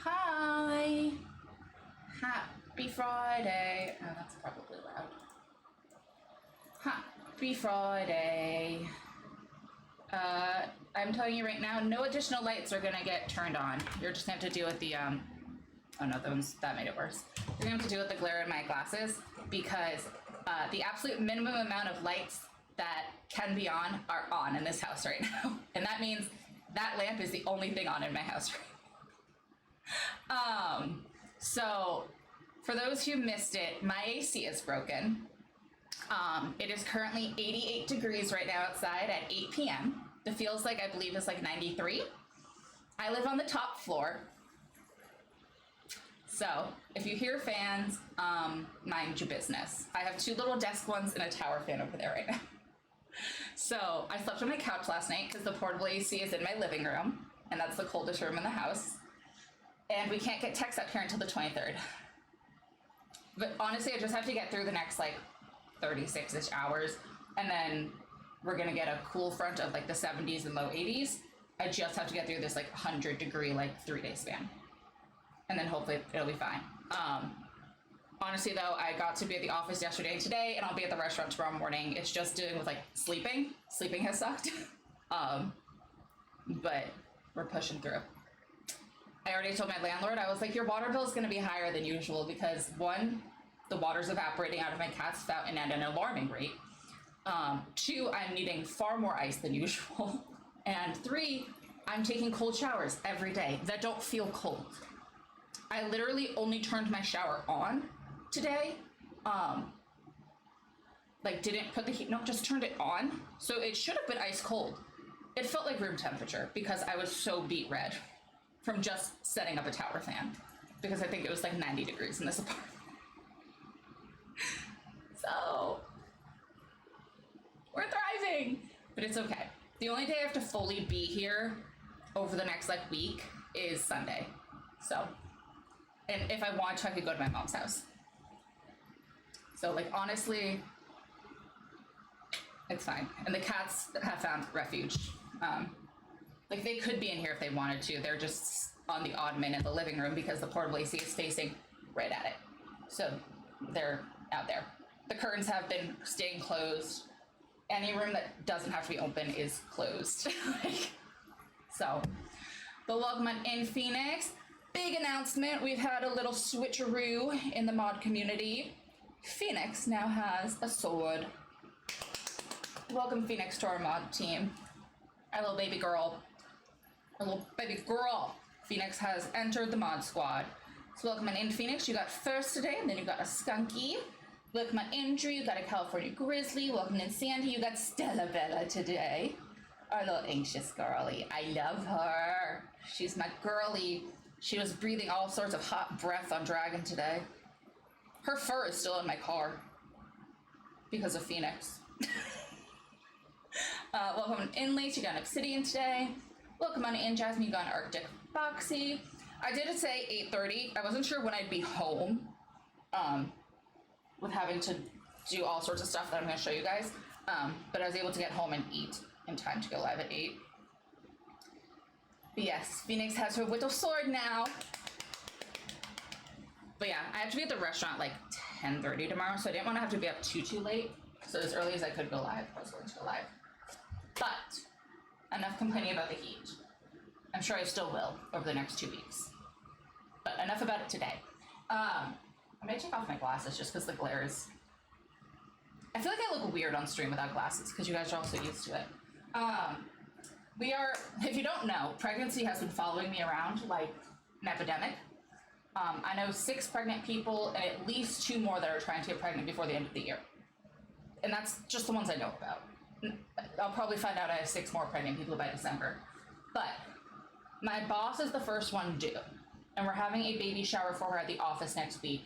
Hi. Happy Friday. Oh, that's probably loud. Happy Friday. I'm telling you right now, no additional lights are gonna get turned on. You're just gonna have to deal with the, oh no, that made it worse. You're gonna have to deal with the glare in my glasses because the absolute minimum amount of lights that can be on are on in this house right now. And that means that lamp is the only thing on in my house right now. So for those who missed it, my AC is broken. It is currently 88 degrees right now outside at 8 p.m. The feels like, I believe, is like 93. I live on the top floor. So if you hear fans, mind your business. I have two little desk ones and a tower fan over there right now. So I slept on my couch last night because the portable AC is in my living room, and that's the coldest room in the house. And we can't get techs up here until the 23rd. But honestly, I just have to get through the next like 36-ish hours, and then we're gonna get a cool front of like the 70s and low 80s. I just have to get through this like 100-degree like 3-day span, and then hopefully it'll be fine. Honestly though, I got to be at the office yesterday and today, and I'll be at the restaurant tomorrow morning. It's just dealing with like sleeping. Sleeping has sucked. But we're pushing through. I already told my landlord, I was like, your water bill is going to be higher than usual because one, the water's evaporating out of my cat's fountain at an alarming rate. Two, I'm needing far more ice than usual. And three, I'm taking cold showers every day that don't feel cold. I literally only turned my shower on today. Like didn't put the heat, no, just turned it on. So it should have been ice cold. It felt like room temperature because I was so beet red from just setting up a tower fan, because I think it was like 90 degrees in this apartment. So we're thriving, but it's okay. The only day I have to fully be here over the next like week is Sunday. So, and if I want to, I could go to my mom's house. So like, honestly, it's fine. And the cats have found refuge. Like they could be in here if they wanted to. They're just on the oddman in the living room because the portable AC is facing right at it. So they're out there. The curtains have been staying closed. Any room that doesn't have to be open is closed. So, but welcome on in Phoenix. Big announcement. We've had a little switcheroo in the mod community. Phoenix now has a sword. Welcome Phoenix to our mod team. Our little baby girl. Our little baby girl. Phoenix has entered the mod squad. So welcome on in Phoenix. You got first today, and then you got a skunky. Welcome on in Drew. You got a California grizzly. Welcome in Sandy. You got Stella Bella today. Our little anxious girly. I love her. She's my girly. She was breathing all sorts of hot breath on Dragon today. Her fur is still in my car because of Phoenix. Welcome on in Lace. You got an Obsidian today. Welcome on in Jasmine. You got an Arctic Boxy. I did say 8:30. I wasn't sure when I'd be home. With having to do all sorts of stuff that I'm going to show you guys. But I was able to get home and eat in time to go live at 8. But yes, Phoenix has her little sword now. But yeah, I have to be at the restaurant like 10:30 tomorrow, so I didn't want to have to be up too late. So as early as I could go live, I was going to go live. But enough complaining about the heat. I'm sure I still will over the next 2 weeks. But enough about it today. I'm gonna take off my glasses just because the glare is... I feel like I look weird on stream without glasses because you guys are also used to it. We are, if you don't know, pregnancy has been following me around like an epidemic. I know 6 pregnant people and at least 2 more that are trying to get pregnant before the end of the year. And that's just the ones I know about. I'll probably find out I have 6 more pregnant people by December. But my boss is the first one due. And we're having a baby shower for her at the office next week.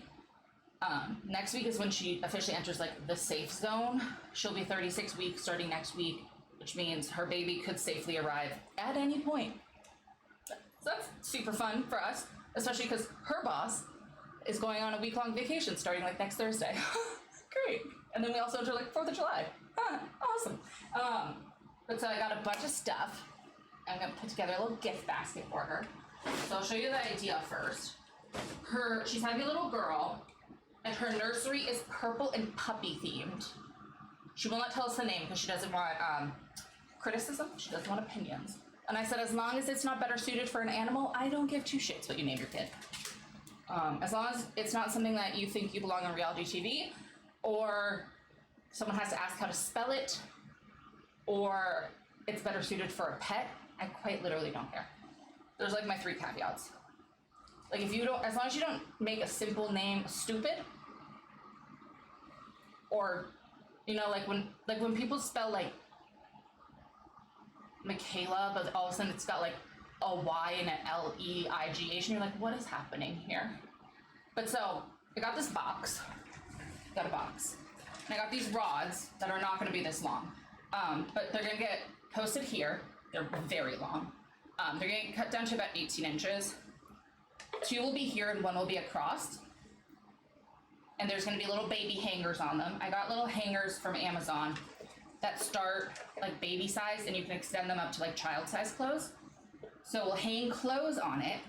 Next week is when she officially enters like the safe zone. She'll be 36 weeks starting next week, which means her baby could safely arrive at any point. So that's super fun for us, especially because her boss is going on a week-long vacation starting like next Thursday. Great. And then we also enter like 4th of July. Awesome. But so I got a bunch of stuff. I'm gonna put together a little gift basket for her. So I'll show you the idea first. She's having a little girl, and her nursery is purple and puppy themed. She will not tell us the name because she doesn't want criticism. She doesn't want opinions. And I said, as long as it's not better suited for an animal, I don't give two shits what you name your kid. As long as it's not something that you think you belong on reality TV, or someone has to ask how to spell it, or it's better suited for a pet, I quite literally don't care. There's like my 3 caveats. Like if you don't, as long as you don't make a simple name stupid, or, you know, like when people spell like Michaela, but all of a sudden it's got like a Y and an L-E-I-G-H, and you're like, what is happening here? But so, I got this box, and I got these rods that are not gonna be this long, but they're gonna get posted here. They're very long. They're gonna get cut down to about 18 inches. 2 will be here and 1 will be across. And there's gonna be little baby hangers on them. I got little hangers from Amazon that start like baby size, and you can extend them up to like child size clothes. So we'll hang clothes on it.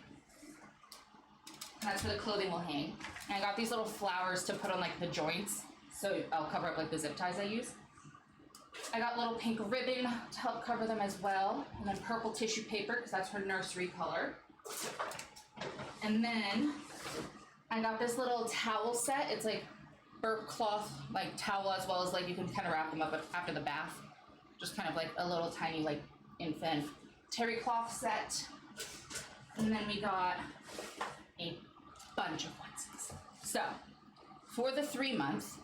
That's where the clothing will hang. And I got these little flowers to put on like the joints, so I'll cover up like the zip ties I use. I got little pink ribbon to help cover them as well, and then purple tissue paper because that's her nursery color. And then I got this little towel set. It's like burp cloth like towel, as well as like you can kind of wrap them up after the bath. Just kind of like a little tiny like infant terry cloth set. And then we got a bunch of onesies. So for the 3 months,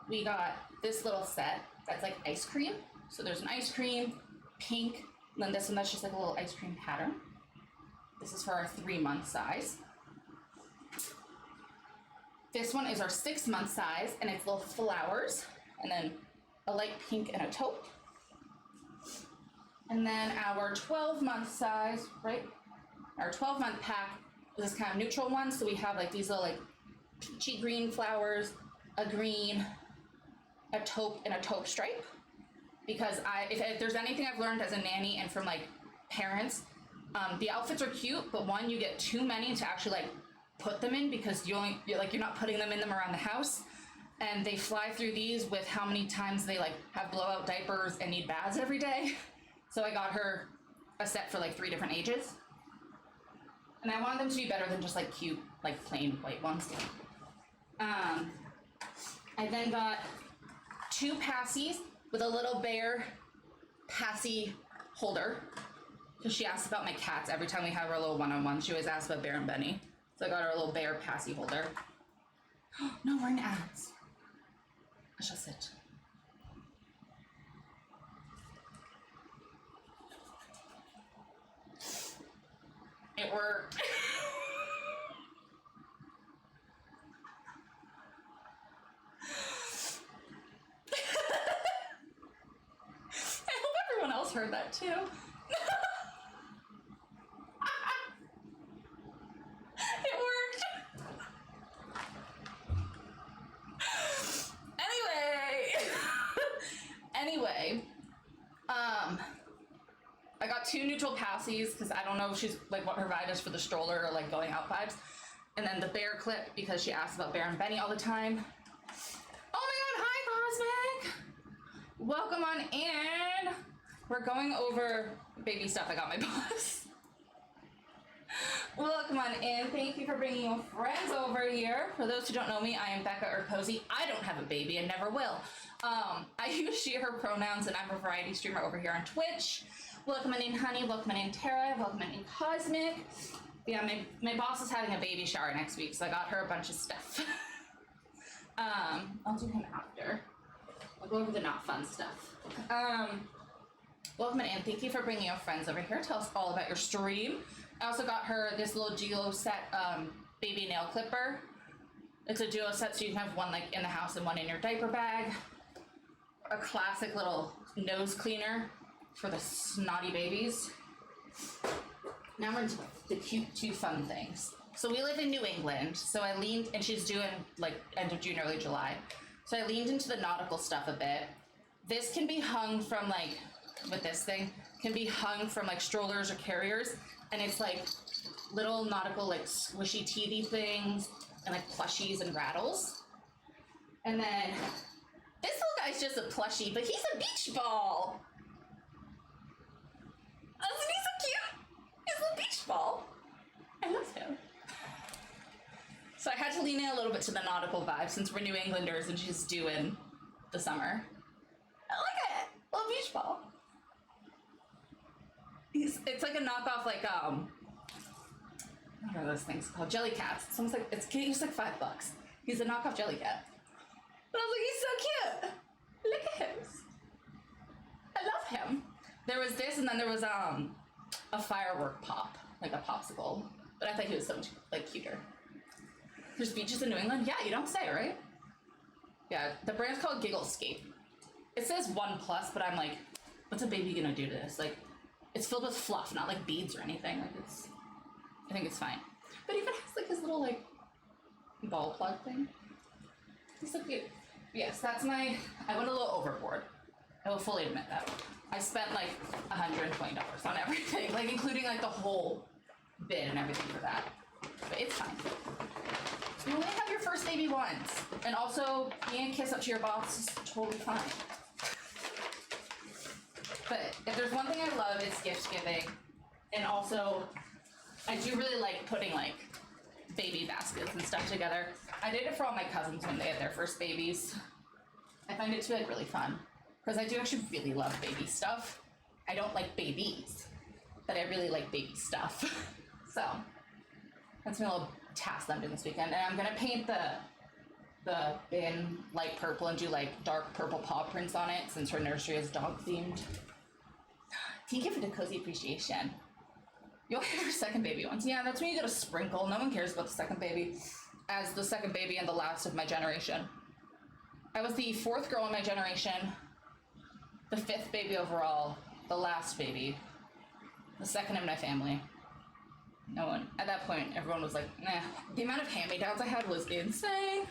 we got this little set that's like ice cream. So there's an ice cream, pink, and then this one that's just like a little ice cream pattern. This is for our 3-month size. This one is our 6-month size, and it's little flowers, and then a light pink and a taupe. And then our 12-month size, right? Our 12-month pack is this kind of neutral one, so we have like these little like peachy green flowers, a green, a taupe, and a taupe stripe. Because if there's anything I've learned as a nanny and from like parents, the outfits are cute, but one, you get too many to actually like put them in because you're not putting them in them around the house, and they fly through these with how many times they like have blowout diapers and need baths every day. So I got her a set for like 3 different ages, and I wanted them to be better than just like cute like plain white ones. I then got 2 passies with a little bear passy holder, because she asks about my cats every time we have our little one-on-one. She always asks about Bear and Benny. So I got her a little bear passy holder. No, we're in ads. I shall sit. It worked. I hope everyone else heard that too. It worked. Anyway, I got 2 neutral passies because I don't know if she's like what her vibe is for the stroller or like going out vibes, and then the bear clip because she asks about Bear and Benny all the time. Oh my god, hi Cosmic! Welcome on in. We're going over baby stuff. I got my boss. Welcome on in. Thank you for bringing your friends over here. For those who don't know me, I am Becca Urposi. I don't have a baby and never will. I use she, her pronouns, and I'm a variety streamer over here on Twitch. Welcome on in, honey. Welcome on in, Tara. Welcome on in, Cosmic. Yeah, my boss is having a baby shower next week, so I got her a bunch of stuff. I'll do him after. I'll go over the not fun stuff. Welcome on in. Thank you for bringing your friends over here. Tell us all about your stream. I also got her this little duo set baby nail clipper. It's a duo set, so you can have one like in the house and one in your diaper bag. A classic little nose cleaner for the snotty babies. Now we're into the cute, two fun things. So we live in New England, so I leaned, and she's due in like end of June, early July. So I leaned into the nautical stuff a bit. This can be hung from like, with this thing, can be hung from like strollers or carriers, and it's like little nautical like squishy TV things and like plushies and rattles. And then this little guy's just a plushie, but he's a beach ball. Isn't he so cute? He's a little beach ball. I love him. So I had to lean in a little bit to the nautical vibe since we're New Englanders and she's due in the summer. Oh, look at it, little beach ball. It's like a knockoff, like what are those things called? Jelly cats. It's almost like it's like $5. He's a knockoff jelly cat. But I was like, he's so cute. Look at him. I love him. There was this, and then there was a firework pop, like a popsicle. But I thought he was so much like cuter. There's beaches in New England? Yeah, you don't say, right? Yeah, the brand's called Gigglescape. It says 1+, but I'm like, what's a baby gonna do to this? Like, it's filled with fluff, not like beads or anything. Like I think it's fine. But even has like this little like ball plug thing. He's so cute. Yes, I went a little overboard. I will fully admit that. I spent like $120 on everything, like including like the whole bid and everything for that. But it's fine. You only have your first baby once. And also, being a kiss up to your boss is totally fine. But if there's one thing I love, it's gift giving. And also, I do really like putting like baby baskets and stuff together. I did it for all my cousins when they had their first babies. I find it to be like really fun because I do actually really love baby stuff. I don't like babies, but I really like baby stuff. So that's my little task that I'm doing this weekend. And I'm gonna paint the bin light purple and do like dark purple paw prints on it since her nursery is dog themed. Can you give it a cozy appreciation? You'll have your second baby once. Yeah, that's when you get a sprinkle. No one cares about the second baby. As the second baby and the last of my generation. I was the 4th girl in my generation, the 5th baby overall, the last baby, the second in my family. No one, at that point, everyone was like, nah. The amount of hand-me-downs I had was insane.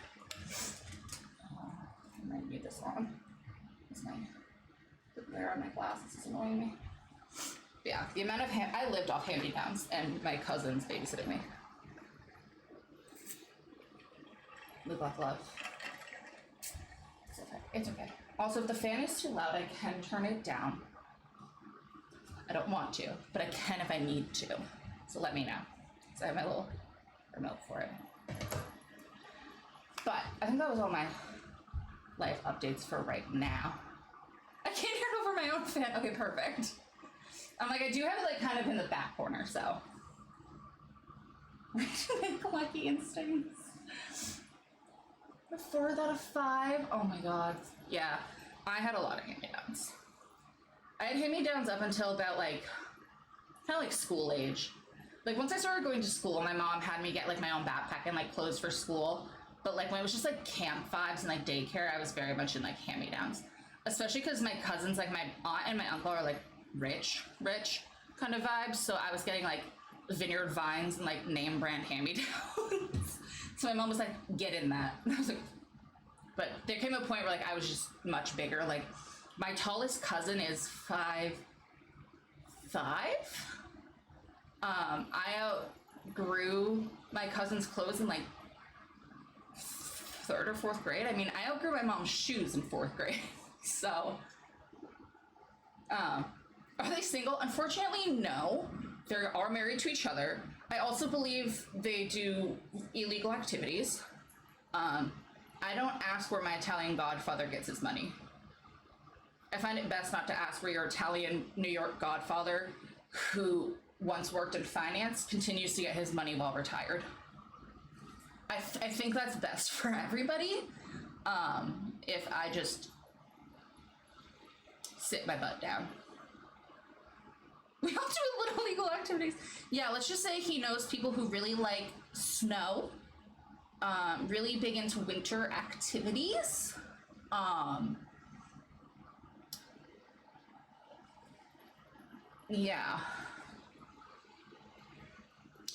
Oh, I might need this on. The glare on my glasses is annoying me. Yeah, the amount of I lived off hand-me-downs and my cousins babysitting me. Live, love, love. It's okay. It's okay. Also, if the fan is too loud, I can turn it down. I don't want to, but I can if I need to. So let me know. So I have my little remote for it. But I think that was all my life updates for right now. I can't hear it over my own fan. Okay, perfect. I'm like, I do have it like kind of in the back corner, so. Make lucky instincts. 4 out of 5. Oh my god. Yeah, I had a lot of hand-me-downs. I had hand-me-downs up until about like, kind of like school age. Like once I started going to school, my mom had me get like my own backpack and like clothes for school. But like when it was just like camp vibes and like daycare, I was very much in like hand-me-downs. Especially because my cousins, like my aunt and my uncle are like rich kind of vibes. So I was getting like Vineyard Vines and like name brand hand-me-downs. So my mom was like, get in that. And I was like, but there came a point where like I was just much bigger. Like my tallest cousin is 5'5". I outgrew my cousin's clothes in like 3rd or 4th grade. I mean, I outgrew my mom's shoes in 4th grade. So, are they single? Unfortunately, no. They are married to each other. I also believe they do illegal activities. I don't ask where my Italian godfather gets his money. I find it best not to ask where your Italian New York godfather, who once worked in finance, continues to get his money while retired. I think that's best for everybody. If I just sit my butt down. We all do little illegal activities. Yeah, let's just say he knows people who really like snow, really big into winter activities. Yeah.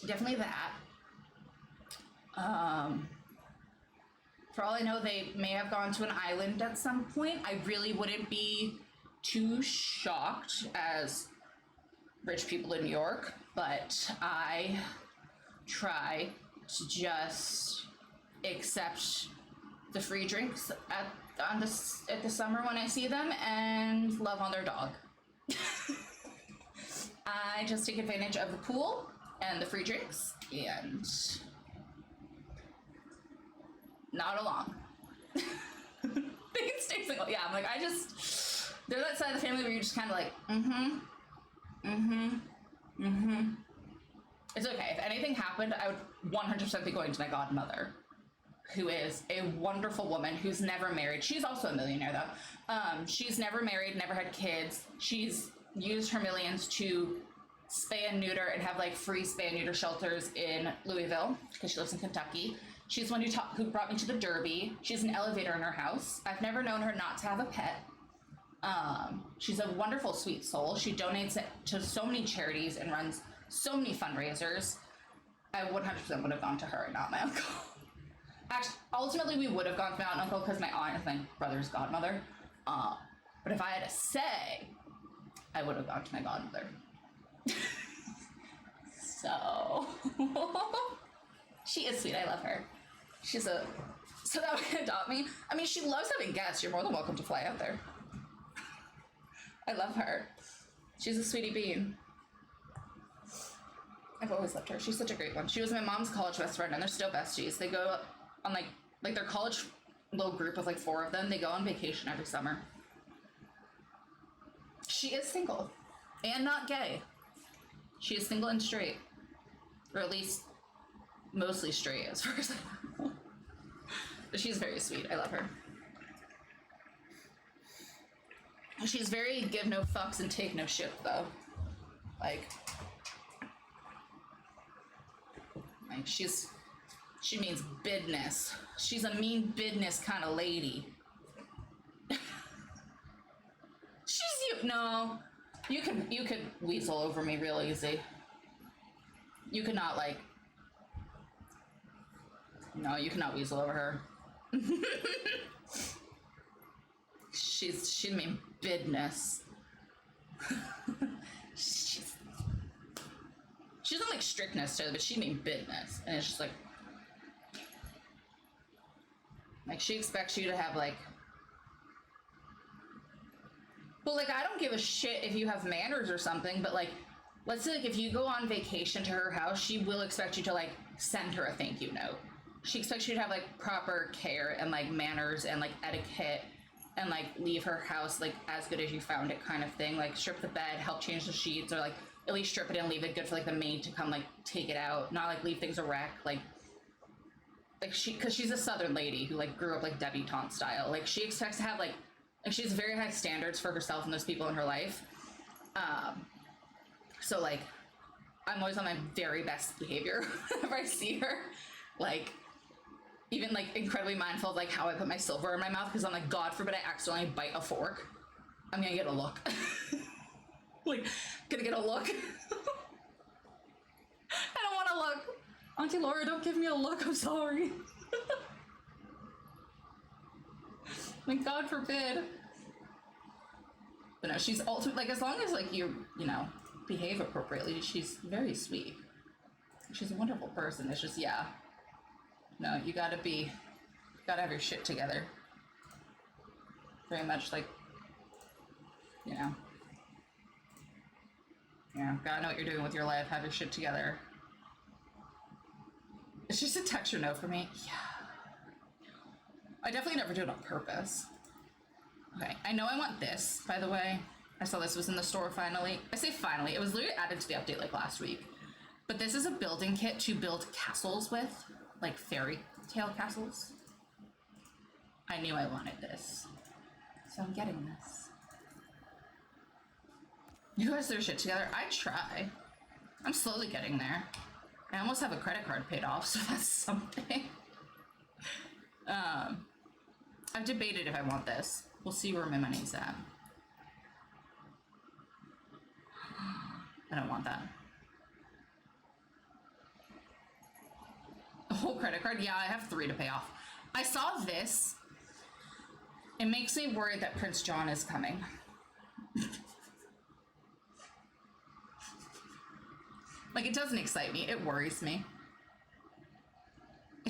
Definitely that. For all I know, they may have gone to an island at some point. I really wouldn't be too shocked as rich people in New York, but I try to just accept the free drinks at the summer when I see them and love on their dog. I just take advantage of the pool and the free drinks and not along. They can stay single. Yeah, I'm like, they're that side of the family where you're just kind of like, It's okay. If anything happened, I would 100% be going to my godmother, who is a wonderful woman who's never married. She's also a millionaire, though. She's never married, never had kids. She's used her millions to spay and neuter and have like free spay and neuter shelters in Louisville because she lives in Kentucky. She's one who brought me to the Derby. She has an elevator in her house. I've never known her not to have a pet. She's a wonderful, sweet soul. She donates to so many charities and runs so many fundraisers. I 100% would have gone to her and not my uncle. Actually, ultimately, we would have gone to my aunt and uncle because my aunt is my brother's godmother. But if I had to say, I would have gone to my godmother. So, she is sweet. I love her. So that would adopt me. I mean, she loves having guests. You're more than welcome to fly out there. I love her. She's a sweetie bean. I've always loved her. She's such a great one. She was my mom's college best friend, and they're still besties. They go on like their college little group of like 4 of them. They go on vacation every summer. She is single and not gay. She is single and straight, or at least mostly straight as far as I know. But she's very sweet. I love her. She's very give no fucks and take no shit though. Like she means business. She's a mean business kind of lady. You could weasel over me real easy. You could not you cannot weasel over her. She mean business. She doesn't like strictness to her, but she mean business, and it's just like she expects you to have like. Well, like I don't give a shit if you have manners or something, but like, let's say like if you go on vacation to her house, she will expect you to like send her a thank you note. She expects you to have like proper care and like manners and like etiquette. And like leave her house like as good as you found it kind of thing, like strip the bed, help change the sheets, or like at least strip it and leave it good for like the maid to come like take it out, not like leave things a wreck, like because she's a southern lady who like grew up like debutante style. Like she expects to have like she has very high standards for herself and those people in her life. So like I'm always on my very best behavior whenever I see her, like even like incredibly mindful of like how I put my silver in my mouth, because I'm like, God forbid I accidentally bite a fork, I'm gonna get a look. Like, gonna get a look. I don't want to look. Auntie Laura, don't give me a look, I'm sorry. Like, God forbid. But no, she's ultimately, like, as long as like you behave appropriately, she's very sweet. She's a wonderful person. It's just, yeah. No, you gotta have your shit together. Very much like, gotta know what you're doing with your life, have your shit together. It's just a texture no for me. Yeah. I definitely never do it on purpose. Okay, I know I want this, by the way. I saw this was in the store finally. I say finally, it was literally added to the update like last week. But this is a building kit to build castles with. Like fairy tale castles. I knew I wanted this, so I'm getting this. Who has their shit together? I try. I'm slowly getting there. I almost have a credit card paid off, so that's something. I've debated if I want this. We'll see where my money's at. I don't want that. A whole credit card? Yeah, I have 3 to pay off. I saw this. It makes me worried that Prince John is coming. Like, it doesn't excite me. It worries me.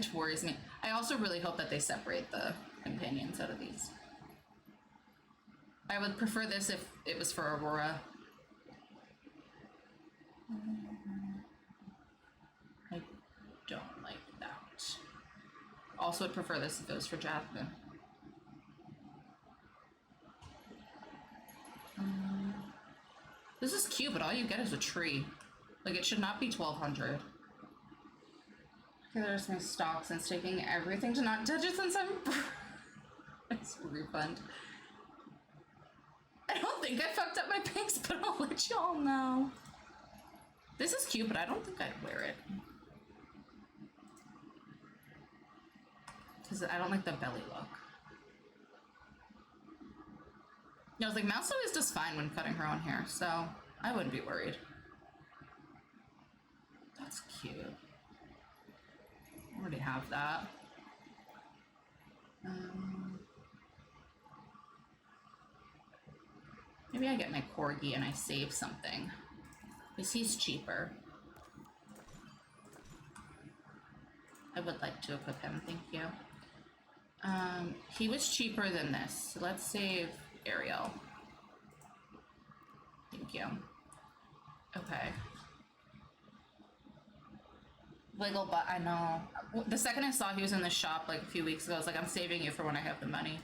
which worries me. I also really hope that they separate the companions out of these. I would prefer this if it was for Aurora. I don't like that. Also would prefer this if it was for Jasmine. This is cute, but all you get is a tree. Like, it should not be 1,200. Okay, there's my stocks and taking everything to not touch it since I'm... It's a refund. I don't think I fucked up my pinks, but I'll let y'all know. This is cute, but I don't think I'd wear it. Because I don't like the belly look. I was like, Mouse always does fine when cutting her own hair, so I wouldn't be worried. That's cute. I already have that. Maybe I get my corgi and I save something. Because he's cheaper. I would like to equip him, thank you. He was cheaper than this. So let's save Ariel. Thank you. Okay. Wiggle butt, I know. The second I saw he was in the shop like a few weeks ago, I was like, I'm saving you for when I have the money.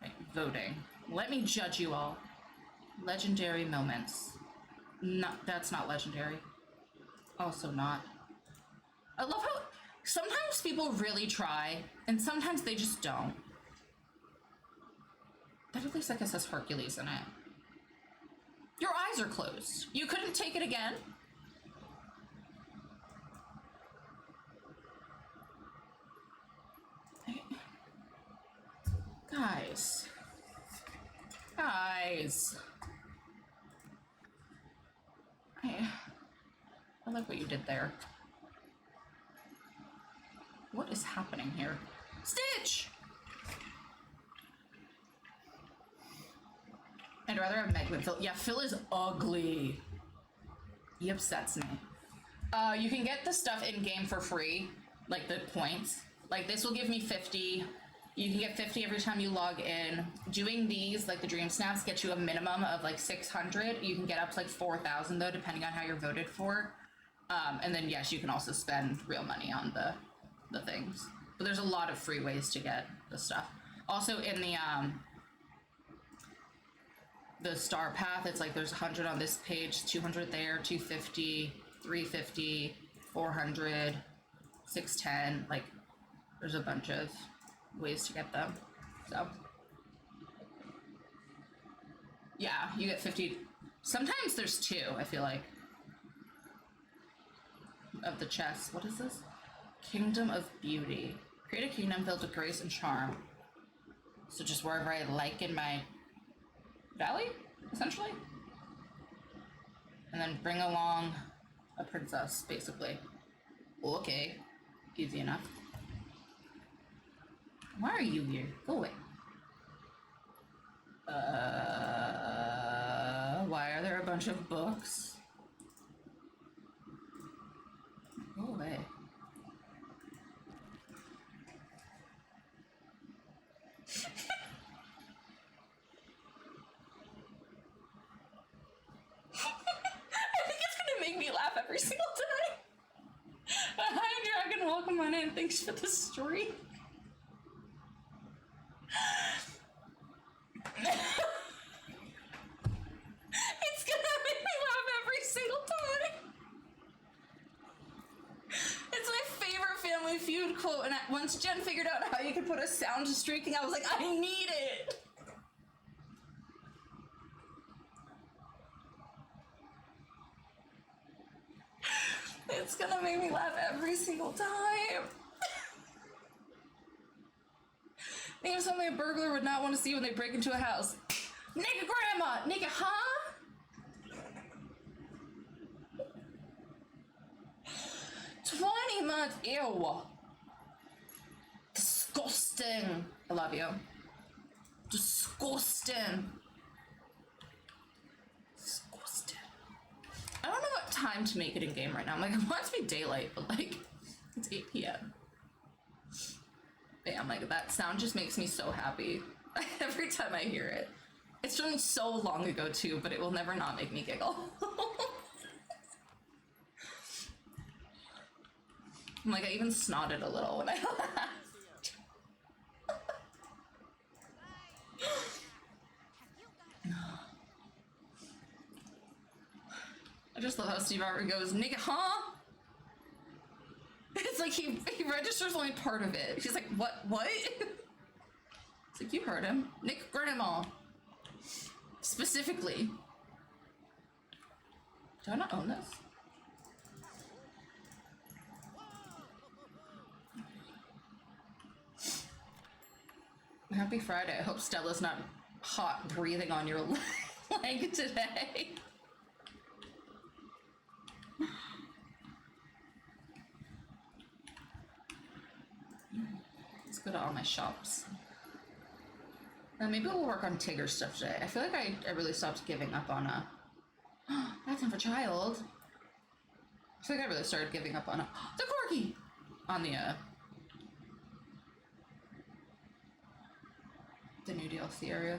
Okay, voting. Let me judge you all. Legendary moments. No, that's not legendary. Also not. I love how sometimes people really try, and sometimes they just don't. That at least, I guess, has Hercules in it. Your eyes are closed. You couldn't take it again? Guys. Guys. I like what you did there. What is happening here? Stitch! I'd rather have Meg than Phil. Yeah, Phil is ugly. He upsets me. You can get the stuff in-game for free, like the points. Like, this will give me 50. You can get 50 every time you log in. Doing these, like the Dream Snaps, get you a minimum of like 600. You can get up to like 4,000 though, depending on how you're voted for. And then yes, you can also spend real money on the things. But there's a lot of free ways to get the stuff. Also in the star path, it's like there's 100 on this page, 200 there, 250, 350, 400, 610. Like, there's a bunch of ways to get them. So yeah, you get 50. Sometimes there's 2, I feel like, of the chest. What is this? Kingdom of Beauty. Create a kingdom filled with grace and charm. So just wherever I like in my valley, essentially. And then bring along a princess, basically. Okay. Easy enough. Why are you here? Go away. Why are there a bunch of books? Go away. I think it's gonna make me laugh every single time. Hi, Dragon. Welcome on in. Thanks for the stream. It's gonna make me laugh every single time. It's my favorite Family Feud quote, and once Jen figured out how you could put a sound to streaking, I was like, I need it. It's gonna make me laugh every single time. Think of something a burglar would not want to see when they break into a house. Nigga grandma! Nigga, huh? 20 months, ew. Disgusting. I love you. Disgusting. Disgusting. I don't know what time to make it in game right now. I'm like, I want it to be daylight, but like, It's 8 p.m. Bam, like that sound just makes me so happy every time I hear it. It's from so long ago too, but it will never not make me giggle. I'm like, I even snotted a little when I laughed. I just love how Steve Harvey goes, nigga, huh? It's like he registers only part of it. He's like, what? It's like, you heard him. Nick Grandma. Specifically. Do I not own this? Happy Friday. I hope Stella's not hot breathing on your leg today. Let's go to all my shops. Now maybe we'll work on Tigger stuff today. I feel like I really stopped giving up on Bathroom for Child. I feel like I really started giving up on the Corgi! On the new DLC area.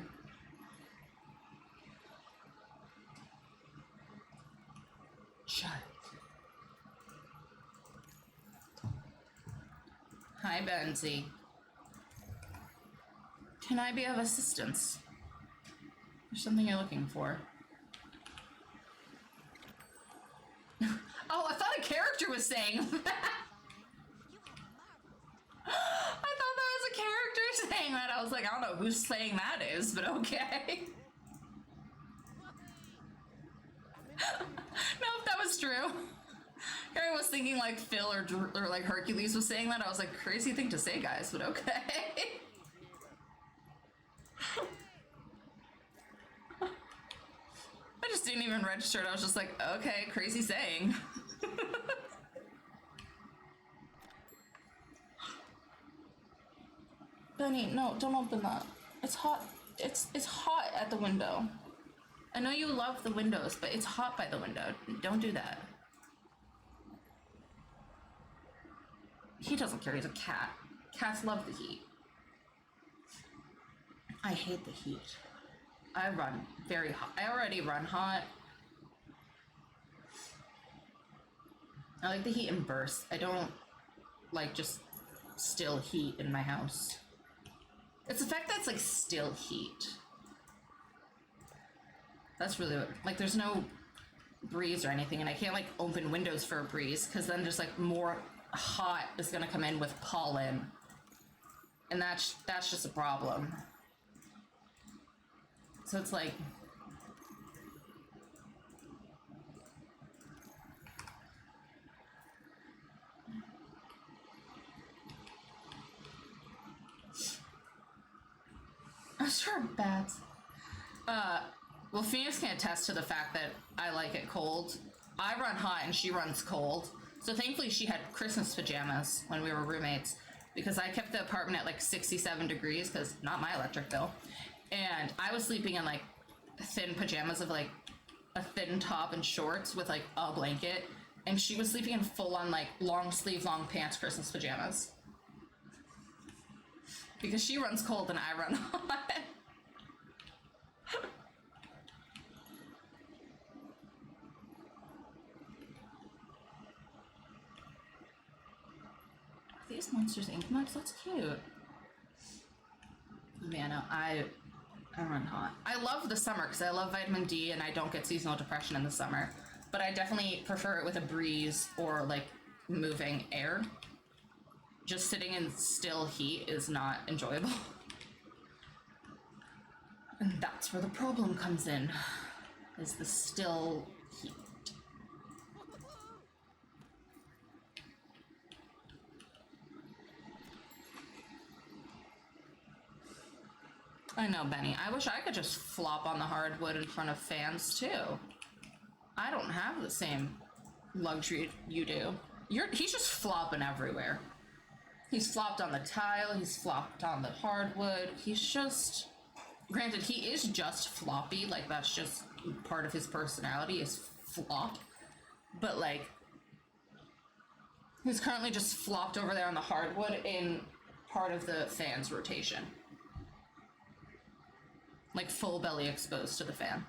Shut. Hi, Benzie. Can I be of assistance? There's something you're looking for. Oh, I thought a character was saying that. I thought that was a character saying that. I was like, I don't know who's saying that is, but okay. No, if that was true. Harry was thinking like Phil or like Hercules was saying that. I was like, crazy thing to say, guys, but okay. I just didn't even register it. I was just like, okay, crazy saying. Benny, no, don't open that. It's hot. It's hot at the window. I know you love the windows, but it's hot by the window. Don't do that. He doesn't care, he's a cat. Cats love the heat. I hate the heat. I run very hot. I already run hot. I like the heat in bursts. I don't like just still heat in my house. It's the fact that it's like still heat. That's really what, like there's no breeze or anything, and I can't like open windows for a breeze because then just like more hot is gonna come in with pollen, and that's just a problem. So it's like I'm sure bats. Well, Phoenix can attest to the fact that I like it cold. I run hot and she runs cold. So thankfully she had Christmas pajamas when we were roommates, because I kept the apartment at like 67 degrees because not my electric bill. And I was sleeping in like thin pajamas of like a thin top and shorts with like a blanket. And she was sleeping in full on like long sleeve, long pants Christmas pajamas. Because she runs cold and I run hot. These Monsters Inc. mugs, that's cute. Yeah, no, I run hot. I love the summer because I love vitamin D and I don't get seasonal depression in the summer. But I definitely prefer it with a breeze or like moving air. Just sitting in still heat is not enjoyable. And that's where the problem comes in, is the still heat. I know, Benny. I wish I could just flop on the hardwood in front of fans, too. I don't have the same luxury you do. He's just flopping everywhere. He's flopped on the tile, he's flopped on the hardwood. He's just... Granted, he is just floppy. Like, that's just part of his personality, is flop. But, like... He's currently just flopped over there on the hardwood in part of the fan's rotation. Like full belly exposed to the fan.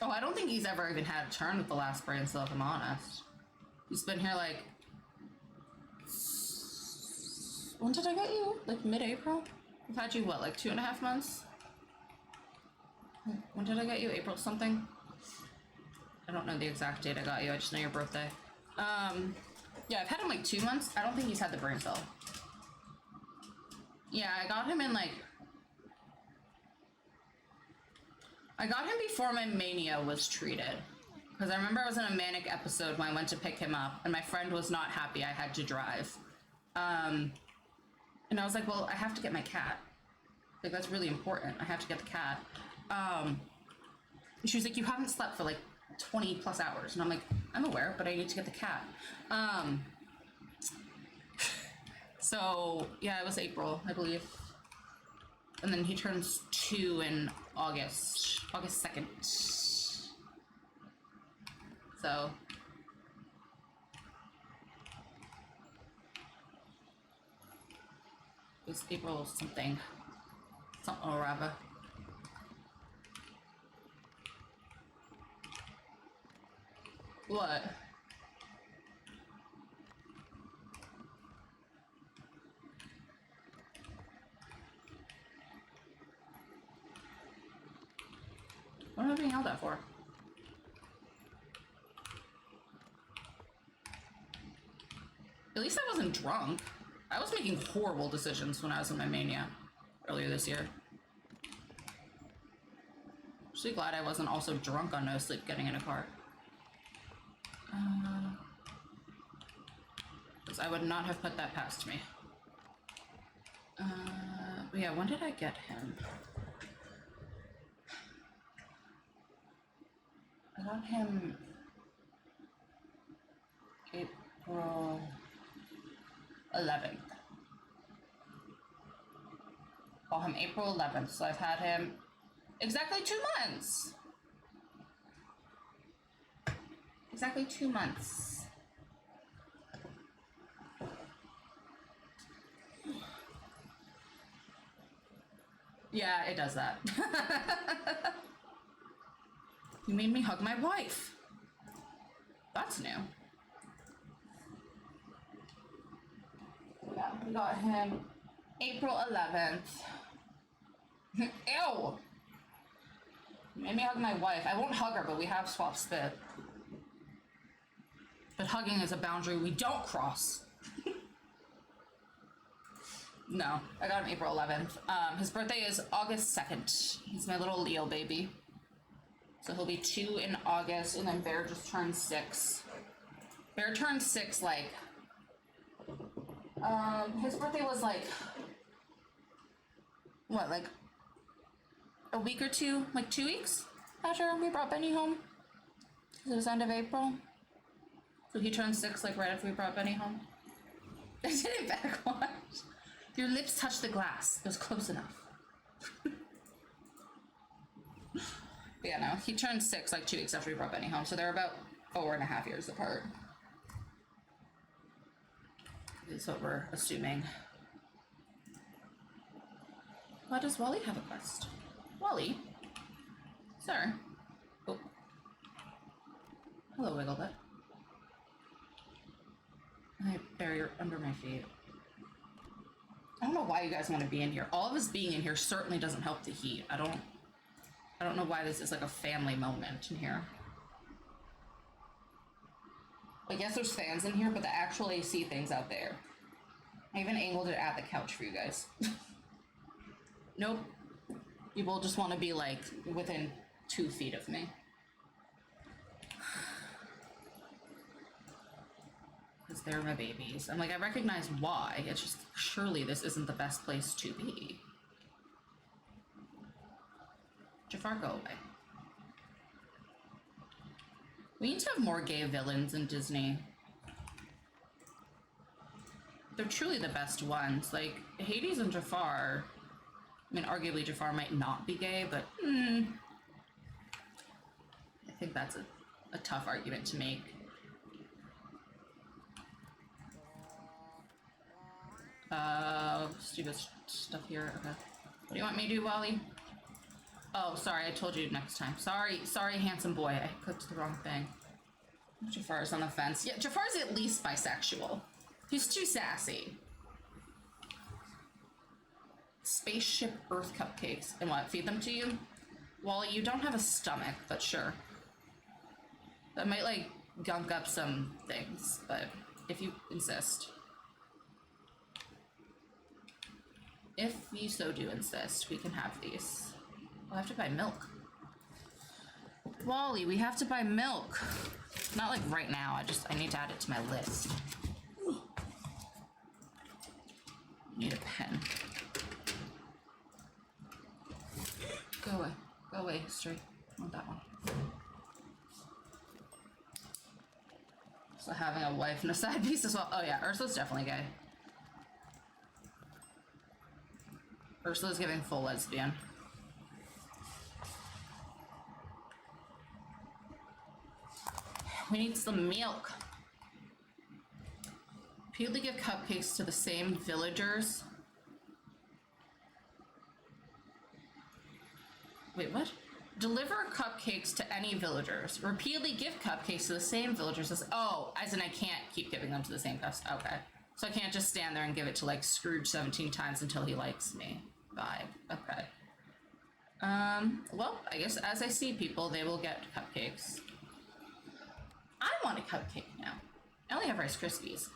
Oh, I don't think he's ever even had a turn with the last brain cell, if I'm honest. He's been here like... When did I get you? Like mid-April? I've had you, what, like 2.5 months? When did I get you? April something? I don't know the exact date I got you, I just know your birthday. Yeah, I've had him like 2 months. I don't think he's had the brain cell. Yeah, I got him in like... I got him before my mania was treated. Because I remember I was in a manic episode when I went to pick him up, and my friend was not happy I had to drive. And I was like, well, I have to get my cat. Like, that's really important. I have to get the cat. And she was like, you haven't slept for like 20 plus hours. And I'm like, I'm aware, but I need to get the cat. So, yeah, it was April, I believe. And then he turns 2 in August 2nd. So. It was April something. Something or rather. What? What am I being yelled at for? At least I wasn't drunk. I was making horrible decisions when I was in my mania earlier this year. Actually glad I wasn't also drunk on no sleep getting in a car. Because I would not have put that past me. But yeah, when did I get him? I got him April 11th. Call him April 11th, so I've had him exactly 2 months. Exactly 2 months. Yeah, it does that. You made me hug my wife. That's new. Yeah, we got him April 11th. Ew! You made me hug my wife. I won't hug her, but we have swapped spit. But hugging is a boundary we don't cross. No, I got him April 11th. His birthday is August 2nd. He's my little Leo baby. So he'll be 2 in August, and then Bear just turned 6. Bear turned 6, like... his birthday was like... What, like... a week or two? Like 2 weeks after we brought Benny home? It was end of April. So he turned 6, like, right after we brought Benny home. I did it backwards. Your lips touched the glass. It was close enough. But yeah, no, he turned 6 like 2 weeks after we brought Benny home, so they're about 4.5 years apart. Is what we're assuming. Why does Wally have a quest? Wally? Sir? Oh. Hello, Wigglebit. I bury her under my feet. I don't know why you guys want to be in here. All of us being in here certainly doesn't help the heat. I don't know why this is like a family moment in here. I guess there's fans in here, but the actual AC thing's out there. I even angled it at the couch for you guys. Nope. You will just want to be like within 2 feet of me. Because they're my babies. I'm like, I recognize why. It's just, surely this isn't the best place to be. Jafar, go away. We need to have more gay villains in Disney. They're truly the best ones. Like, Hades and Jafar, I mean, arguably Jafar might not be gay, but I think that's a tough argument to make. Stupid stuff here. Okay. What do you want me to do, Wally? Oh, sorry, I told you next time. Sorry, handsome boy. I clicked the wrong thing. Jafar's on the fence. Yeah, Jafar's at least bisexual. He's too sassy. Spaceship Earth cupcakes. And what, feed them to you? Wally, you don't have a stomach, but sure. That might, like, gunk up some things, but if you insist. If you so do insist, we can have these. We'll have to buy milk. Wally, we have to buy milk. Not like right now, I need to add it to my list. Need a pen. Go away, history. I want that one. So having a wife and a side piece as well. Oh yeah, Ursula's definitely gay. Ursula's giving full lesbian. We need some milk. Repeatedly give cupcakes to the same villagers. Wait, what? Deliver cupcakes to any villagers. Repeatedly give cupcakes to the same villagers as... Oh, as in I can't keep giving them to the same customer. Okay. So I can't just stand there and give it to, like, Scrooge 17 times until he likes me. Vibe. Okay. Well, I guess as I see people, they will get cupcakes. I want a cupcake now. I only have Rice Krispies.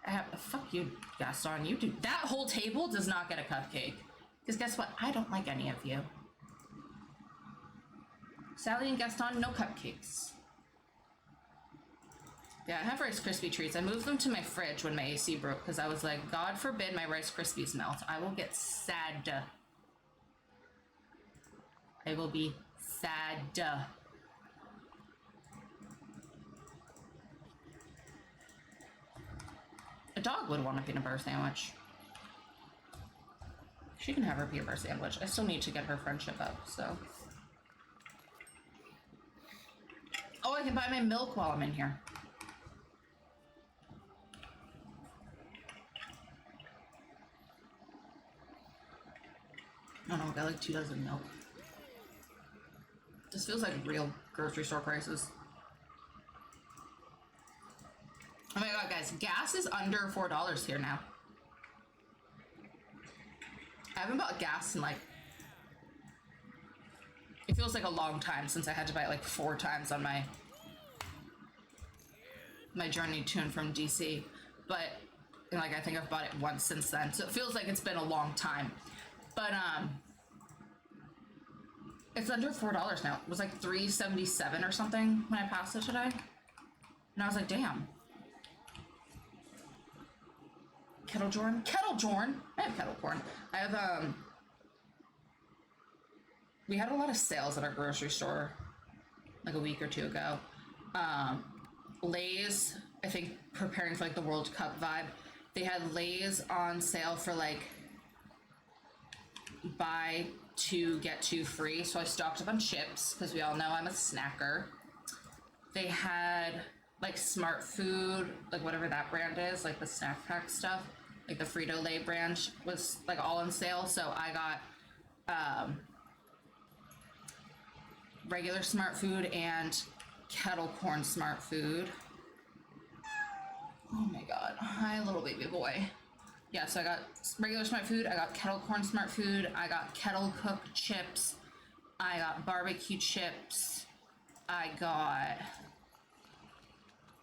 I have... Fuck you, Gaston. You do... That whole table does not get a cupcake. Because guess what? I don't like any of you. Sally and Gaston, no cupcakes. Yeah, I have Rice Krispie treats. I moved them to my fridge when my AC broke because I was like, God forbid my Rice Krispies melt. I will get sad. I will be sad. A dog would want a peanut butter sandwich. She can have her peanut butter sandwich. I still need to get her friendship up, so. Oh, I can buy my milk while I'm in here. I don't know, I got like 2 dozen milk. This feels like real grocery store prices. Oh my god, guys, gas is under $4 here now. I haven't bought gas in like... It feels like a long time since I had to buy it like 4 times on my journey to and from DC. But, like, I think I've bought it once since then. So it feels like it's been a long time. But, it's under $4 now. It was like $3.77 or something when I passed it today. And I was like, damn. Kettle Jorn? Kettle Jorn! I have kettle corn. I have, we had a lot of sales at our grocery store like a week or 2 ago. Lay's, I think preparing for like the World Cup vibe, they had Lay's on sale for like buy 2 get 2 free. So I stocked up on chips because we all know I'm a snacker. They had like Smart Food, like whatever that brand is, like the snack pack stuff, like the Frito-Lay brand was like all on sale. So I got regular Smart Food and kettle corn Smart Food. Oh my god. Hi, little baby boy. Yeah, so I got regular Smart Food, I got kettle corn Smart Food, I got kettle cooked chips, I got barbecue chips, I got...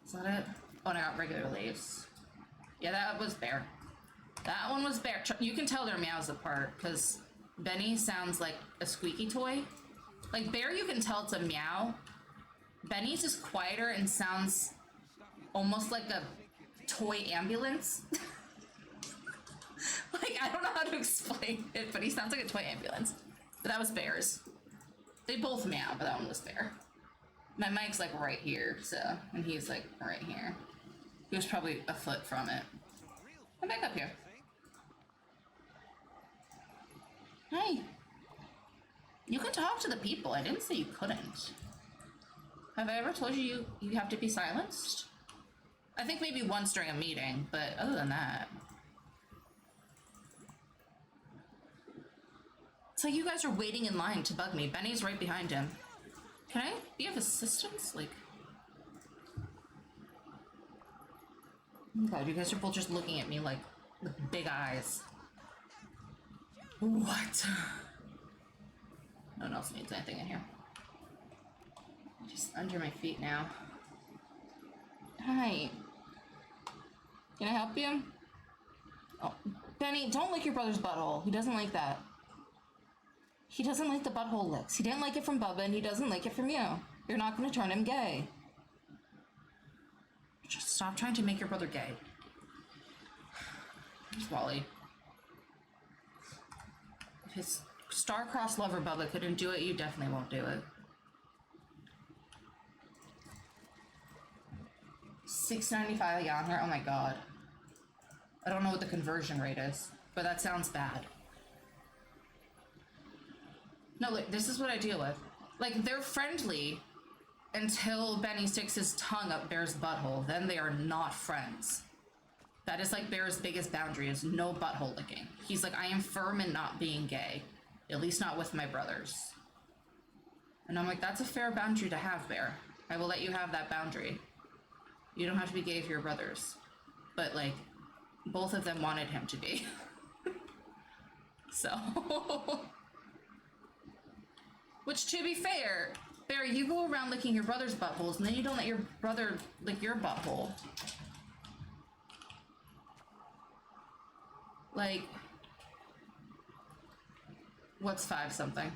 Is that it? Oh, and I got regular Lay's. Yeah, that was Bear. That one was Bear. You can tell their meows apart, because Benny sounds like a squeaky toy. Like, Bear, you can tell it's a meow. Benny's just quieter and sounds almost like a toy ambulance. Like, I don't know how to explain it, but he sounds like a toy ambulance. But that was Bear's. They both meow, but that one was Bear. My mic's like right here, so, and he's like right here. He was probably a foot from it. I'm back up here. Hey, you can talk to the people. I didn't say you couldn't. Have I ever told you you have to be silenced? I think maybe once during a meeting, but other than that. It's like you guys are waiting in line to bug me. Benny's right behind him. Can I be of assistance? Like... Oh God, you guys are both just looking at me like with big eyes. What? No one else needs anything in here. Just under my feet now. Hi. Can I help you? Oh, Benny, don't lick your brother's butthole. He doesn't like that. He doesn't like the butthole licks. He didn't like it from Bubba, and he doesn't like it from you. You're not going to turn him gay. Just stop trying to make your brother gay. Here's Wally. If his star-crossed lover Bubba couldn't do it, you definitely won't do it. $6.95 on her. Oh my God. I don't know what the conversion rate is, but that sounds bad. No, look, this is what I deal with. Like, they're friendly until Benny sticks his tongue up Bear's butthole. Then they are not friends. That is like Bear's biggest boundary, is no butthole licking. He's like, I am firm in not being gay. At least not with my brothers. And I'm like, that's a fair boundary to have, Bear. I will let you have that boundary. You don't have to be gay for your brothers. But, like, both of them wanted him to be. So... Which, to be fair, Bear, you go around licking your brother's buttholes, and then you don't let your brother lick your butthole. Like, what's 5 something?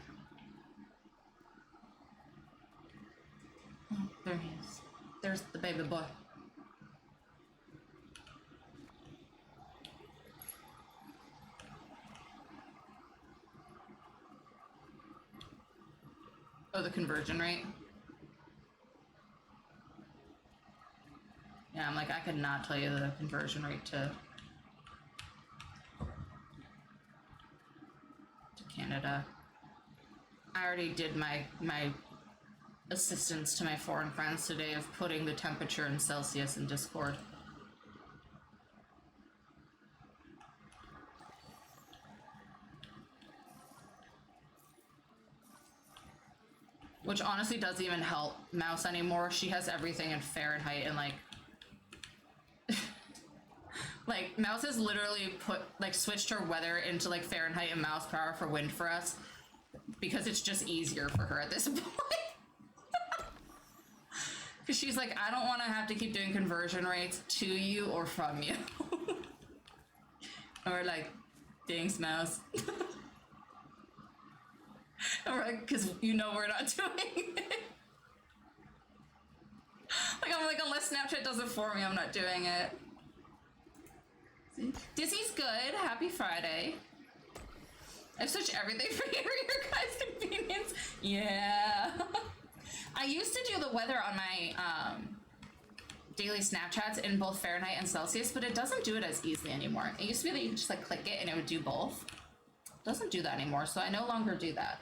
Oh, there he is. There's the baby boy. Oh, the conversion rate? Yeah, I'm like, I could not tell you the conversion rate to Canada. I already did my assistance to my foreign friends today of putting the temperature in Celsius in Discord. Which honestly doesn't even help Mouse anymore. She has everything in Fahrenheit and like... like, Mouse has literally switched her weather into like Fahrenheit and miles per hour for wind for us. Because it's just easier for her at this point. Because she's like, I don't want to have to keep doing conversion rates to you or from you. Or like, thanks, Mouse. Alright, because you know we're not doing it. Like, I'm like, unless Snapchat does it for me, I'm not doing it. See? Disney's good. Happy Friday. I've switched everything for your guys' convenience. Yeah. I used to do the weather on my daily Snapchats in both Fahrenheit and Celsius, but it doesn't do it as easily anymore. It used to be that you could just like click it and it would do both. It doesn't do that anymore, so I no longer do that.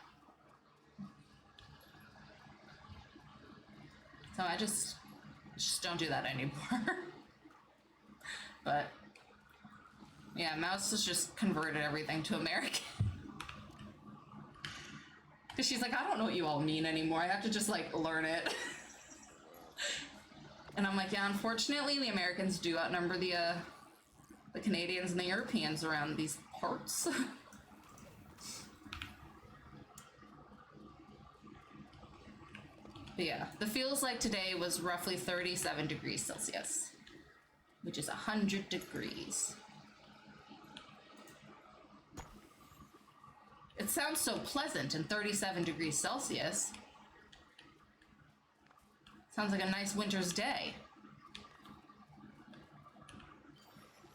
So I just don't do that anymore. But yeah, Mouse has just converted everything to American. Because she's like, I don't know what you all mean anymore. I have to just like learn it. And I'm like, yeah, unfortunately, the Americans do outnumber the Canadians and the Europeans around these parts. But yeah, the feels like today was roughly 37 degrees Celsius, which is 100 degrees. It sounds so pleasant in 37 degrees Celsius. Sounds like a nice winter's day.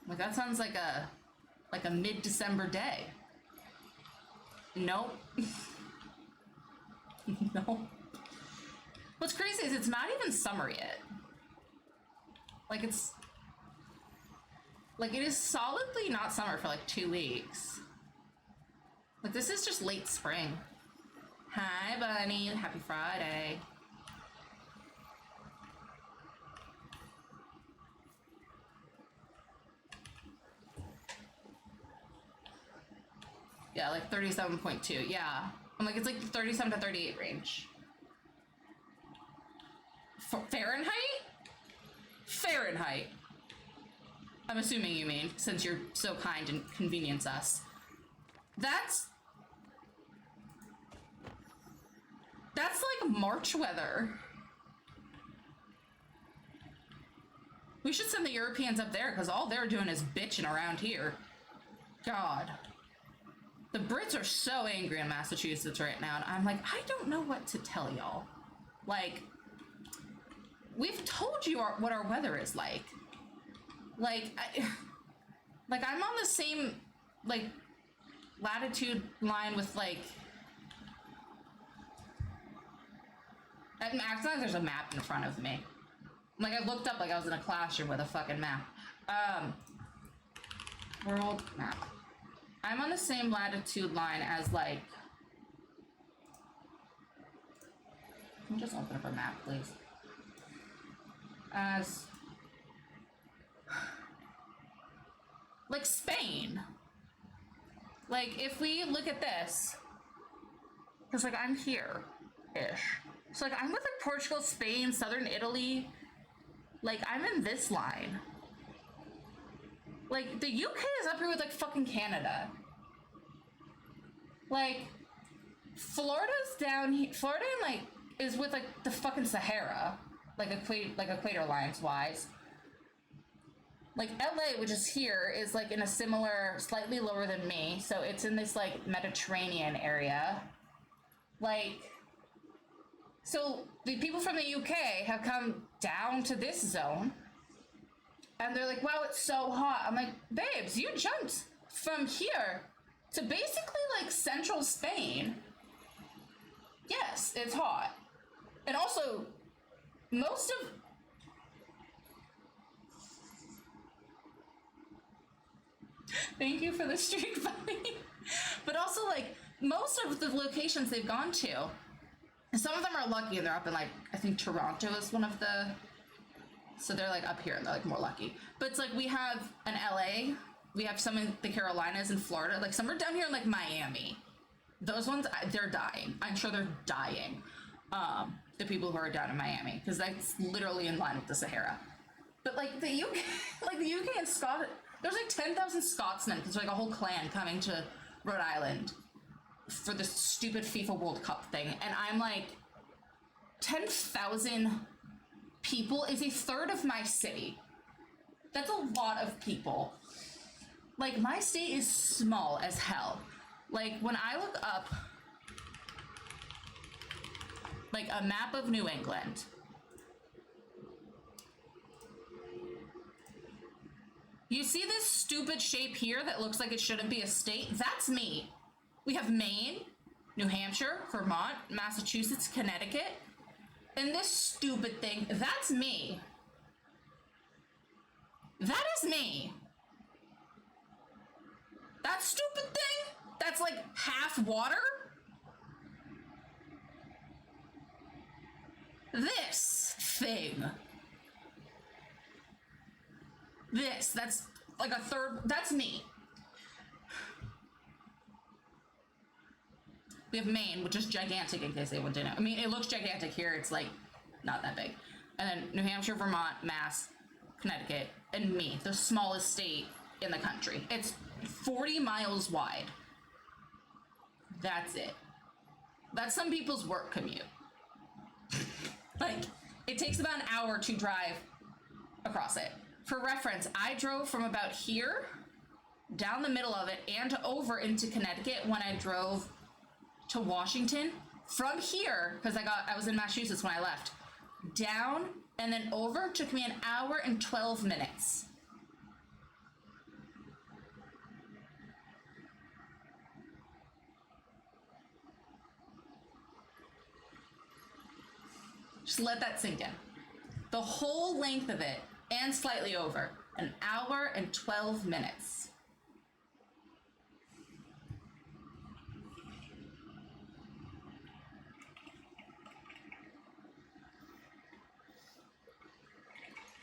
Like that sounds like a mid-December day. Nope. No. What's crazy is it's not even summer yet. Like it is solidly not summer for like 2 weeks. But this is just late spring. Hi, Bunny. Happy Friday. Yeah, like 37.2. Yeah. I'm like, it's like 37 to 38 range. Fahrenheit? Fahrenheit. I'm assuming you mean, since you're so kind and convenience us. That's like March weather. We should send the Europeans up there because all they're doing is bitching around here. God. The Brits are so angry in Massachusetts right now, and I'm like, I don't know what to tell y'all. Like, we've told you what our weather is like. Like, I'm on the same, like, latitude line with, like, acting like there's a map in front of me. Like, I looked up like I was in a classroom with a fucking map. World map. I'm on the same latitude line as, like... Can you just open up a map, please? As... like, Spain. Like, if we look at this... Because, like, I'm here-ish. So, like, I'm with, like, Portugal, Spain, southern Italy. Like, I'm in this line. Like, the UK is up here with, like, fucking Canada. Like, Florida's down here. Florida, like, is with, like, the fucking Sahara. Like, equator lines-wise. Like, LA, which is here, is, like, in a similar, slightly lower than me. So it's in this, like, Mediterranean area. Like... So the people from the UK have come down to this zone, and they're like, wow, it's so hot. I'm like, babes, you jumped from here to basically, like, central Spain. Yes, it's hot. And also, most of... Thank you for the streak, buddy. But also, like, most of the locations they've gone to... Some of them are lucky and they're up in, like, I think Toronto is one of the, so they're, like, up here and they're, like, more lucky. But it's like we have an LA, we have some in the Carolinas and Florida, like some are down here in, like, Miami. Those ones, they're dying. I'm sure they're dying. The people who are down in Miami, because that's literally in line with the Sahara. But, like, the UK, like, the UK and Scotland, there's, like, 10,000 Scotsmen, there's, like, a whole clan coming to Rhode Island for this stupid FIFA World Cup thing, and I'm like, 10,000 people is a third of my city. That's a lot of people. Like, my state is small as hell. Like, when I look up, like, a map of New England, you see this stupid shape here that looks like it shouldn't be a state? That's me. We have Maine, New Hampshire, Vermont, Massachusetts, Connecticut. And this stupid thing, that's me. That is me. That stupid thing, that's like half water. This thing. That's like a third, that's me. We have Maine, which is gigantic in case anyone didn't know. I mean, it looks gigantic here. It's, like, not that big. And then New Hampshire, Vermont, Mass, Connecticut, and me, the smallest state in the country. It's 40 miles wide. That's it. That's some people's work commute. Like, it takes about an hour to drive across it. For reference, I drove from about here, down the middle of it, and over into Connecticut when I drove to Washington. From here, because I was in Massachusetts when I left, down and then over took me an hour and 12 minutes. Just let that sink in. The whole length of it, and slightly over, an hour and 12 minutes.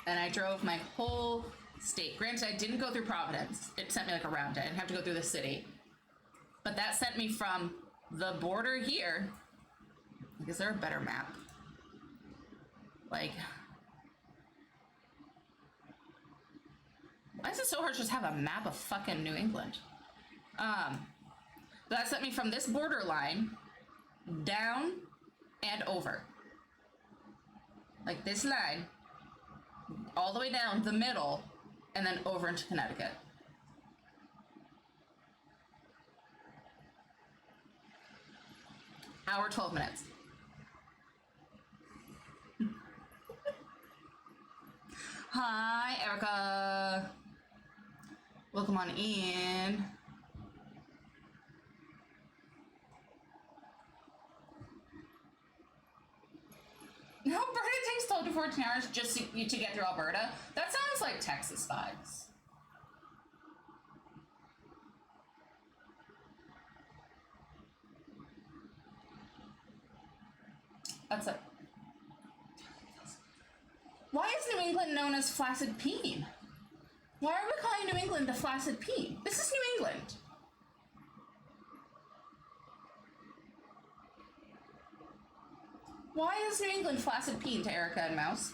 And I drove my whole state. Granted, I didn't go through Providence. It sent me like around it. I didn't have to go through the city. But that sent me from the border here. Like, is there a better map? Like, why is it so hard to just have a map of fucking New England? That sent me from this borderline down and over. Like this line, all the way down the middle, and then over into Connecticut. Hour, 12 minutes. Hi, Erica. Welcome on in. No, Alberta takes 12 to 14 hours just to get through Alberta. That sounds like Texas vibes. That's it. Why is New England known as Flaccid Peen? Why are we calling New England the Flaccid Peen? This is New England. Why is New England Flaccid Peen to Erica and Mouse?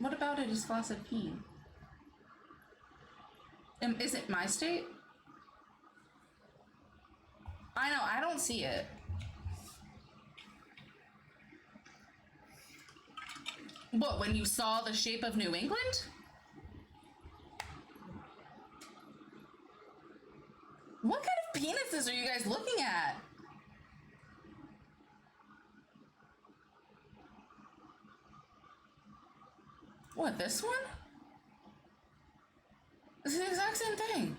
What about it is Flaccid Peen? Is it my state? I know, I don't see it. What, when you saw the shape of New England? What kind of penises are you guys looking at? What, this one? It's the exact same thing.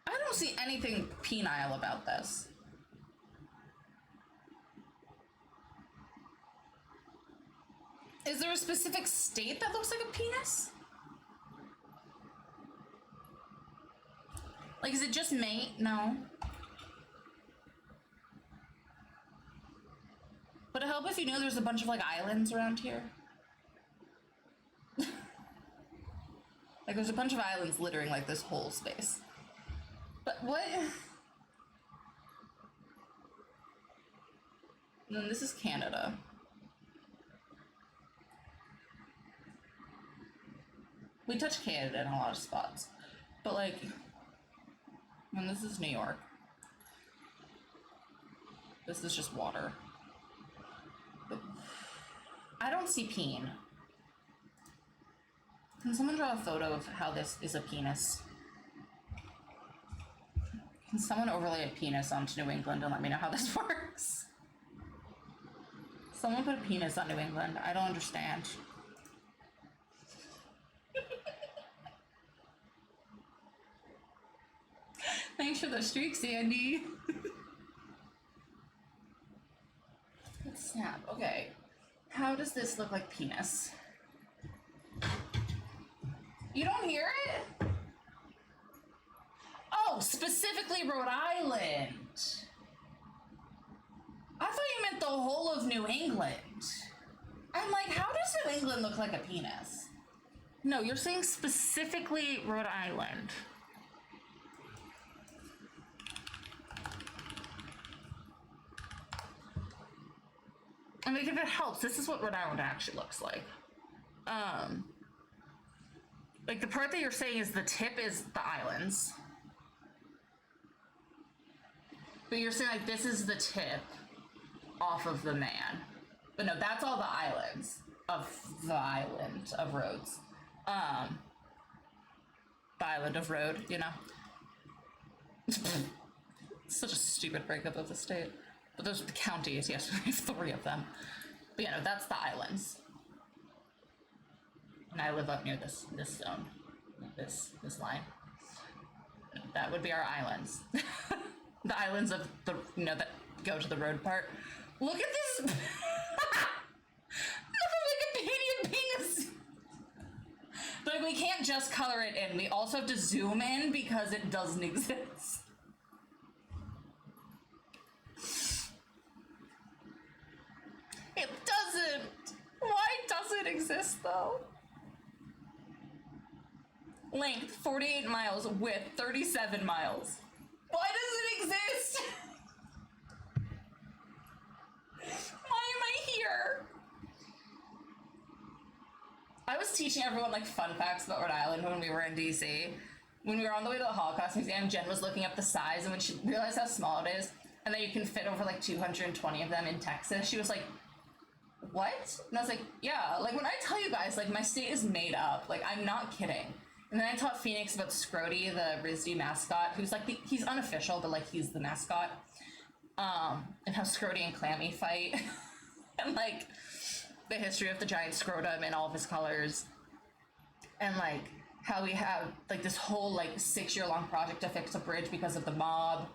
I don't see anything penile about this. Is there a specific state that looks like a penis? Like, is it just Maine? No. Would it help if you knew there's a bunch of, like, islands around here? Like, there's a bunch of islands littering, like, this whole space. But what? And then this is Canada. We touch Canada in a lot of spots. But, like, and this is New York. This is just water. I don't see peen. Can someone draw a photo of how this is a penis? Can someone overlay a penis onto New England and let me know how this works? Someone put a penis on New England. I don't understand. Thanks for the streaks, Andy. Let's snap. Okay. How does this look like penis? You don't hear it? Oh, specifically Rhode Island. I thought you meant the whole of New England. I'm like, how does New England look like a penis? No, you're saying specifically Rhode Island. I mean, if it helps, this is what Rhode Island actually looks like. Like the part that you're saying is the tip is the islands. But you're saying like this is the tip off of the man. But no, that's all the islands of the island of Rhodes. The island of Rhode, you know? Such a stupid breakup of the state. But those are the counties, yes, we have 3 of them. But yeah, no, that's the islands. And I live up near this zone. This line. That would be our islands. The islands of the, you know, that go to the road part. Look at this. Like, we can't just color it in. We also have to zoom in because it doesn't exist. It doesn't. Why does it exist, though? Length, 48 miles. Width, 37 miles. Why does it exist? Why am I here? I was teaching everyone, like, fun facts about Rhode Island when we were in DC. When we were on the way to the Holocaust Museum, Jen was looking up the size, and when she realized how small it is, and that you can fit over, like, 220 of them in Texas, she was like, what? And I was like, yeah, like, when I tell you guys, like, my state is made up. Like, I'm not kidding. And then I taught Phoenix about Scrody, the RISD mascot, who's, like, he's unofficial, but, like, he's the mascot. And how Scrody and Clammy fight. And, like, the history of the giant scrotum in all of his colors. And, like, how we have, like, this whole, like, 6-year-long project to fix a bridge because of the mob.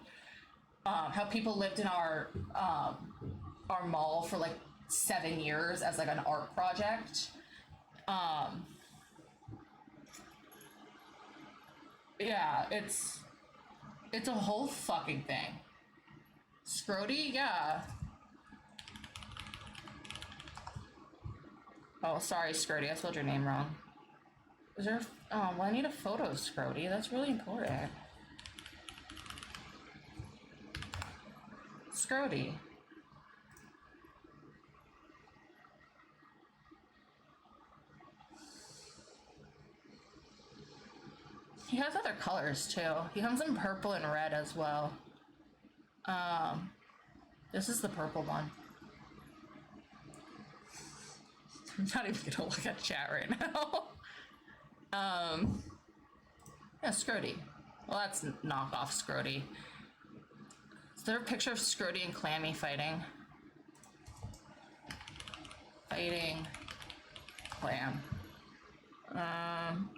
How people lived in our mall for, like, 7 years as, like, an art project. Yeah, it's a whole fucking thing. Scrody, yeah. Oh, sorry, Scrody, I spelled your name wrong. Is there, well, I need a photo of Scrody, that's really important. Scrody. He has other colors too. He comes in purple and red as well. This is the purple one. I'm not even gonna look at chat right now. Yeah, Scrody. Well, that's knockoff Scrody. Is there a picture of Scrody and Clammy fighting? Fighting Clam.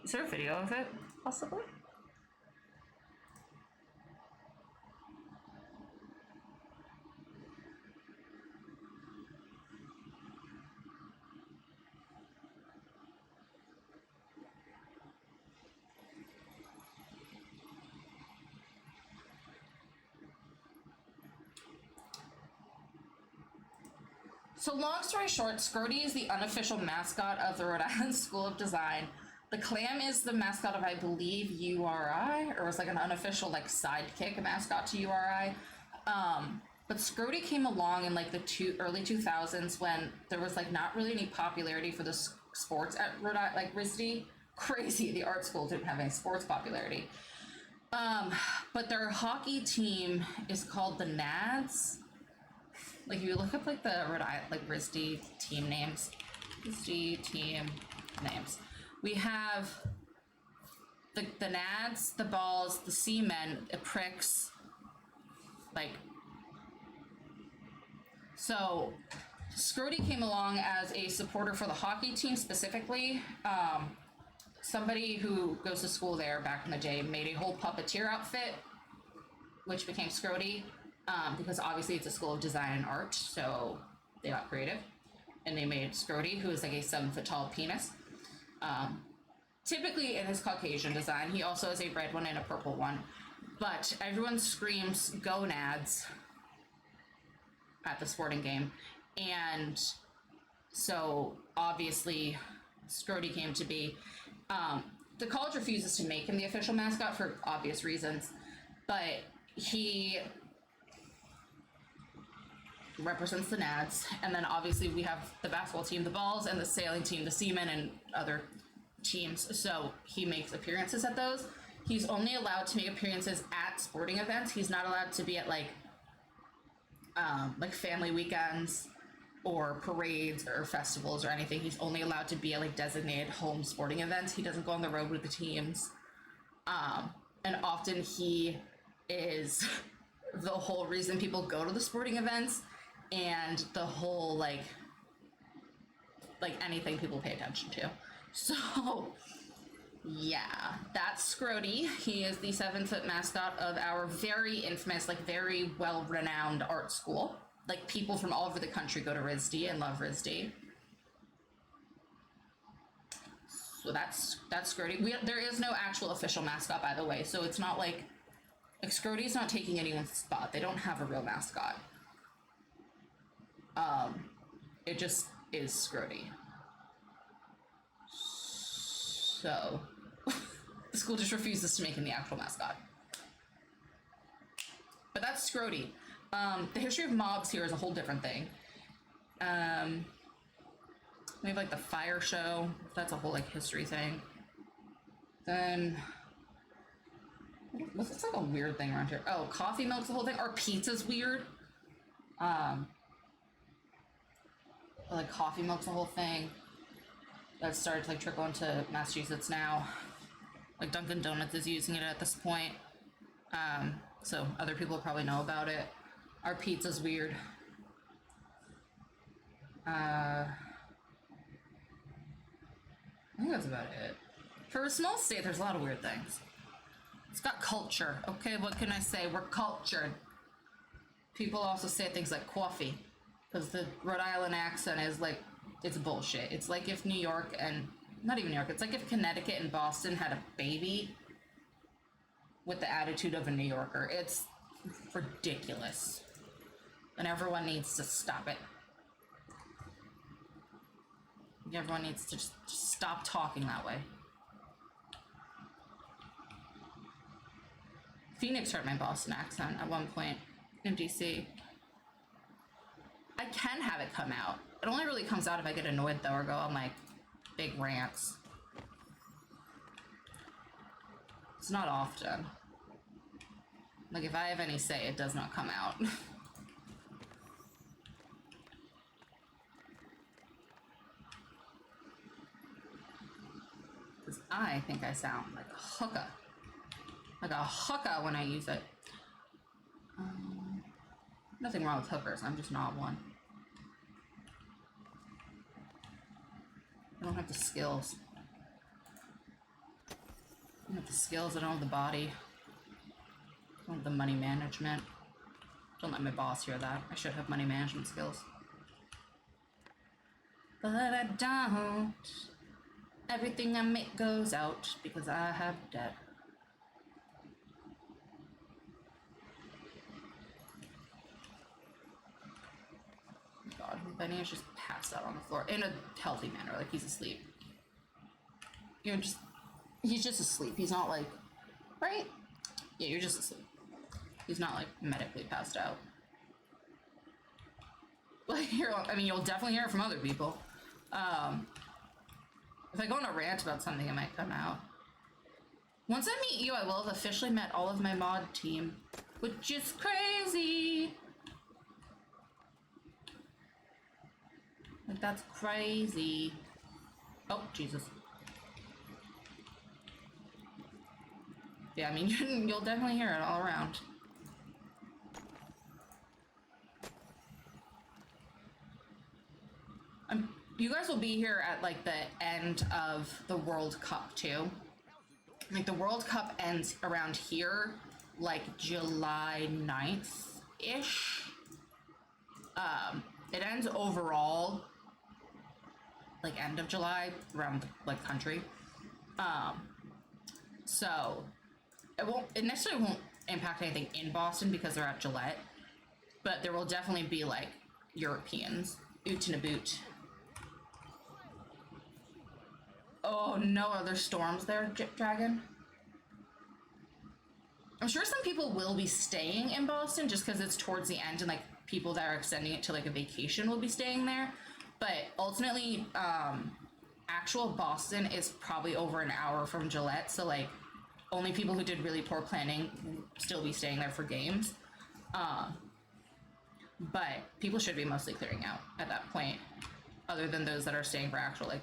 Is there a video of it? Possibly? So long story short, Scrody is the unofficial mascot of the Rhode Island School of Design. The Clam is the mascot of, I believe, URI, or it's like an unofficial, like, sidekick mascot to URI. But Scrody came along in, like, the early 2000s when there was, like, not really any popularity for the sports at Rhode Island, like, RISD. Crazy, the art school didn't have any sports popularity. But their hockey team is called the Nads. Like, if you look up, like, the Rhode Island, like, RISD team names. RISD team names. We have the Nads, the Balls, the Seamen, the Pricks, like. So, Scrody came along as a supporter for the hockey team specifically. Somebody who goes to school there back in the day made a whole puppeteer outfit, which became Scrody, because obviously it's a school of design and art, so they got creative. And they made Scrody, who is like a 7-foot-tall penis. Typically in his Caucasian design, he also has a red one and a purple one. But everyone screams gonads at the sporting game. And so obviously Scrody came to be. The college refuses to make him the official mascot for obvious reasons, but he represents the Nads. And then obviously we have the basketball team, the Balls, and the sailing team, the Seamen, and other teams. So he makes appearances at those. He's only allowed to make appearances at sporting events. He's not allowed to be at like family weekends or parades or festivals or anything. He's only allowed to be at like designated home sporting events. He doesn't go on the road with the teams. And often he is the whole reason people go to the sporting events and the whole like anything people pay attention to. So yeah, that's Scrody. He is the 7-foot mascot of our very infamous, like very well-renowned art school. Like people from all over the country go to RISD and love RISD. So that's Scrody. There is no actual official mascot, by the way, so it's not like Scrody's not taking anyone's spot. They don't have a real mascot. It just is Scrody. So the school just refuses to make him the actual mascot. But that's Scrody. The history of mobs here is a whole different thing. We have like the fire show. That's a whole like history thing. Then what's this like a weird thing around here? Oh, coffee milk's the whole thing. Or pizza's weird. Like coffee milk's the whole thing. That started to like trickle into Massachusetts now. Like Dunkin' Donuts is using it at this point. So other people probably know about it. Our pizza's weird. I think that's about it. For a small state, there's a lot of weird things. It's got culture. Okay, what can I say? We're cultured. People also say things like coffee, because the Rhode Island accent is like, it's bullshit. It's like if New York and, not even New York, it's like if Connecticut and Boston had a baby with the attitude of a New Yorker. It's ridiculous. And everyone needs to stop it. Everyone needs to just stop talking that way. Phoenix heard my Boston accent at one point in DC. I can have it come out. It only really comes out if I get annoyed though, or go on like big rants. It's not often. Like if I have any say, it does not come out. Because I think I sound like a hooker. Like a hooker when I use it. Nothing wrong with hookers, I'm just not one. I don't have the skills. I don't have the skills, I don't have the body. I don't have the money management. Don't let my boss hear that. I should have money management skills. But I don't. Everything I make goes out because I have debt. God, Benny is just passed out on the floor in a healthy manner, like he's asleep. He's just asleep. He's not like, right? Yeah, you're just asleep. He's not like medically passed out. Like, I mean, you'll definitely hear it from other people. If I go on a rant about something, it might come out. Once I meet you, I will have officially met all of my mod team, which is crazy. Like, that's crazy. Oh, Jesus. Yeah, I mean, you'll definitely hear it all around. You guys will be here at, like, the end of the World Cup, too. Like, the World Cup ends around here, like, July 9th-ish. It ends overall, like, end of July, around the, like, country. So, it necessarily won't impact anything in Boston because they're at Gillette, but there will definitely be, like, Europeans. Oot and a boot. Oh no, are there storms there, Dragon? I'm sure some people will be staying in Boston just because it's towards the end and like people that are extending it to like a vacation will be staying there. But ultimately, actual Boston is probably over an hour from Gillette, so like only people who did really poor planning will still be staying there for games. But people should be mostly clearing out at that point, other than those that are staying for actual like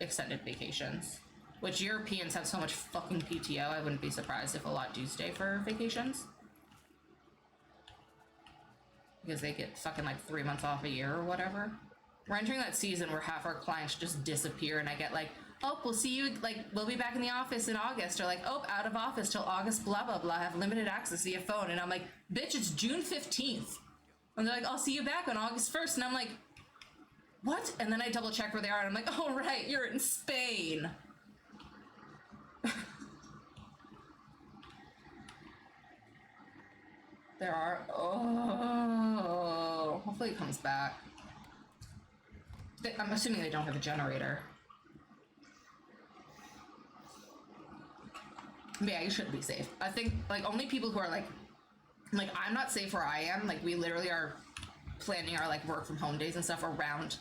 extended vacations, which Europeans have so much fucking PTO, I wouldn't be surprised if a lot do stay for vacations. Because they get fucking like 3 months off a year or whatever. We're entering that season where half our clients just disappear and I get like, oh, we'll see you, like, we'll be back in the office in August, or like, oh, out of office till August, blah, blah, blah, have limited access via phone. And I'm like, bitch, it's June 15th. And they're like, I'll see you back on August 1st. And I'm like, what? And then I double check where they are and I'm like, oh right, you're in Spain. There are. Oh, hopefully it comes back. I'm assuming they don't have a generator. But yeah, you should be safe. I think like only people who are like I'm not safe where I am. Like we literally are planning our like work from home days and stuff around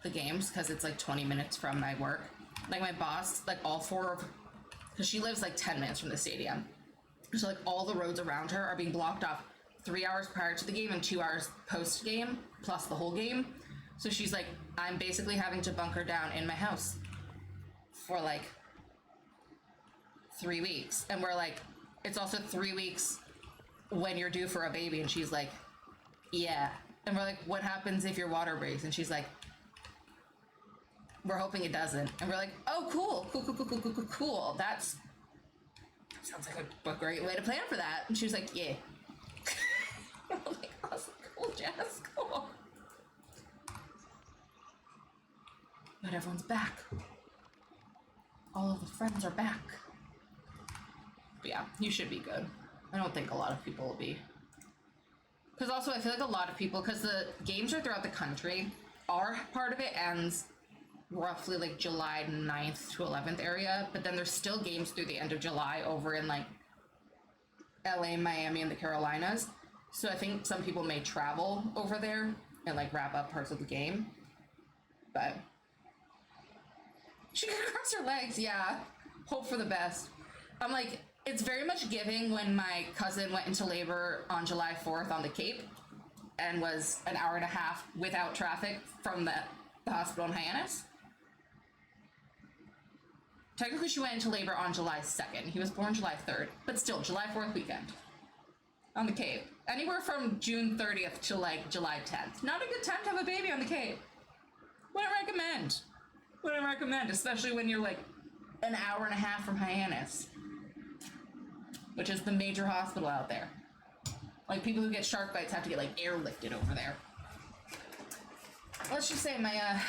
the games because it's like 20 minutes from my work. Like my boss, like all four of, because she lives like 10 minutes from the stadium. So like all the roads around her are being blocked off 3 hours prior to the game and 2 hours post game, plus the whole game. So she's like, I'm basically having to bunker down in my house for like 3 weeks. And we're like, it's also 3 weeks when you're due for a baby. And she's like, yeah. And we're like, what happens if your water breaks? And she's like, we're hoping it doesn't. And we're like, oh, cool. That sounds like a great way to plan for that. And she was like, yeah. I'm like, awesome, cool, Jess, cool. But everyone's back. All of the friends are back. But yeah, you should be good. I don't think a lot of people will be. Because also, I feel like a lot of people, because the games are throughout the country, our part of it ends roughly like July 9th to 11th area, but then there's still games through the end of July over in like LA, Miami, and the Carolinas. So I think some people may travel over there and like wrap up parts of the game. But she could cross her legs, yeah. Hope for the best. I'm like, it's very much giving when my cousin went into labor on July 4th on the Cape and was an hour and a half without traffic from the hospital in Hyannis. Technically, she went into labor on July 2nd. He was born July 3rd, but still, July 4th weekend on the Cape. Anywhere from June 30th to like July 10th. Not a good time to have a baby on the Cape. Wouldn't recommend. Wouldn't recommend, especially when you're like an hour and a half from Hyannis, which is the major hospital out there. Like people who get shark bites have to get like airlifted over there. Let's just say my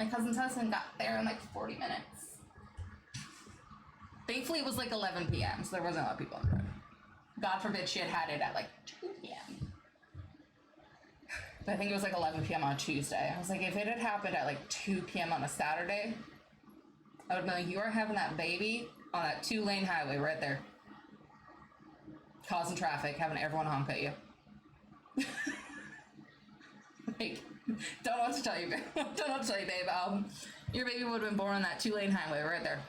cousin's husband got there in like 40 minutes. Thankfully, it was like 11 p.m., so there wasn't a lot of people on the road. God forbid she had it at like 2 p.m. But I think it was like 11 p.m. on Tuesday. I was like, if it had happened at like 2 p.m. on a Saturday, I would be like, you are having that baby on that 2-lane highway right there. Causing traffic, having everyone honk at you. Like, don't know what to tell you, babe. Don't know what to tell you, babe. Your baby would have been born on that 2-lane highway right there.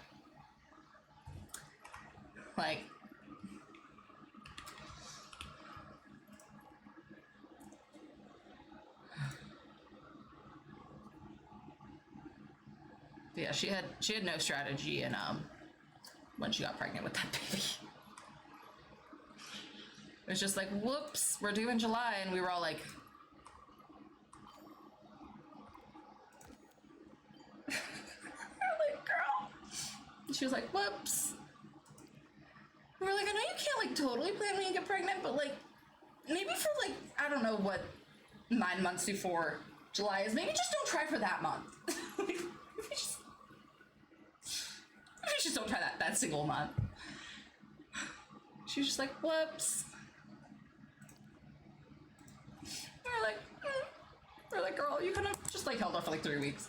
Like, yeah, she had no strategy in when she got pregnant with that baby. It was just like, whoops, we're due in July, and we were all like, girl. And she was like, whoops. And we're like, I know you can't like totally plan when you get pregnant, but like maybe for like, I don't know what 9 months before July is, maybe just don't try for that month. Maybe just don't try that single month. She was just like, whoops. And we're like, girl, you could have just like held off for like 3 weeks.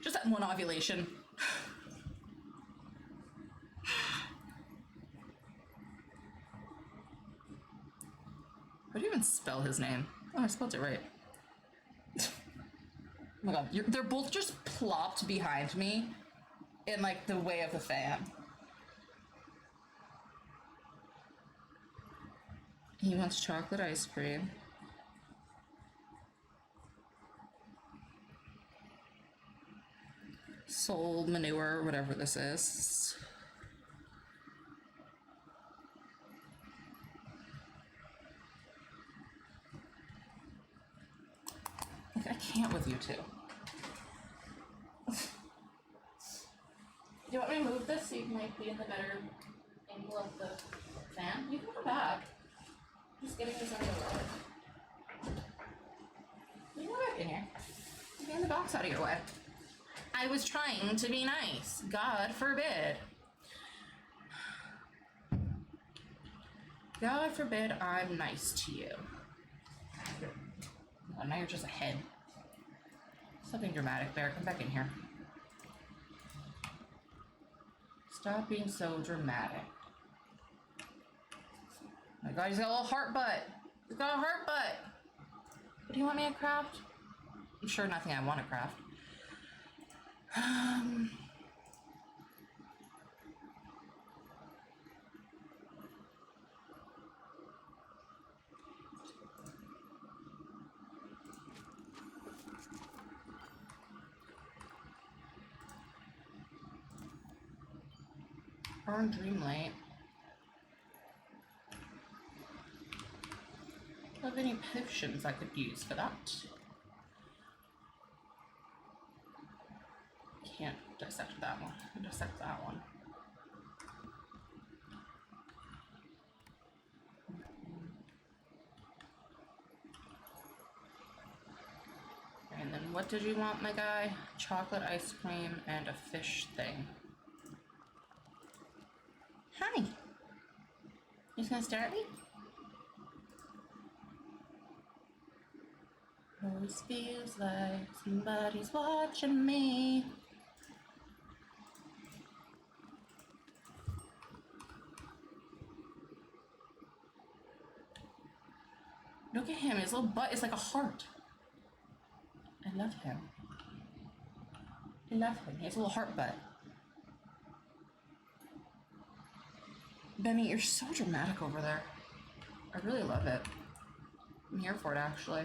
Just that one ovulation. How do you even spell his name? Oh, I spelled it right. Oh my god, they're both just plopped behind me in like the way of the fan. He wants chocolate ice cream. Soul manure, whatever this is. Like, I can't with you two. Do you want me to move this so you can like be in the better angle of the fan? You can come back. Just getting this under the way. You can go back in here. Get the box out of your way. I was trying to be nice. God forbid. God forbid I'm nice to you. Oh, now you're just a head. Something dramatic there. Come back in here. Stop being so dramatic. Oh my God, he's got a little heart butt. He's got a heart butt. What do you want me to craft? I'm sure nothing I want to craft. Burn Dreamlight. Do you have any potions I could use for that? Can't dissect that one. I can dissect that one. And then what did you want, my guy? Chocolate ice cream and a fish thing. Hi. You just gonna stare at me? Always feels like somebody's watching me. Look at him, his little butt is like a heart. I love him. I love him. He has a little heart butt. Benny, you're so dramatic over there. I really love it. I'm here for it, actually.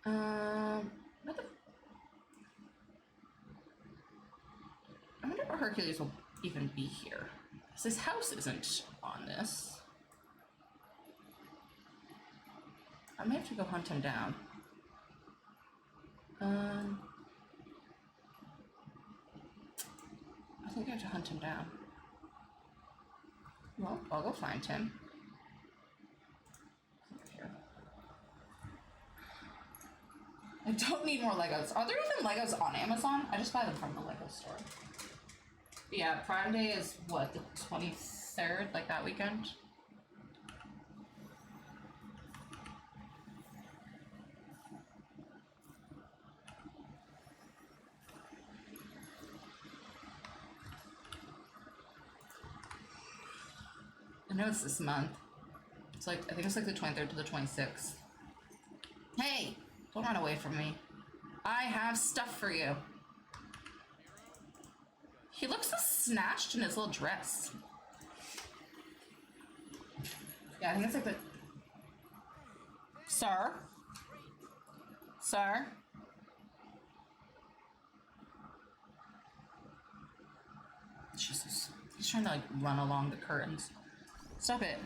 What the... I wonder if Hercules will even be here. Because his house isn't on this. I may have to go hunt him down. I think I have to hunt him down. Well, I'll go find him. Here. I don't need more Legos. Are there even Legos on Amazon? I just buy them from the Lego store. But yeah, Prime Day is what, the 23rd, like that weekend? I know it's this month. It's like, I think it's like the 23rd to the 26th. Hey, don't run away from me. I have stuff for you. He looks so snatched in his little dress. Yeah, I think it's like the... Sir? Sir? Jesus. He's trying to like run along the curtains. Stop it.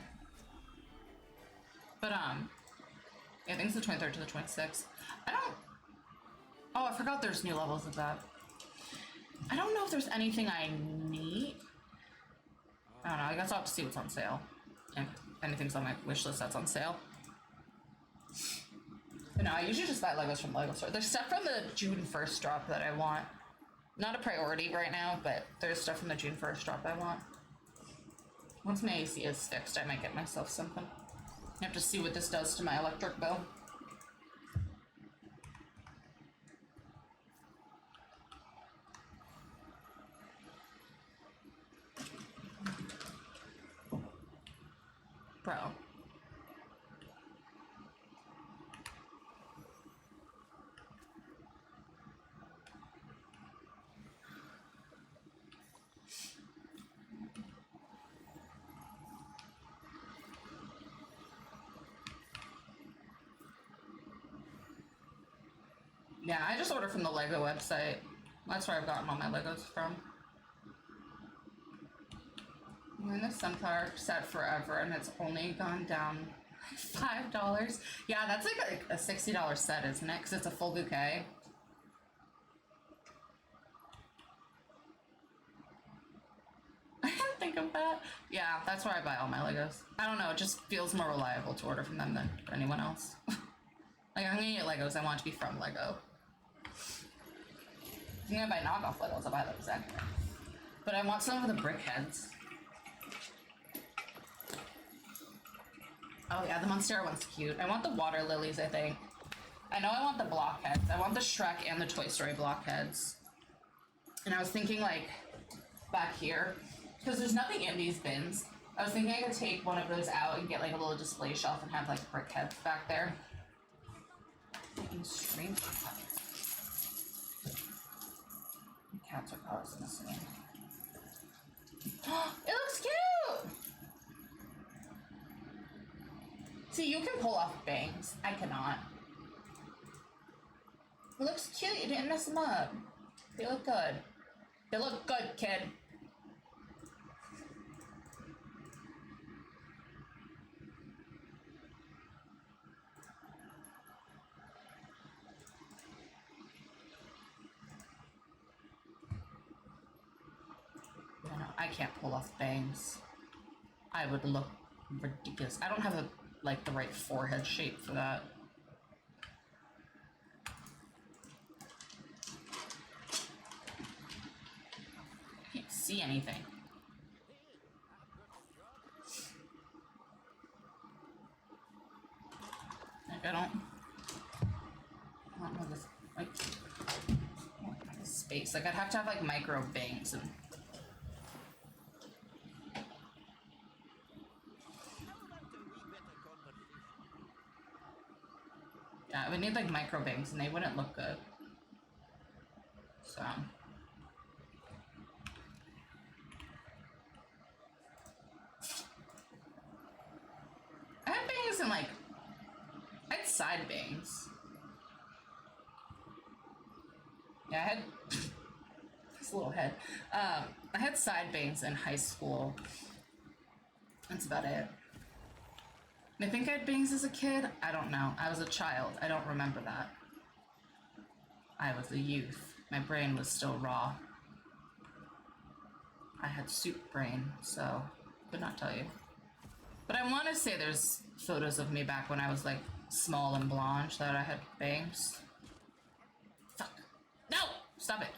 But yeah, I think it's the 23rd to the 26th. Oh, I forgot there's new levels of that. I don't know if there's anything I need. I don't know, I guess I'll have to see what's on sale. If anything's on my wish list that's on sale. But no, I usually just buy Legos from Lego store. There's stuff from the June 1st drop that I want. Not a priority right now, but there's stuff from the June 1st drop I want. Once my AC is fixed, I might get myself something. I have to see what this does to my electric bill. Bro. Yeah, I just order from the Lego website. That's where I've gotten all my Legos from. I'm in the sunflower set forever, and it's only gone down $5. Yeah, that's like a $60 set, isn't it? Because it's a full bouquet. I didn't think of that. Yeah, that's where I buy all my Legos. I don't know, it just feels more reliable to order from them than anyone else. Like, I'm gonna get Legos, I want it to be from Lego. If I'm gonna buy knockoff Legos, I'll buy those anyway. But I want some of the brick heads. Oh yeah, the Monstera one's cute. I want the water lilies, I think. I know I want the blockheads. I want the Shrek and the Toy Story blockheads. And I was thinking like back here, because there's nothing in these bins. I was thinking I could take one of those out and get like a little display shelf and have like brick heads back there. Stream. Cats are causing the same. It looks cute! See, you can pull off bangs. I cannot. It looks cute. You didn't mess them up. They look good. They look good, kid. No, I can't pull off bangs. I would look ridiculous. I don't have a like the right forehead shape for that. I can't see anything. Like I don't know this like this space. Like I'd have to have like micro bangs and yeah, I would need like micro bangs and they wouldn't look good. So I had bangs and like I had side bangs. Yeah, I had this little head. I had side bangs in high school. That's about it. I think I had bangs as a kid. I don't know. I was a child. I don't remember that. I was a youth. My brain was still raw. I had soup brain, so could not tell you. But I want to say there's photos of me back when I was like small and blonde that I had bangs. Fuck. No! Stop it.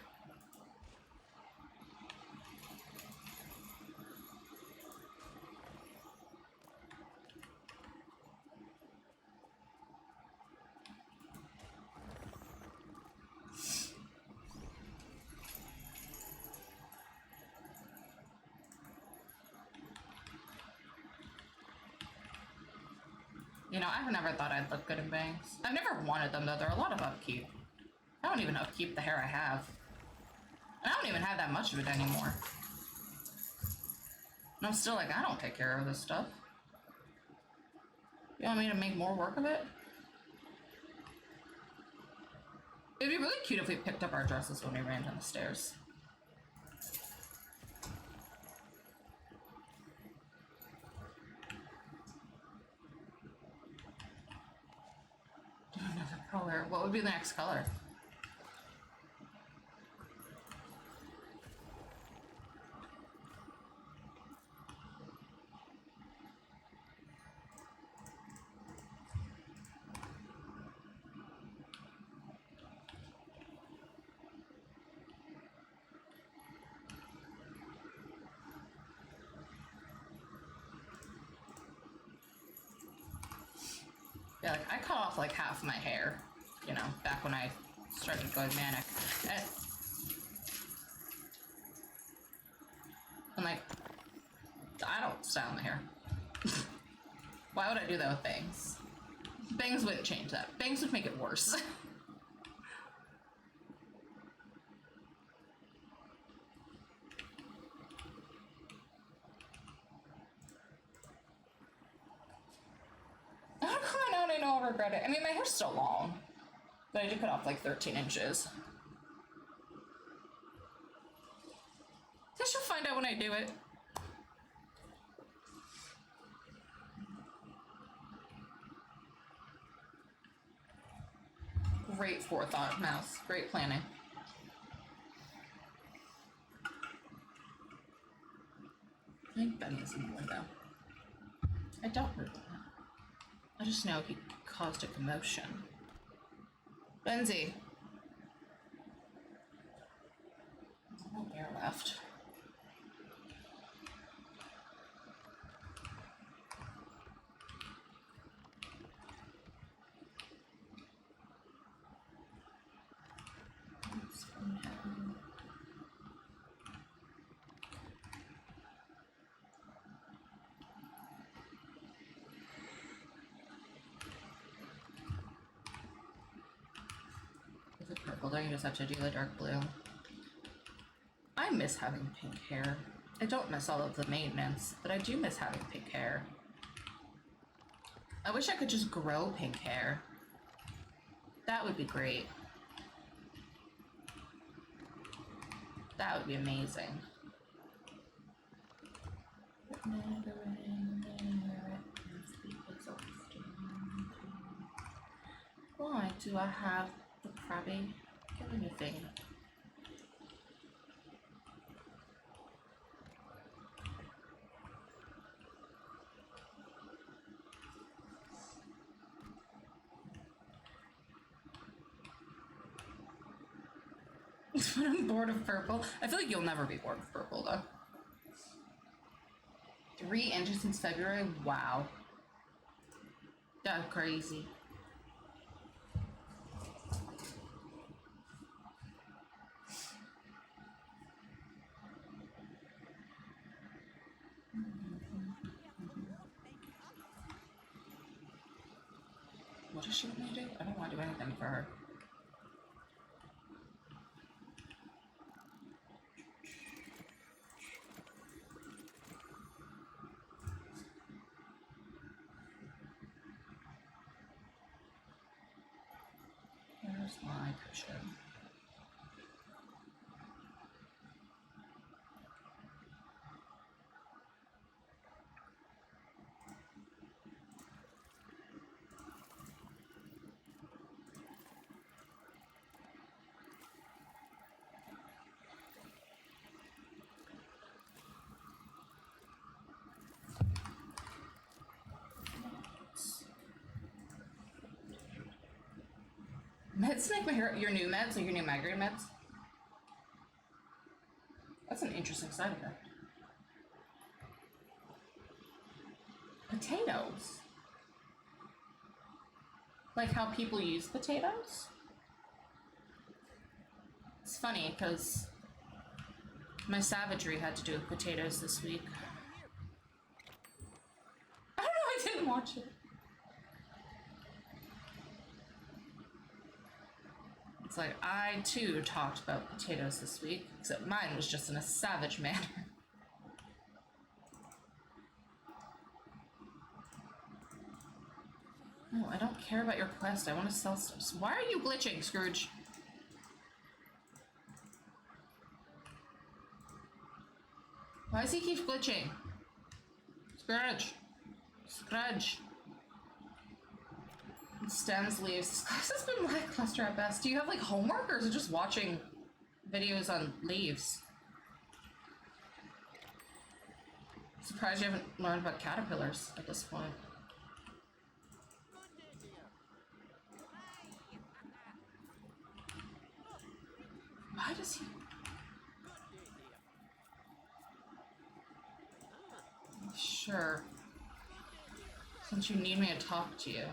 You know, I've never thought I'd look good in bangs. I've never wanted them though. They're a lot of upkeep. I don't even upkeep the hair I have. And I don't even have that much of it anymore. And I'm still like, I don't take care of this stuff. You want me to make more work of it? It'd be really cute if we picked up our dresses when we ran down the stairs. Another color. What would be the next color? Yeah, like I cut off like half my hair, you know, back when I started going manic. And like, I don't style my hair. Why would I do that with bangs? Bangs wouldn't change that. Bangs would make it worse. Oh, come on out, I know I'll regret it. I mean, my hair's still long, but I did cut off like 13 inches. I should find out when I do it. Great forethought, Mouse. Great planning. I think Benny is in the window. I don't remember that. I just know he caused a commotion. Benzie. There's no air left. purple. Don't you just have to do the dark blue? I miss having pink hair. I don't miss all of the maintenance, but I do miss having pink hair. I wish I could just grow pink hair. That would be great. That would be amazing. Why do I have the crabby killing me thing? When I'm bored of purple. I feel like you'll never be bored of purple though. 3 inches since February? Wow. That's crazy. What does she want me to do? I don't want to do anything for her. Where's my cushion? Meds make my hair. Your new meds, like your new migraine meds? That's an interesting side effect. Potatoes. Like how people use potatoes? It's funny because my savagery had to do with potatoes this week. I don't know, I didn't watch it. It's like, I too talked about potatoes this week, except mine was just in a savage manner. No, I don't care about your quest. I want to sell stuff. Why are you glitching, Scrooge? Why does he keep glitching? Scrooge. Scrooge. Stems, leaves. This class has been lackluster at best. Do you have like homework or is it just watching videos on leaves? Surprised you haven't learned about caterpillars at this point. Why does he... Sure. Since you need me to talk to you.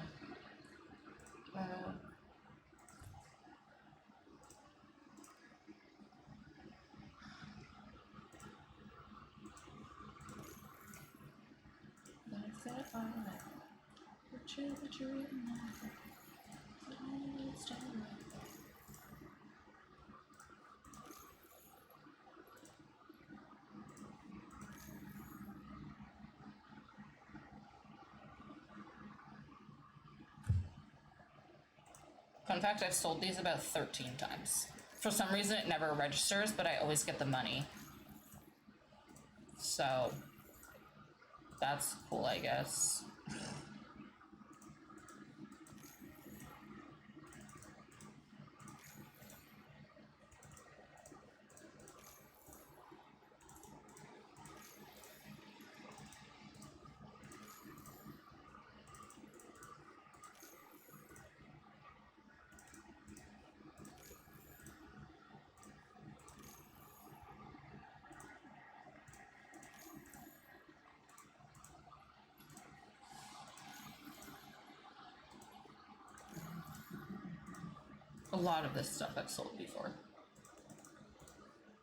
Fun fact, I've sold these about 13 times. For some reason, it never registers, but I always get the money. So, that's cool, I guess. A lot of this stuff I've sold before.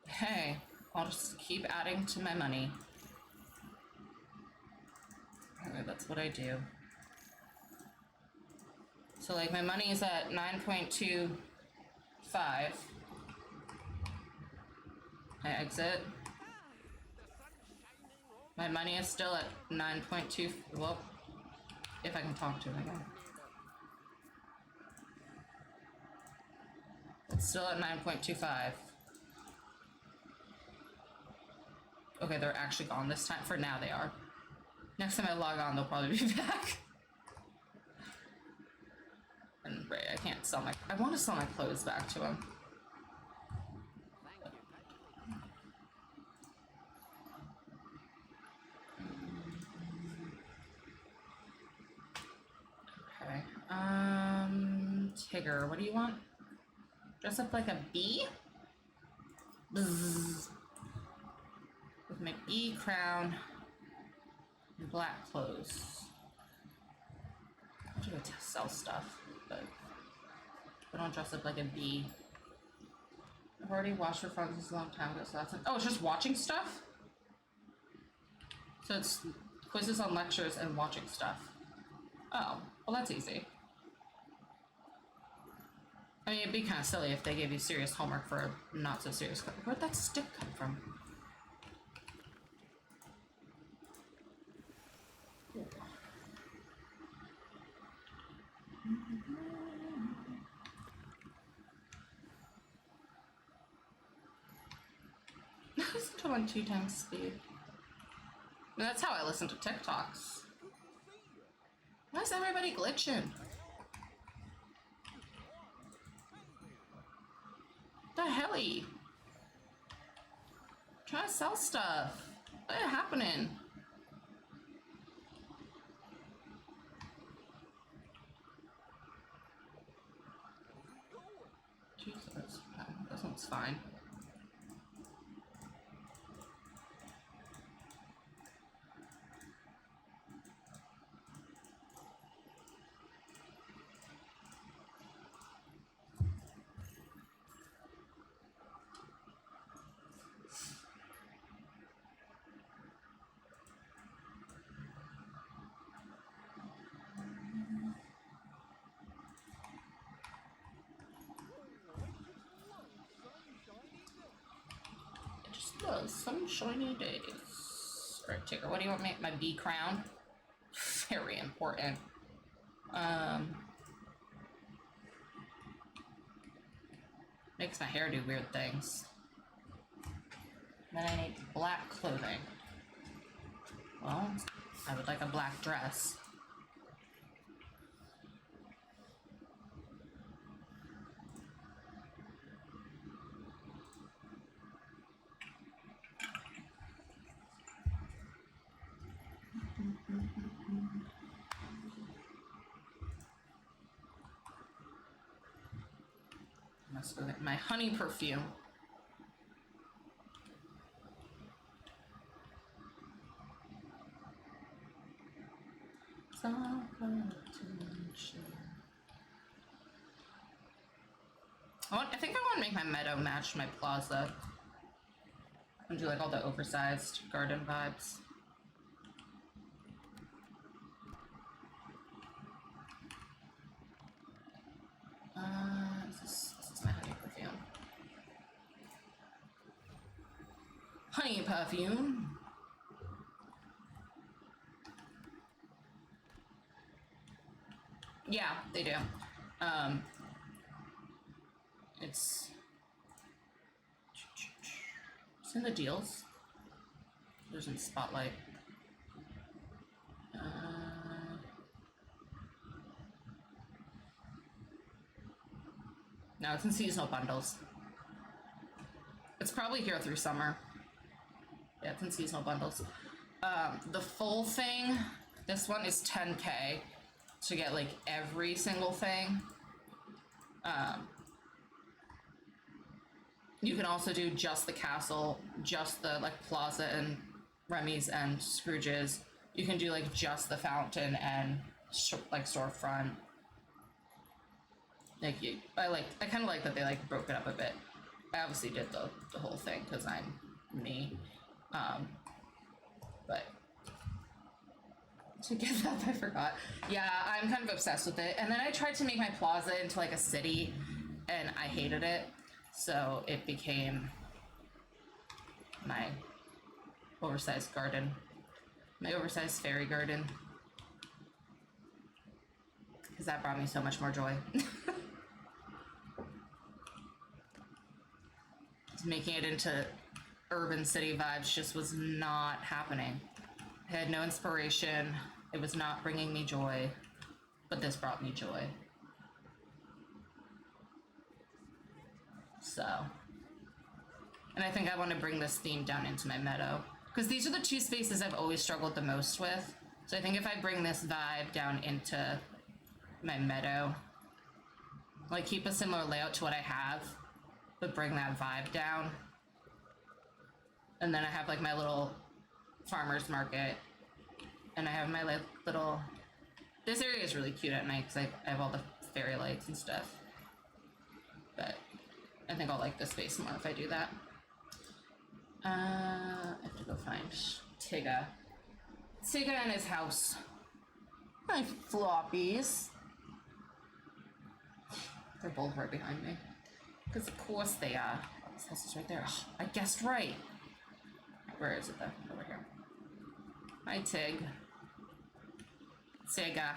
Hey, I'll just keep adding to my money. Okay, that's what I do. So like my money is at 9.2 5. I exit. My money is still at 9.2. Well, if I can talk to him again. It's still at 9.25. Okay, they're actually gone this time. For now, they are. Next time I log on, they'll probably be back. And Ray, I can't sell my... I want to sell my clothes back to him. Okay. Tigger, what do you want? Dress up like a bee? Bzzz. With my bee crown and black clothes. I have to go sell stuff, but I don't dress up like a bee. I've already watched for fun this a long time ago, so that's... Oh, it's just watching stuff? So it's quizzes on lectures and watching stuff. Oh, well that's easy. I mean, it'd be kind of silly if they gave you serious homework for a not so serious class. Where'd that stick come from? I listen to 1 2 times speed. That's how I listen to TikToks. Why is everybody glitching? What the helly? Try to sell stuff. What is happening? Jesus, this one's fine. Some shiny days. Alright, Tigger, what do you want me? My bee crown? Very important. Makes my hair do weird things. Then I need black clothing. Well, I would like a black dress. Must go get my honey perfume. I think I want to make my meadow match my plaza. And do like all the oversized garden vibes. This is my honey perfume. Honey perfume. Yeah, they do. It's in the deals. There's in Spotlight. No, it's in seasonal bundles. It's probably here through summer. Yeah, it's in seasonal bundles. The full thing, this one is 10K to get like every single thing. You can also do just the castle, just the like plaza and Remy's and Scrooge's. You can do like just the fountain and like storefront. Like I kind of like that they like broke it up a bit. I obviously did the whole thing because I'm me. But to get that, I forgot. Yeah, I'm kind of obsessed with it. And then I tried to make my plaza into like a city, and I hated it, so it became my oversized garden, my oversized fairy garden, because that brought me so much more joy. Making it into urban city vibes just was not happening. I had no inspiration. It was not bringing me joy, but this brought me joy. So, and I think I want to bring this theme down into my meadow, because these are the two spaces I've always struggled the most with. So I think if I bring this vibe down into my meadow, like keep a similar layout to what I have, but bring that vibe down. And then I have like my little farmer's market, and I have my little, this area is really cute at night because I have all the fairy lights and stuff. But I think I'll like this space more if I do that. I have to go find Tigga. Tigga and his house. My floppies. They're both right behind me. Because of course they are. Oh, this house is right there. Oh, I guessed right. Where is it though? Over here. Hi, Tig. Tigga.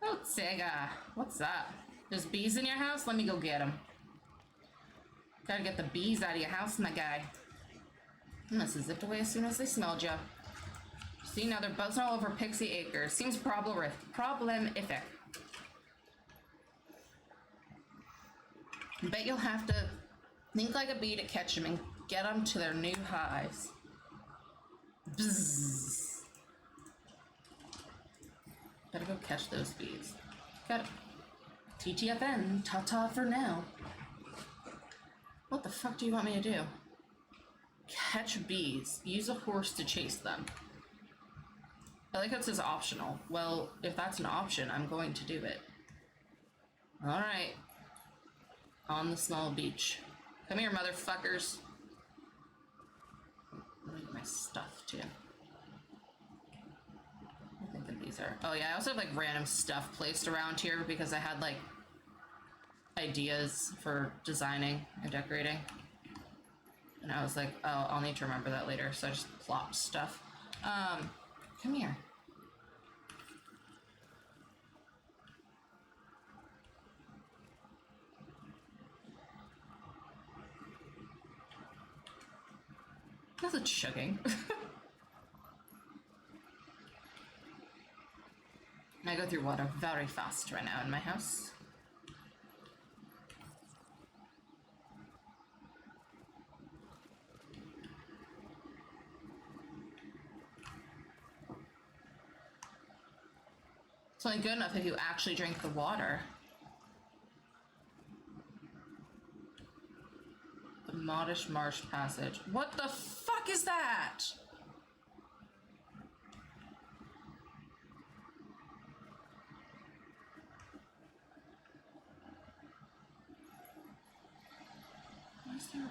Oh, Tigga. What's up? There's bees in your house? Let me go get them. Gotta get the bees out of your house, my guy. And this is zipped away as soon as they smelled you. See, now they're buzzing all over Pixie Acres. Seems problematic. Bet you'll have to think like a bee to catch them and get them to their new hives. Bzzz. Gotta go catch those bees. Got it. TTFN, ta-ta for now. What the fuck do you want me to do? Catch bees. Use a horse to chase them. I like how it says optional. Well, if that's an option, I'm going to do it. Alright. On the small beach. Come here, motherfuckers. Let me get my stuff, too. I think these are... Oh, yeah, I also have, like, random stuff placed around here because I had, like, ideas for designing and decorating. And I was like, oh, I'll need to remember that later, so I just plopped stuff. Come here. That's a chugging. I go through water very fast right now in my house. It's only good enough if you actually drink the water. The Modish Marsh Passage. What the fuck is that? What is there?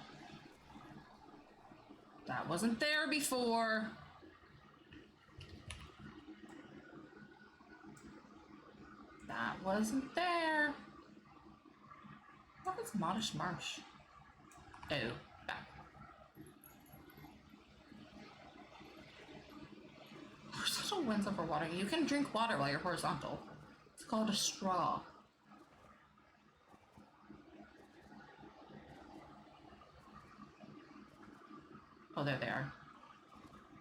That wasn't there before. That wasn't there. What is Modish Marsh? Oh, back. Horizontal wins over water. You can drink water while you're horizontal. It's called a straw. Oh, there they are.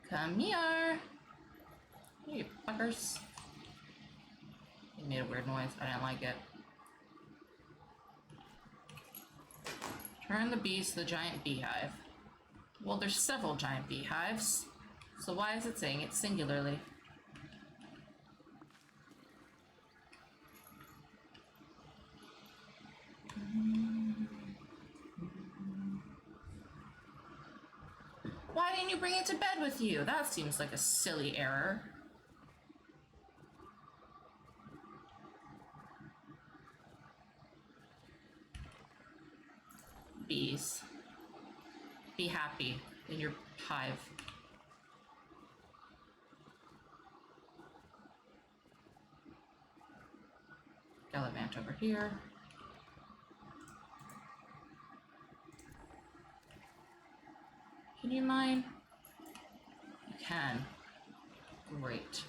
Come here. You fuckers. It made a weird noise. I didn't like it. Turn the bees to the giant beehive. Well, there's several giant beehives. So why is it saying it singularly? Why didn't you bring it to bed with you? That seems like a silly error. Bees. Be happy in your hive. Gallivant over here. Can you mine? You can. Great.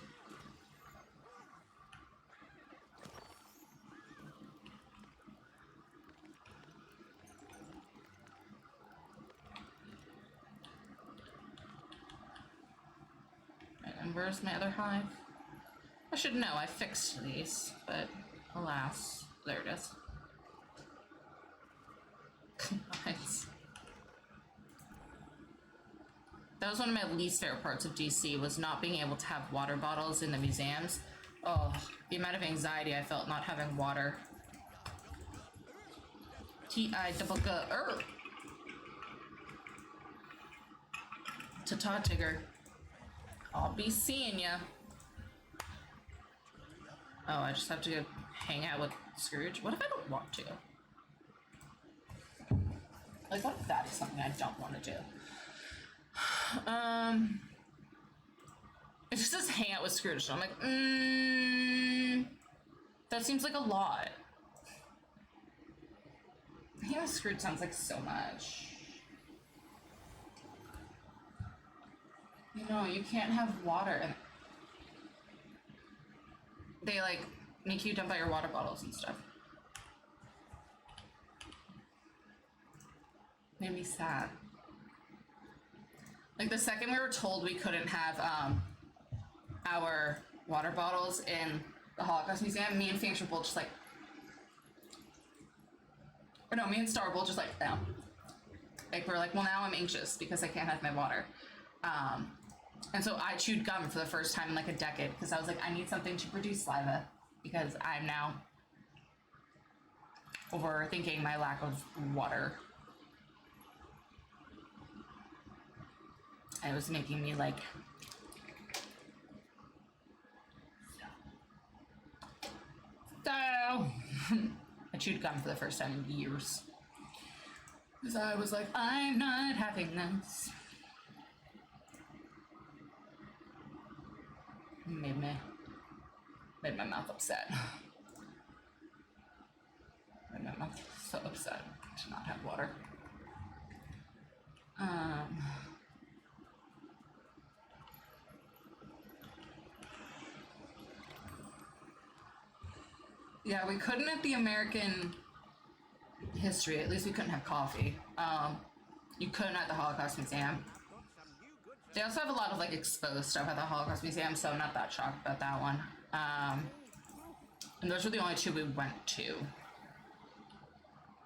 Right, and where's my other hive? I should know, I fixed these, but alas, there it is. Nice. That was one of my least favorite parts of DC, was not being able to have water bottles in the museums. Oh, the amount of anxiety I felt not having water. T-I-double-G-er. Ta-ta, Tigger. I'll be seeing ya. Oh, I just have to hang out with Scrooge? What if I don't want to? Like, what if that is something I don't want to do? It just says hang out with Scrooge, so I'm like, that seems like a lot. Hanging out with Scrooge sounds like so much. You know, you can't have water, and they like make you dump out your water bottles and stuff. Made me sad. Like the second we were told we couldn't have our water bottles in the Holocaust Museum, me and Phoenix were both just like, or no, me and Star were both just like, no. Like we're like, well, now I'm anxious because I can't have my water. And so I chewed gum for the first time in like a decade because I was like, I need something to produce saliva because I'm now overthinking my lack of water. It was making me like, so I chewed gum for the first time in years because I was like, I'm not having this. Made my mouth upset. Made my mouth so upset to not have water. Yeah, we couldn't at the American history. At least we couldn't have coffee. You couldn't at the Holocaust Museum. They also have a lot of like exposed stuff at the Holocaust Museum, so I'm not that shocked about that one. And those were the only two we went to.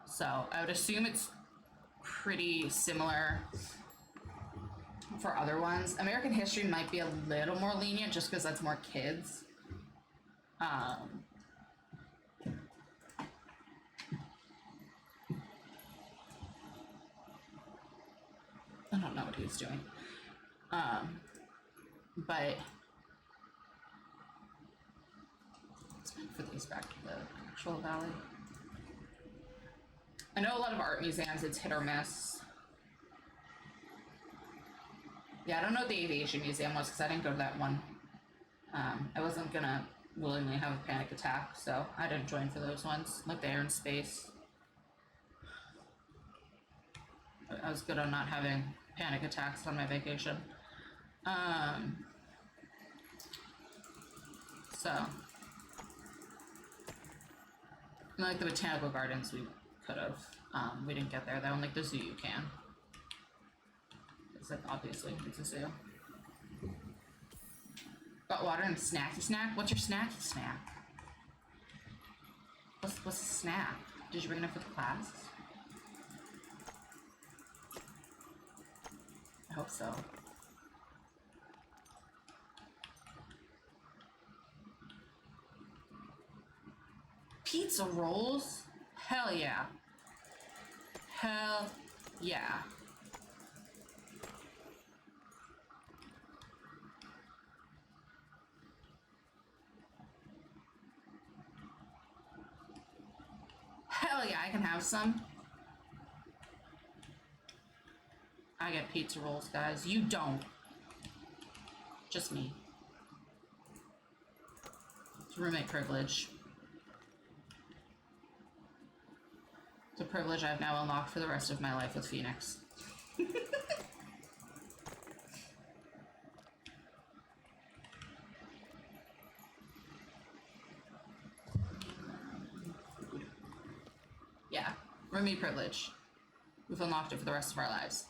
So I would assume it's pretty similar for other ones. American history might be a little more lenient just because that's more kids. I don't know what he's doing. But let's wait for these back to the actual valley. I know a lot of art museums, it's hit or miss. Yeah, I don't know what the aviation museum was because I didn't go to that one. I wasn't gonna willingly have a panic attack, so I didn't join for those ones, like the air and space. I was good on not having panic attacks on my vacation. So, like the botanical gardens, we could have. We didn't get there though, and like the zoo, you can. It's like obviously it's a zoo. Got water and snacky snack. What's your snacky snack? What's the snack? Did you bring enough for the class? I hope so. Pizza rolls? Hell yeah. Hell yeah. Hell yeah, I can have some. I get pizza rolls, guys. You don't. Just me. It's roommate privilege. It's a privilege I've now unlocked for the rest of my life with Phoenix. Roommate privilege. We've unlocked it for the rest of our lives.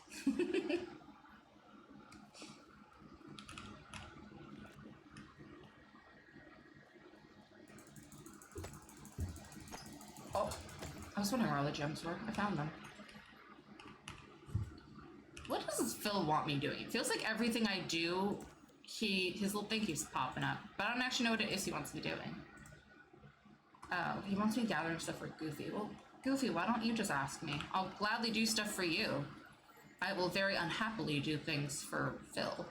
Oh, I was wondering where all the gems were. I found them. What does Phil want me doing? It feels like everything I do, his little thing keeps popping up. But I don't actually know what it is he wants me doing. Oh, he wants me gathering stuff for Goofy. Well, Goofy, why don't you just ask me? I'll gladly do stuff for you. I will very unhappily do things for Phil.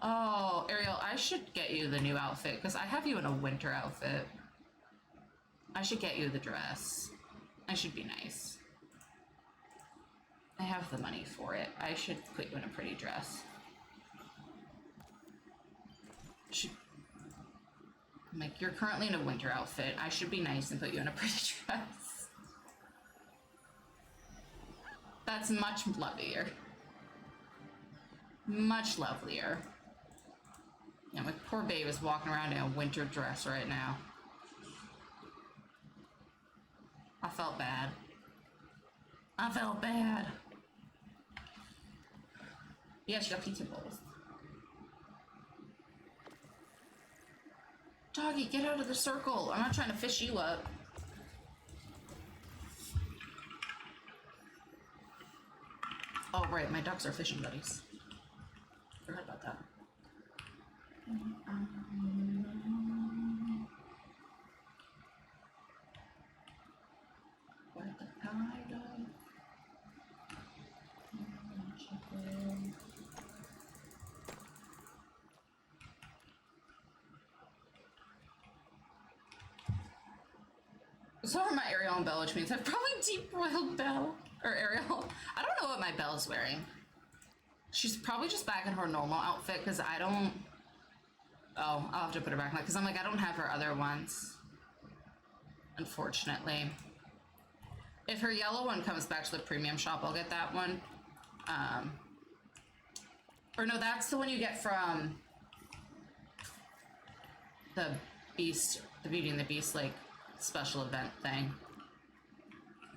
Oh, Ariel, I should get you the new outfit, because I have you in a winter outfit. I should get you the dress. I should be nice. I have the money for it. I should put you in a pretty dress. I'm like, you're currently in a winter outfit. I should be nice and put you in a pretty dress. That's much lovelier. Much lovelier. Yeah, my poor babe is walking around in a winter dress right now. I felt bad. I felt bad. Yeah, she got pizza bowls. Doggy, get out of the circle. I'm not trying to fish you up. Oh, right, my ducks are fishing buddies. Forgot about that. Where the tide go? So are my Ariel and Belle, which means I've probably deep-roiled Belle. Or Ariel. I don't know what my Belle's wearing. She's probably just back in her normal outfit, because I don't... Oh, I'll have to put her back now, because I'm like, I don't have her other ones. Unfortunately. If her yellow one comes back to the premium shop, I'll get that one. Or no, that's the one you get from the Beast, the Beauty and the Beast, like, special event thing.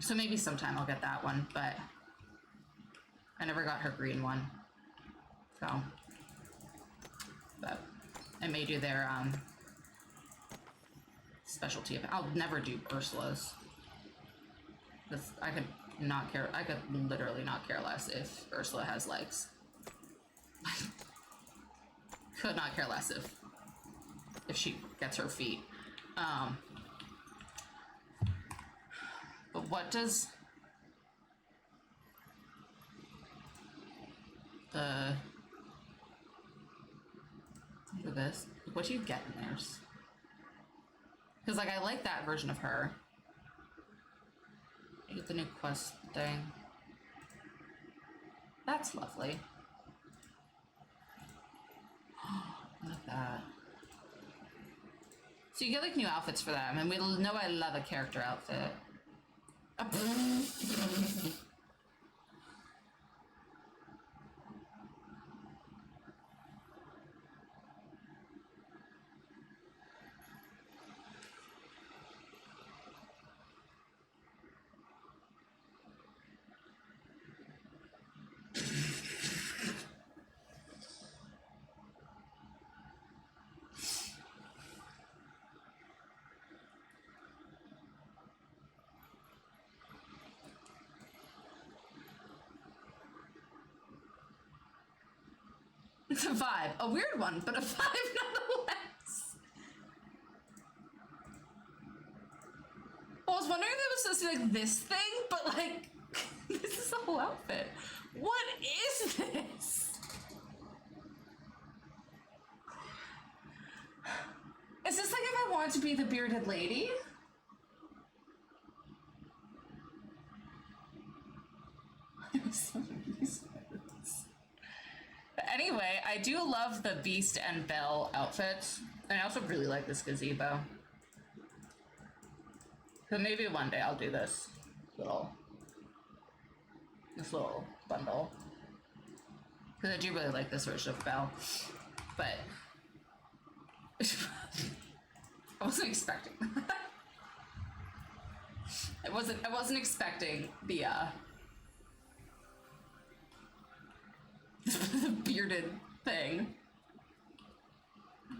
So maybe sometime I'll get that one, but I never got her green one. So, but I may do their specialty. I'll never do Ursula's. Because I could not care. I could literally not care less if Ursula has legs. Could not care less if she gets her feet. But what does the... Look at this. What do you get in theirs? Because, like, I like that version of her. I get the new quest thing. That's lovely. Look at that. So you get, like, new outfits for them, and we know I love a character outfit. It's a vibe. A weird one, but a vibe nonetheless. Well, I was wondering if it was supposed to be like this thing, but like, this is the whole outfit. What is this? Is this like if I want to be the bearded lady? I'm so used to this. But anyway, I do love the Beast and Belle outfits. And I also really like this gazebo. So maybe one day I'll do this little bundle. Because I do really like this version of Belle. But I wasn't expecting that. I wasn't expecting the the bearded thing.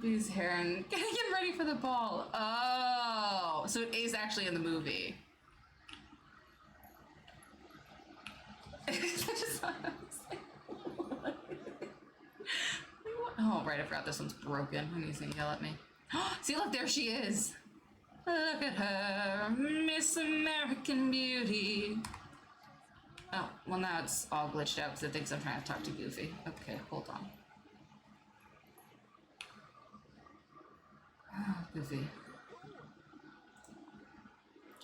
His hair and getting him ready for the ball. Oh, so it is actually in the movie. Oh, right, I forgot this one's broken. And he's gonna yell at me. See, look, there she is. Look at her, Miss American Beauty. Oh, well now it's all glitched out because it thinks I'm trying to talk to Goofy. Okay, hold on. Oh, Goofy.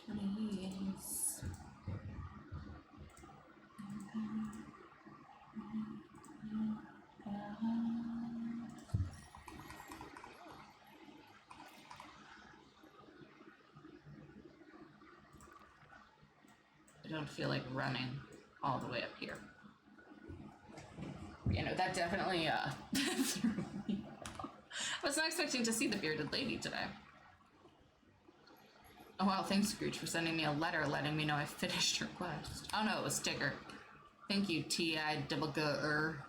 20 years. I don't feel like running all the way up here. You know, that definitely threw me off. I was not expecting to see the bearded lady today. Oh wow, thanks Scrooge for sending me a letter letting me know I finished your quest. Oh no, it was Tigger. Thank you, T-I-double-G-er.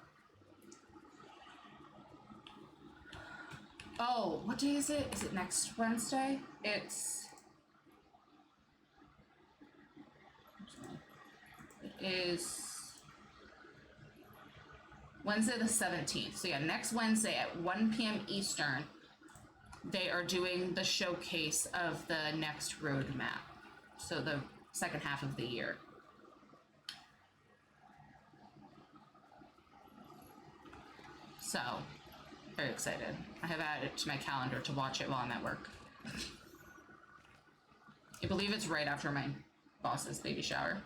Oh, what day is it? Is it next Wednesday? It is Wednesday the 17th. So yeah, next Wednesday at 1 p.m. Eastern, they are doing the showcase of the next roadmap. So the second half of the year. So, very excited. I have added it to my calendar to watch it while I'm at work. I believe it's right after my boss's baby shower.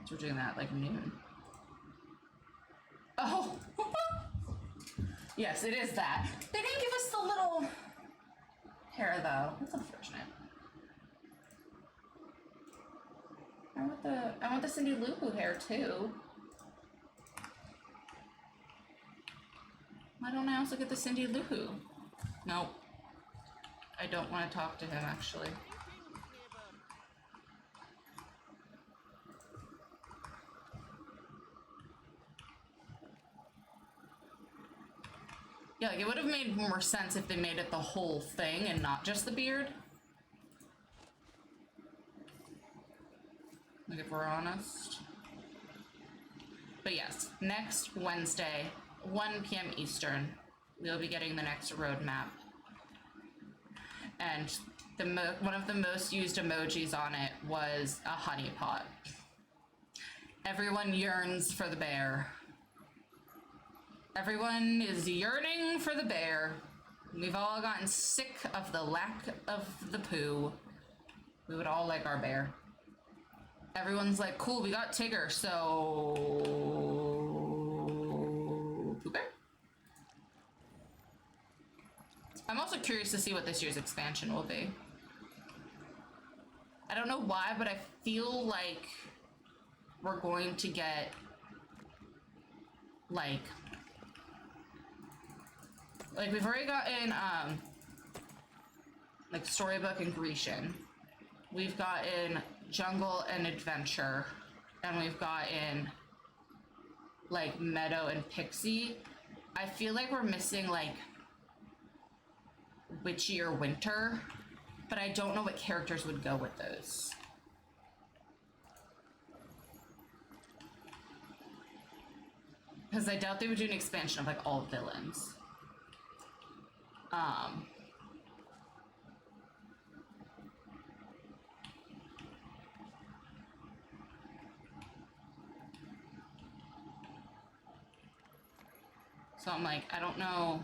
So we're doing that like noon. Oh! Yes, it is that. They didn't give us the little hair though. That's unfortunate. I want the Cindy Lou Who hair too. Why don't I also get the Cindy Lou Who? Nope. I don't want to talk to him actually. Yeah, like it would have made more sense if they made it the whole thing and not just the beard. Like if we're honest. But yes, next Wednesday, 1 p.m. Eastern, we'll be getting the next roadmap. And one of the most used emojis on it was a honeypot. Everyone yearns for the bear. Everyone is yearning for the bear. We've all gotten sick of the lack of the poo. We would all like our bear. Everyone's like, cool, we got Tigger, so... Pooh Bear? I'm also curious to see what this year's expansion will be. I don't know why, but I feel like we're going to get, like we've already gotten, like Storybook and Grecian. We've gotten Jungle and Adventure. And we've gotten, like, Meadow and Pixie. I feel like we're missing, like, Witchy or Winter. But I don't know what characters would go with those. Because I doubt they would do an expansion of, like, all villains. So I'm like, I don't know.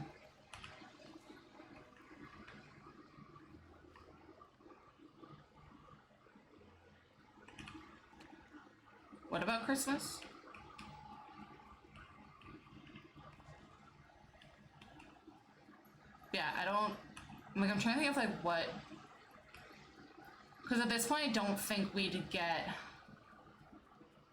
What about Christmas? Yeah, I don't, like, I'm trying to think of, like, what, because at this point, I don't think we'd get,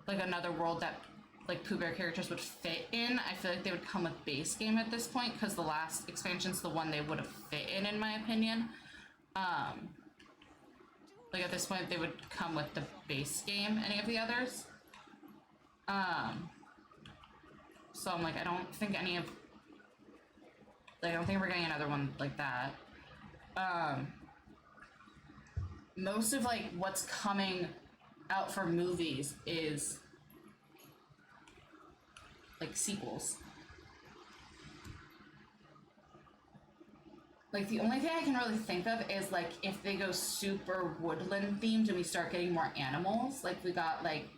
like, another world that, like, Pooh Bear characters would fit in. I feel like they would come with base game at this point, because the last expansion's the one they would have fit in my opinion. Like at this point, they would come with the base game, any of the others. So I'm like, I don't think any of, like, I don't think we're getting another one like that. Most of like what's coming out for movies is like sequels. Like the only thing I can really think of is like if they go super woodland themed and we start getting more animals. Like we got like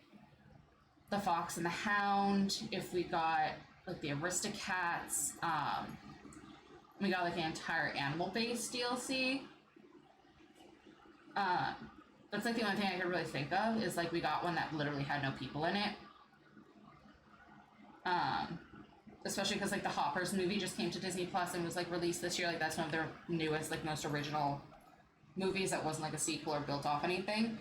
the Fox and the Hound. If we got like the Aristocats, we got like the entire animal-based DLC. That's like the only thing I could really think of is like we got one that literally had no people in it. Especially because like the Hoppers movie just came to Disney Plus and was like released this year. Like that's one of their newest, like most original movies that wasn't like a sequel or built off anything.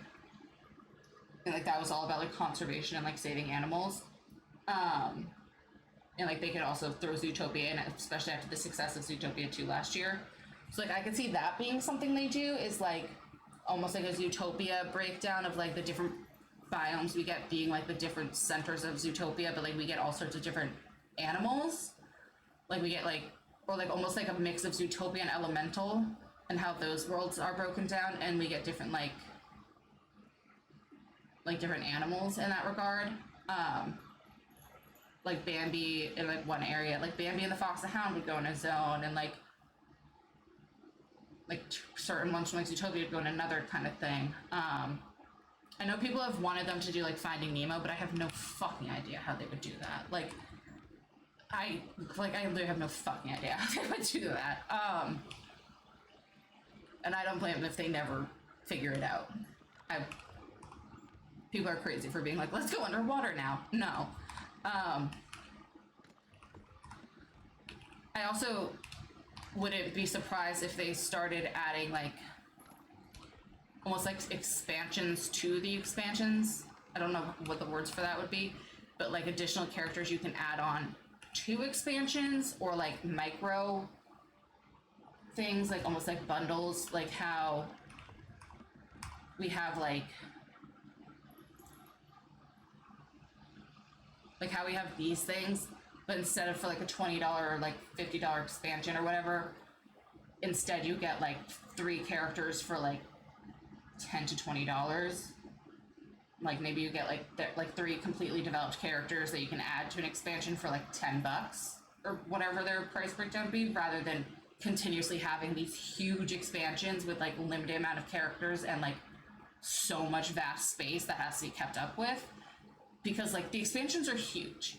And like that was all about like conservation and like saving animals. And like they could also throw Zootopia in, especially after the success of Zootopia 2 last year. So like I could see that being something they do is like almost like a Zootopia breakdown of like the different biomes we get being like the different centers of Zootopia, but like we get all sorts of different animals. Like we get like, or like almost like a mix of Zootopia and Elemental and how those worlds are broken down, and we get different like different animals in that regard. Like Bambi in like one area, like Bambi and the Fox and the Hound would go in a zone, and like certain ones from like Zootopia would go in another kind of thing. I know people have wanted them to do like Finding Nemo, but I have no fucking idea how they would do that. Like I literally have no fucking idea how they would do that. And I don't blame them if they never figure it out. People are crazy for being like, let's go underwater now. No. I also wouldn't be surprised if they started adding like almost like expansions to the expansions. I don't know what the words for that would be, but like additional characters you can add on to expansions, or like micro things, like almost like bundles, like how we have like how we have these things, but instead of for like a $20 or like $50 expansion or whatever, instead you get like 3 characters for like $10 to $20. Like maybe you get like 3 completely developed characters that you can add to an expansion for like $10 or whatever their price breakdown would be, rather than continuously having these huge expansions with like limited amount of characters and like so much vast space that has to be kept up with. Because like the expansions are huge,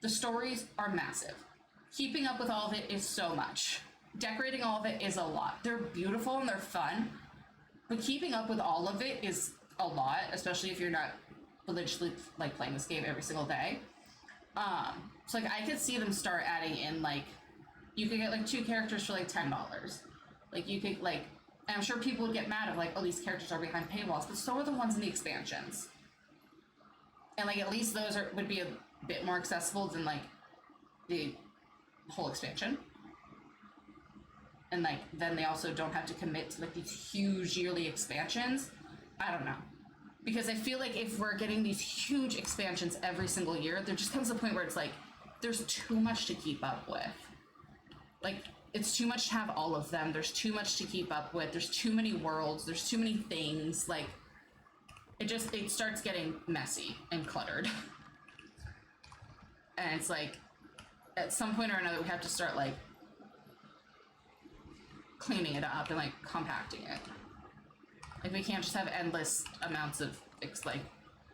the stories are massive, keeping up with all of it is so much, decorating all of it is a lot. They're beautiful and they're fun, but keeping up with all of it is a lot, especially if you're not religiously like playing this game every single day. So like I could see them start adding in like, you could get like 2 characters for like $10. Like you could like, and I'm sure people would get mad of like, oh, these characters are behind paywalls, but so are the ones in the expansions. And like at least those would be a bit more accessible than like the whole expansion. And like then they also don't have to commit to like these huge yearly expansions. I don't know. Because I feel like if we're getting these huge expansions every single year, there just comes a point where it's like there's too much to keep up with. Like it's too much to have all of them. There's too much to keep up with. There's too many worlds. There's too many things. Like it starts getting messy and cluttered. And it's like at some point or another we have to start like cleaning it up and like compacting it. Like we can't just have endless amounts of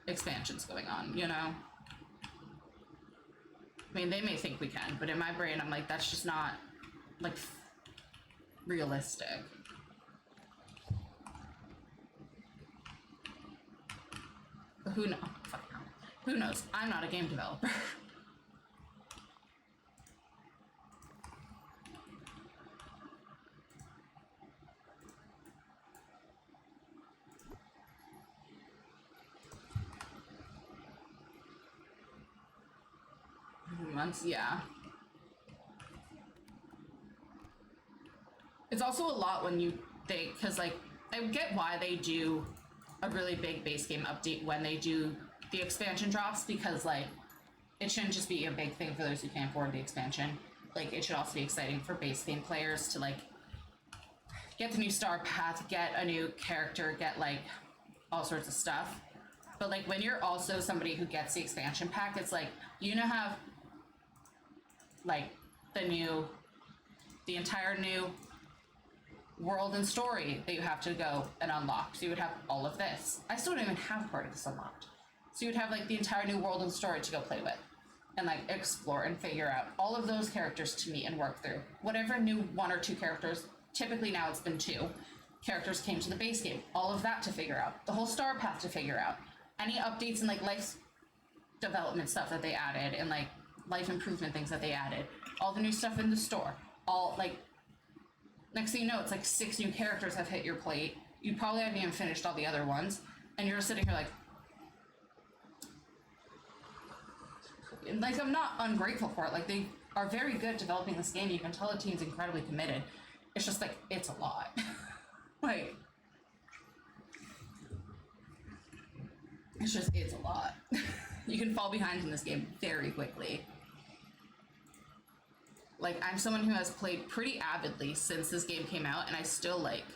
expansions going on, you know? I mean, they may think we can, but in my brain I'm like, that's just not like realistic. But who knows? Who knows? I'm not a game developer. Months, yeah. It's also a lot when you think, because like I get why they do a really big base game update when they do the expansion drops, because like it shouldn't just be a big thing for those who can't afford the expansion. Like it should also be exciting for base game players to like get the new star path, get a new character, get like all sorts of stuff. But like when you're also somebody who gets the expansion pack, it's like you now have like the entire new world and story that you have to go and unlock. So you would have all of this. I still don't even have part of this unlocked. So you would have like the entire new world and story to go play with and like explore and figure out all of those characters to meet and work through. Whatever new 1 or 2 characters, typically now it's been 2 characters came to the base game, all of that to figure out, the whole star path to figure out, any updates and like life development stuff that they added and like life improvement things that they added, all the new stuff in the store, all like next thing you know, it's like 6 new characters have hit your plate. You probably haven't even finished all the other ones, and you're sitting here like I'm not ungrateful for it. Like they are very good developing this game. You can tell the team's incredibly committed. It's just like it's a lot. Like it's a lot. You can fall behind in this game very quickly. Like I'm someone who has played pretty avidly since this game came out, and I still like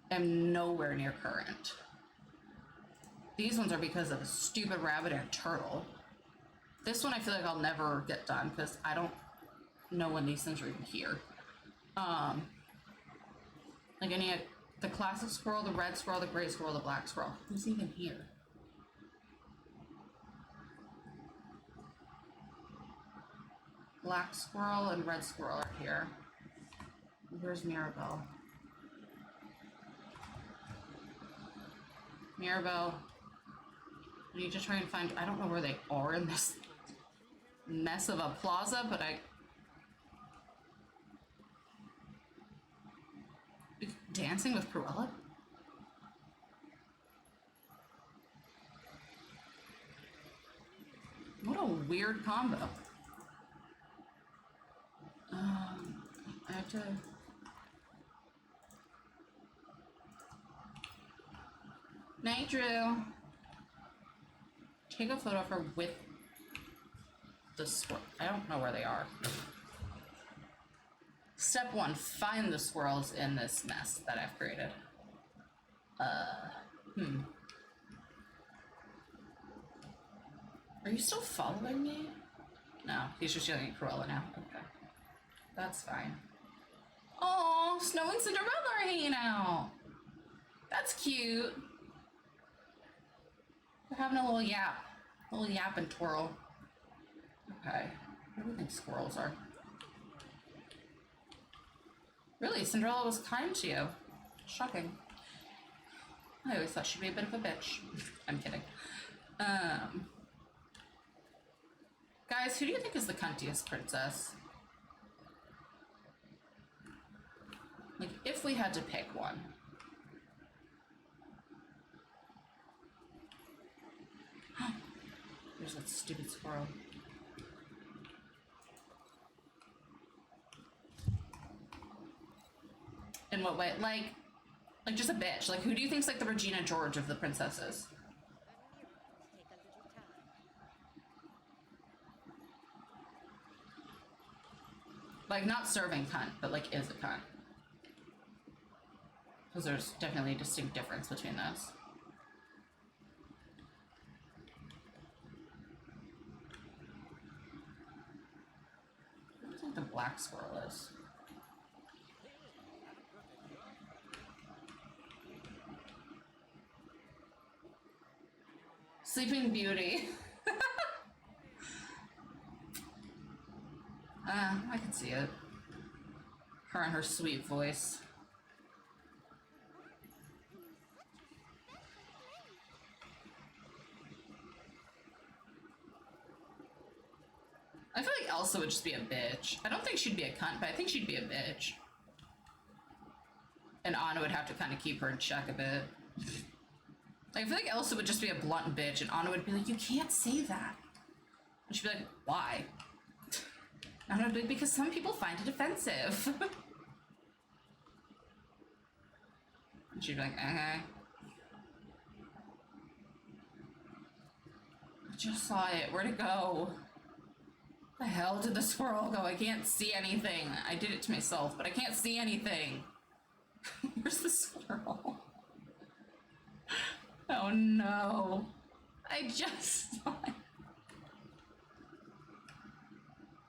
am nowhere near current. These ones are because of a stupid rabbit and a turtle. This one I feel like I'll never get done because I don't know when these things are even here. Like any the classic squirrel, the red squirrel, the gray squirrel, the black squirrel. Who's even here? Black squirrel and red squirrel are here. Where's Mirabelle? Mirabelle. I need to try and find, I don't know where they are in this mess of a plaza, but dancing with Cruella? What a weird combo. I have to... Night, Drew. Take a photo of her with the squirrel. I don't know where they are. Step 1, find the squirrels in this mess that I've created. Are you still following me? No, he's just yelling at Cruella now. Okay. That's fine. Oh, Snow and Cinderella are hanging out. That's cute. They're having a little yap. A little yap and twirl. Okay. What do you think squirrels are? Really, Cinderella was kind to you. Shocking. I always thought she'd be a bit of a bitch. I'm kidding. Guys, who do you think is the cuntiest princess? Like, if we had to pick one. There's that stupid squirrel. In what way? Like just a bitch. Like, who do you think's like the Regina George of the princesses? Like, not serving cunt, but like is a cunt. Because there's definitely a distinct difference between those. What do you think the black squirrel is? Sleeping Beauty. I can see it. Her and her sweet voice. I feel like Elsa would just be a bitch. I don't think she'd be a cunt, but I think she'd be a bitch. And Anna would have to kind of keep her in check a bit. I feel like Elsa would just be a blunt bitch, and Anna would be like, you can't say that. And she'd be like, why? And Anna would be like, because some people find it offensive. She'd be like, okay. I just saw it. Where'd it go? The hell did the squirrel go? I can't see anything. I did it to myself, but I can't see anything. Where's the squirrel? Oh no. I just saw it.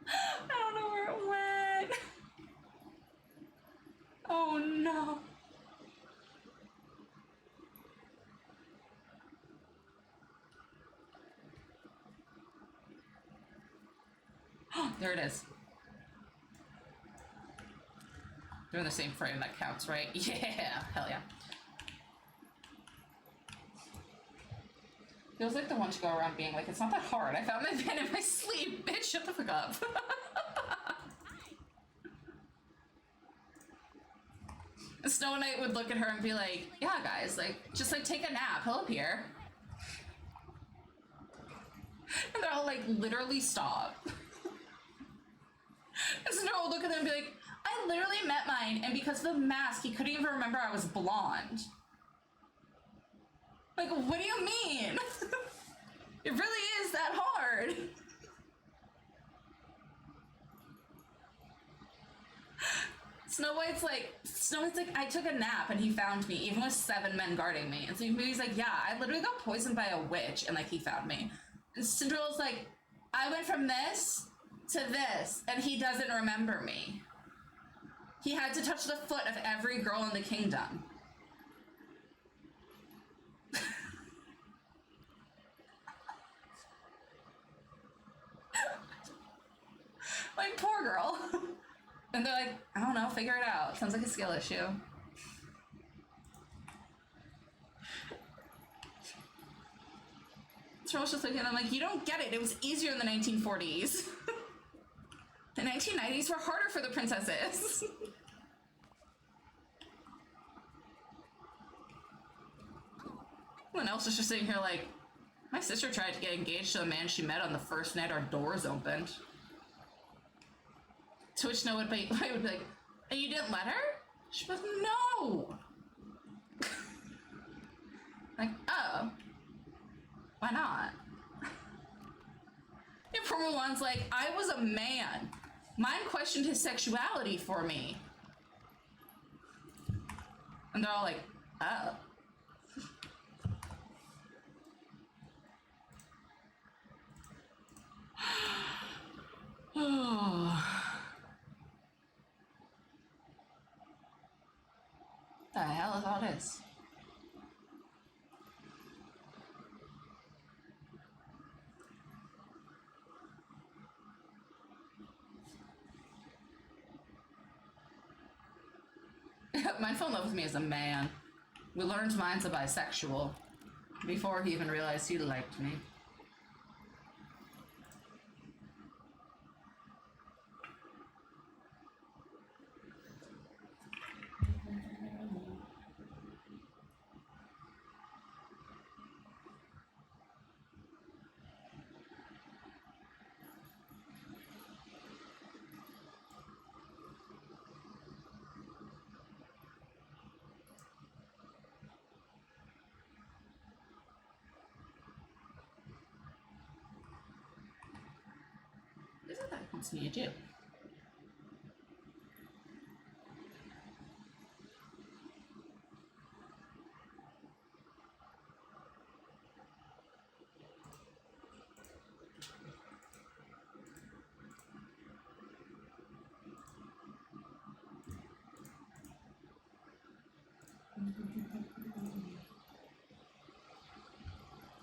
I don't know where it went. Oh no. There it is. They're in the same frame, that counts, right? Yeah, hell yeah. Feels like the one to go around being like, it's not that hard. I found my pen in my sleep. Bitch, shut the fuck up. Snow Knight would look at her and be like, yeah, guys, like, just like take a nap. He'll appear. And they're all like, literally stop. And Snow would look at them and be like, I literally met mine, and because of the mask, he couldn't even remember I was blonde. Like, what do you mean? It really is that hard. Snow White's like, I took a nap and he found me, even with 7 men guarding me. And so he's like, yeah, I literally got poisoned by a witch, and like, he found me. And Cinderella's like, I went from this to this, and he doesn't remember me. He had to touch the foot of every girl in the kingdom. Like, poor girl. And they're like, I don't know, figure it out. Sounds like a skill issue. Trolls just looking at them like, you don't get it. It was easier in the 1940s. The 1990s were harder for the princesses. Everyone else is just sitting here like, my sister tried to get engaged to a man she met on the first night our doors opened. To which Snow would be like, and you didn't let her? She'd be like, no. Like, oh. Why not? And poor Mulan's like, I was a man. Mine questioned his sexuality for me. And they're all like, oh. Oh. The hell is all this? Mine fell in love with me as a man. We learned mine's a bisexual before he even realized he liked me. Isn't that what's near you?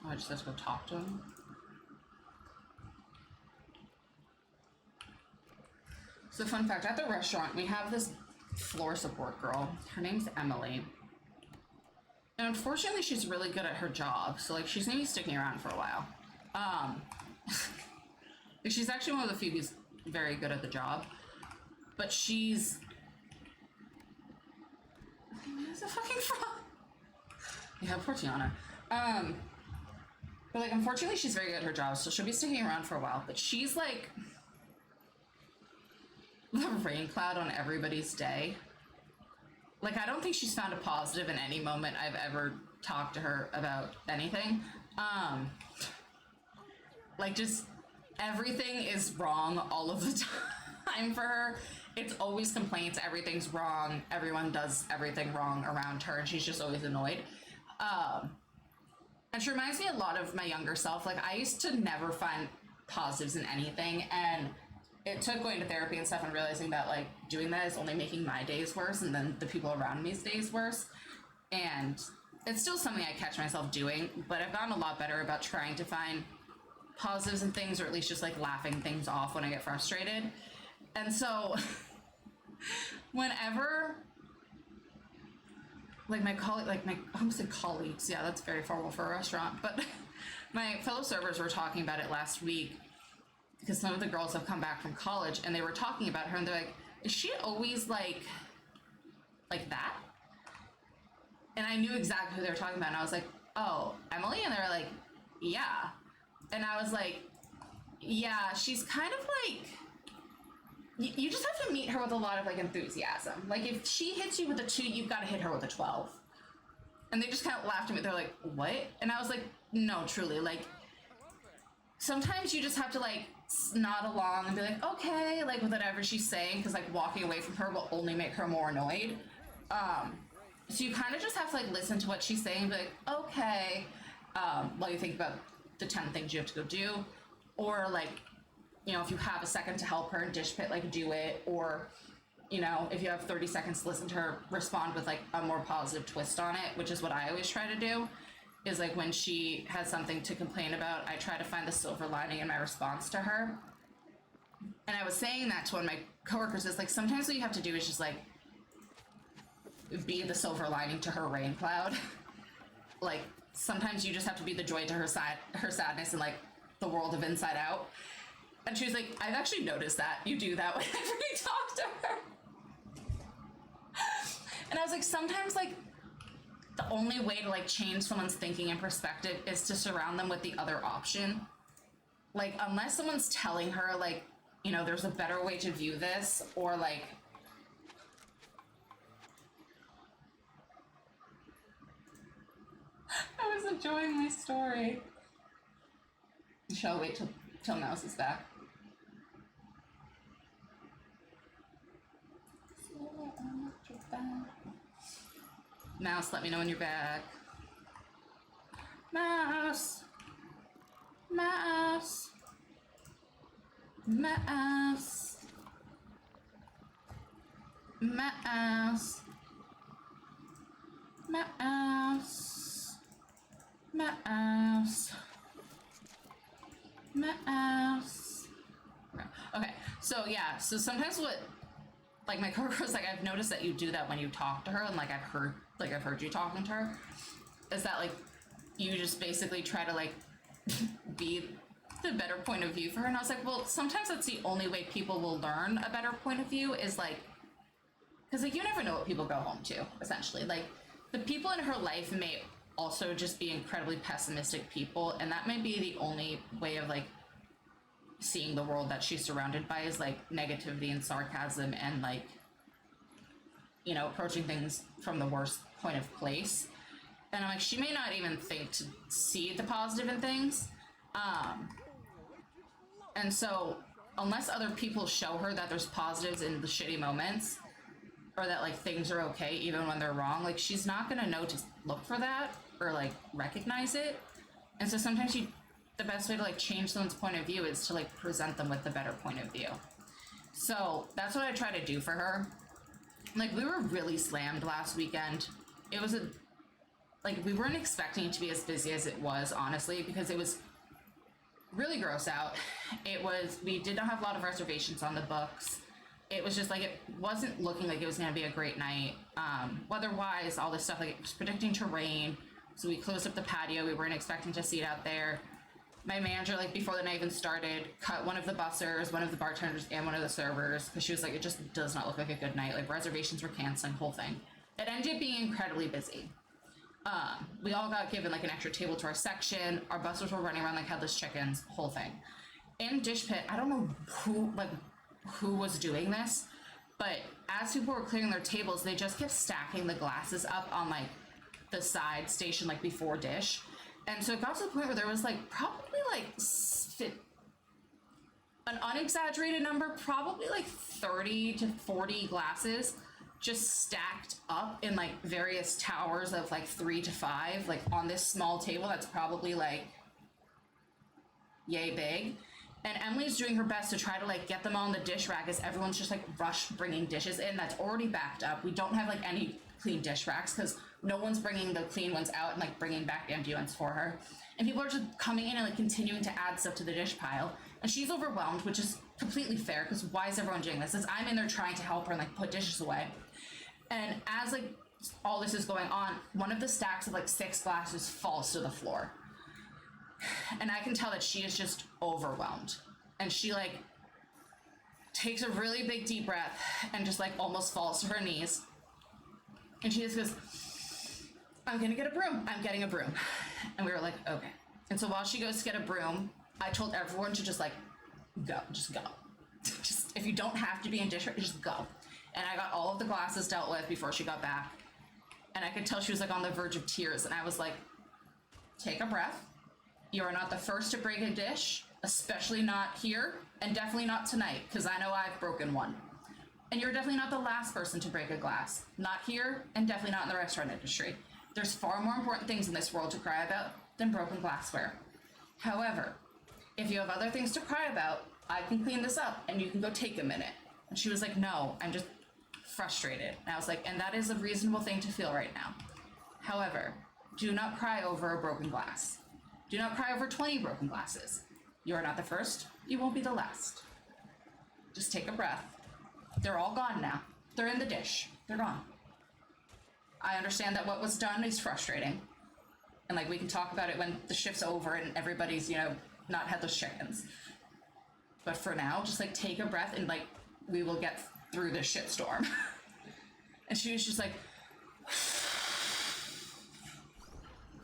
Oh, I just have to go talk to him. So fun fact, at the restaurant, we have this floor support girl. Her name's Emily. And unfortunately, she's really good at her job. So, like, she's gonna be sticking around for a while. She's actually one of the few who's very good at the job. But she's... It's a fucking frog. Yeah, poor Tiana. But, like, unfortunately, she's very good at her job, so she'll be sticking around for a while. But she's, like... the rain cloud on everybody's day. like, I don't think she's found a positive in any moment I've ever talked to her about anything. Like, just everything is wrong all of the time for her. It's always complaints. Everything's wrong. Everyone does everything wrong around her, and she's just always annoyed. And she reminds me a lot of my younger self. Like, I used to never find positives in anything, and it took going to therapy and stuff and realizing that, like, doing that is only making my days worse and then the people around me's days worse. And it's still something I catch myself doing, but I've gotten a lot better about trying to find positives in things, or at least just like laughing things off when I get frustrated. And so whenever like my colleague, like my, I almost said colleagues, yeah, that's very formal for a restaurant, but my fellow servers were talking about it last week because some of the girls have come back from college and they were talking about her and they're like, is she always like that? And I knew exactly who they were talking about, and I was like, oh, Emily? And they were like, yeah. And I was like, yeah, she's kind of like, you just have to meet her with a lot of like enthusiasm. Like, if she hits you with a 2, you've got to hit her with a 12. And they just kind of laughed at me. They're like, what? And I was like, no, truly, like, sometimes you just have to like nod along and be like, okay, like with whatever she's saying, because like walking away from her will only make her more annoyed. So you kind of just have to like listen to what she's saying and be like, okay, while you think about the 10 things you have to go do. Or like, you know, if you have a second to help her in dish pit, like do it. Or, you know, if you have 30 seconds to listen to her, respond with like a more positive twist on it, which is what I always try to do. Is like when she has something to complain about, I try to find the silver lining in my response to her. And I was saying that to one of my coworkers, is like, sometimes what you have to do is just like be the silver lining to her rain cloud. Like, sometimes you just have to be the joy to her sadness and like the world of Inside Out. And she was like, I've actually noticed that you do that whenever you talk to her. And I was like, sometimes like the only way to like change someone's thinking and perspective is to surround them with the other option. Like, unless someone's telling her like, you know, there's a better way to view this, or like, I was enjoying my story. Shall wait till Mouse is back. Mouse, let me know when you're back. Mouse. Mouse. Mouse. Mouse. Mouse. Mouse. Mouse. Okay, so yeah, so sometimes what, like my coworker was like, I've noticed that you do that when you talk to her, and like I've heard you talking to her, is that like you just basically try to like be the better point of view for her. And I was like, well, sometimes that's the only way people will learn a better point of view, is like, because like you never know what people go home to, essentially. Like, the people in her life may also just be incredibly pessimistic people, and that may be the only way of like seeing the world that she's surrounded by, is like negativity and sarcasm and like, you know, approaching things from the worst point of place. And I'm like, she may not even think to see the positive in things. And so unless other people show her that there's positives in the shitty moments, or that like things are okay even when they're wrong, like she's not gonna know to look for that or like recognize it. And so sometimes the best way to like change someone's point of view is to like present them with the better point of view. So that's what I try to do for her. Like, we were really slammed last weekend. It was like, we weren't expecting it to be as busy as it was, honestly, because it was really gross out. We did not have a lot of reservations on the books. It was just like, it wasn't looking like it was going to be a great night. Weather-wise, all this stuff, like it was predicting to rain. So we closed up the patio. We weren't expecting to seat out there. My manager, like before the night even started, cut one of the bussers, one of the bartenders, and one of the servers, because she was like, it just does not look like a good night. Like, reservations were canceling, whole thing. It ended up being incredibly busy. We all got given like an extra table to our section. Our bussers were running around like headless chickens, whole thing. In Dish Pit, I don't know who was doing this, But as people were clearing their tables, they just kept stacking the glasses up on like the side station, like before dish. And so it got to the point where there was like probably like an unexaggerated number, probably like 30 to 40 glasses just stacked up in like various towers of like 3 to 5, like on this small table that's probably like yay big. And Emily's doing her best to try to like get them on the dish rack as everyone's just like rush bringing dishes in that's already backed up. We don't have like any clean dish racks because no one's bringing the clean ones out and like bringing back the empty ones for her. And people are just coming in and like continuing to add stuff to the dish pile. And she's overwhelmed, which is completely fair because why is everyone doing this? As I'm in there trying to help her and like put dishes away. And as like all this is going on, one of the stacks of like 6 glasses falls to the floor. And I can tell that she is just overwhelmed. And she like takes a really big deep breath and just like almost falls to her knees. And she just goes, I'm gonna get a broom. I'm getting a broom. And we were like, okay. And so while she goes to get a broom, I told everyone to just like go, just go. Just if you don't have to be in dish, just go. And I got all of the glasses dealt with before she got back. And I could tell she was like on the verge of tears. And I was like, take a breath. You are not the first to break a dish, especially not here, and definitely not tonight, because I know I've broken one. And you're definitely not the last person to break a glass. Not here, and definitely not in the restaurant industry. There's far more important things in this world to cry about than broken glassware. However, if you have other things to cry about, I can clean this up, and you can go take a minute. And she was like, no, I'm just frustrated. And I was like, and that is a reasonable thing to feel right now. However, do not cry over a broken glass. Do not cry over 20 broken glasses. You are not the first, you won't be the last. Just take a breath. They're all gone now. They're in the dish. They're gone. I understand that what was done is frustrating. And like we can talk about it when the shift's over and everybody's, you know, not had those chickens. But for now, just like take a breath and like we will get through this shitstorm. And she was just like,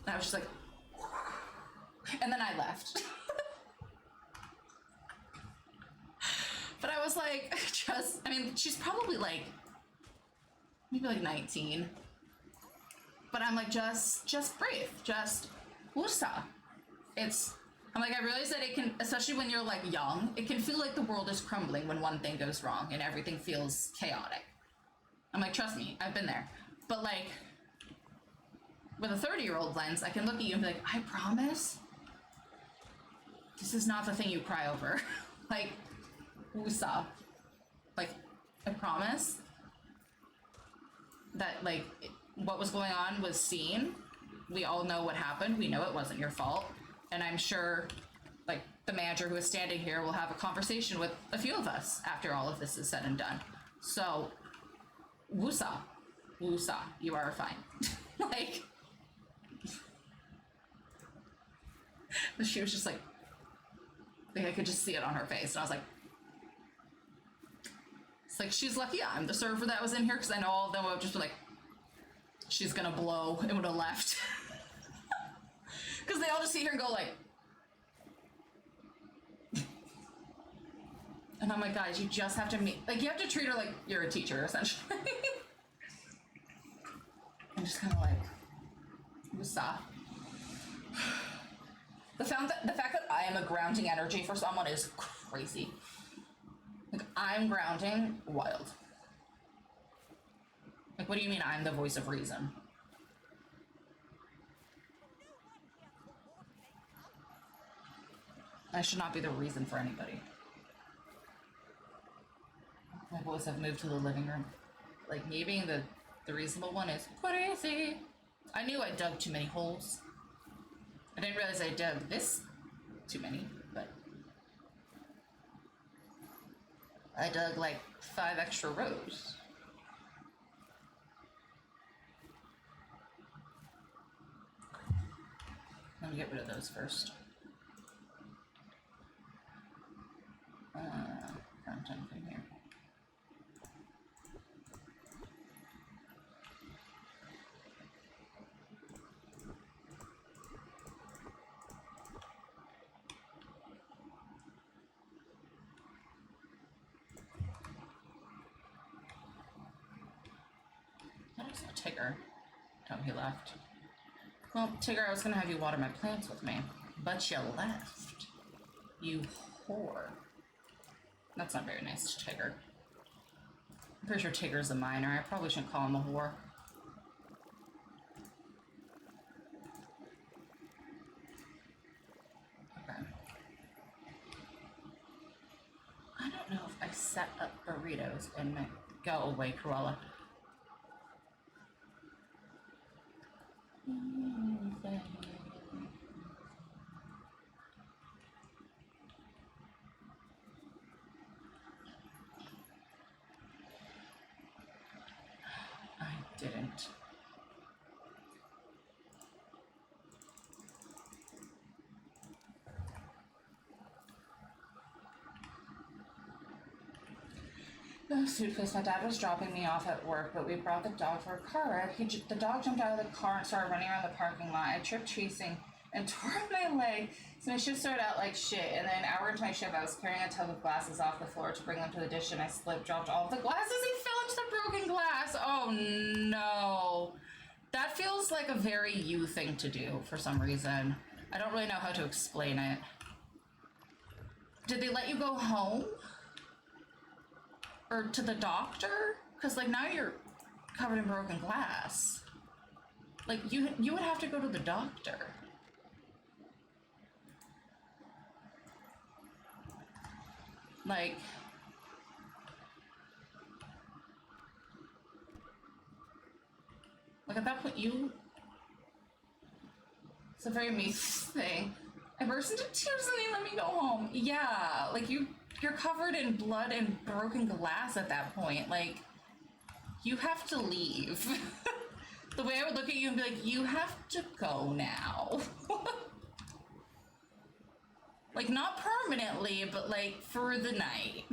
and I was just like, and then I left. But I was like, I mean, she's probably like, maybe like 19. But I'm like, just breathe, just woosah. I'm like, I realize that it can, especially when you're like young, it can feel like the world is crumbling when one thing goes wrong and everything feels chaotic. I'm like, trust me, I've been there. But like, with a 30-year-old lens, I can look at you and be like, I promise, this is not the thing you cry over. Like, woosah. Like, I promise that like what was going on was seen. We all know what happened. We know it wasn't your fault. And I'm sure like the manager who is standing here will have a conversation with a few of us after all of this is said and done. So, woosah. Woosah. You are fine. Like, but she was just like I could just see it on her face. And I was like, it's like, she's lucky I'm the server that was in here because I know all of them would have just been like, she's gonna blow and would have left. Because they all just sit here and go like, and I'm like, guys, you just have to like, you have to treat her like you're a teacher, essentially. I'm just kind of like, woosah. The fact that I am a grounding energy for someone is crazy. Like, I'm grounding, wild. Like, what do you mean I'm the voice of reason? I should not be the reason for anybody. My boys have moved to the living room. Like, me being the reasonable one is crazy. I knew I dug too many holes. I didn't realize I dug this too many, but I dug like 5 extra rows. Let me get rid of those first. Anything here. Tigger. Oh, he left. Well, Tigger, I was gonna have you water my plants with me, but you left. You whore. That's not very nice to Tigger. I'm pretty sure Tigger's a minor. I probably shouldn't call him a whore. Okay. I don't know if I set up burritos in my... Go away, Cruella. I didn't. No suitcase. My dad was dropping me off at work, but we brought the dog for a car ride. The dog jumped out of the car and started running around the parking lot. I tripped chasing and tore my leg. So my shift started out like shit. And then an hour into my shift, I was carrying a tub of glasses off the floor to bring them to the dish, and I slipped, dropped all of the glasses, and fell into the broken glass. Oh no. That feels like a very you thing to do for some reason. I don't really know how to explain it. Did they let you go home? Or to the doctor? Because, like, now you're covered in broken glass. Like, you would have to go to the doctor. Like... Like, at that point, you... It's a very me thing. I burst into tears and they let me go home. Yeah, like, you're covered in blood and broken glass at that point. Like, you have to leave. The way I would look at you and be like, you have to go now. Like, not permanently, but, like, for the night.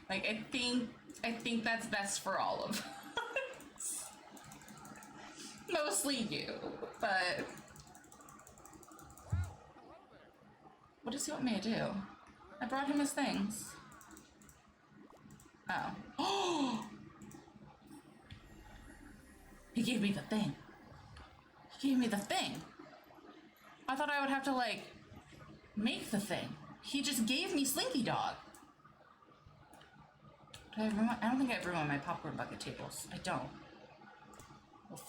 Like, I think that's best for all of us. Mostly you, but... What does he want me to do? I brought him his things. Oh. Oh! He gave me the thing. He gave me the thing. I thought I would have to, like, make the thing. He just gave me Slinky Dog. I don't think I have room on my popcorn bucket tables. I don't. Well,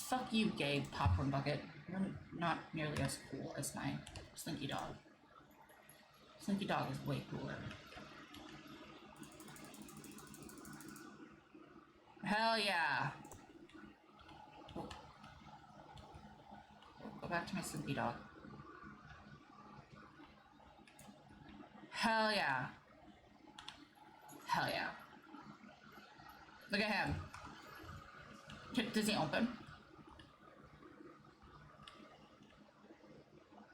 fuck you, gay popcorn bucket. You're not nearly as cool as my Slinky Dog. Slinky Dog is way cooler. Hell yeah. Oh. Go back to my Slinky Dog. Hell yeah. Hell yeah. Look at him. Does he open?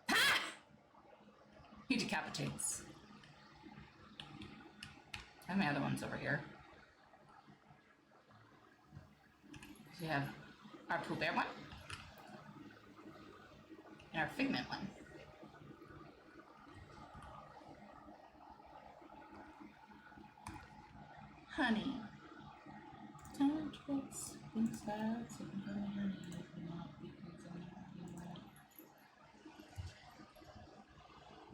Ha! He decapitates. I have my other ones over here. We have our Pooh Bear one. And our Figment one. Honey. Don't trust inside somebody, honey, not because I'm not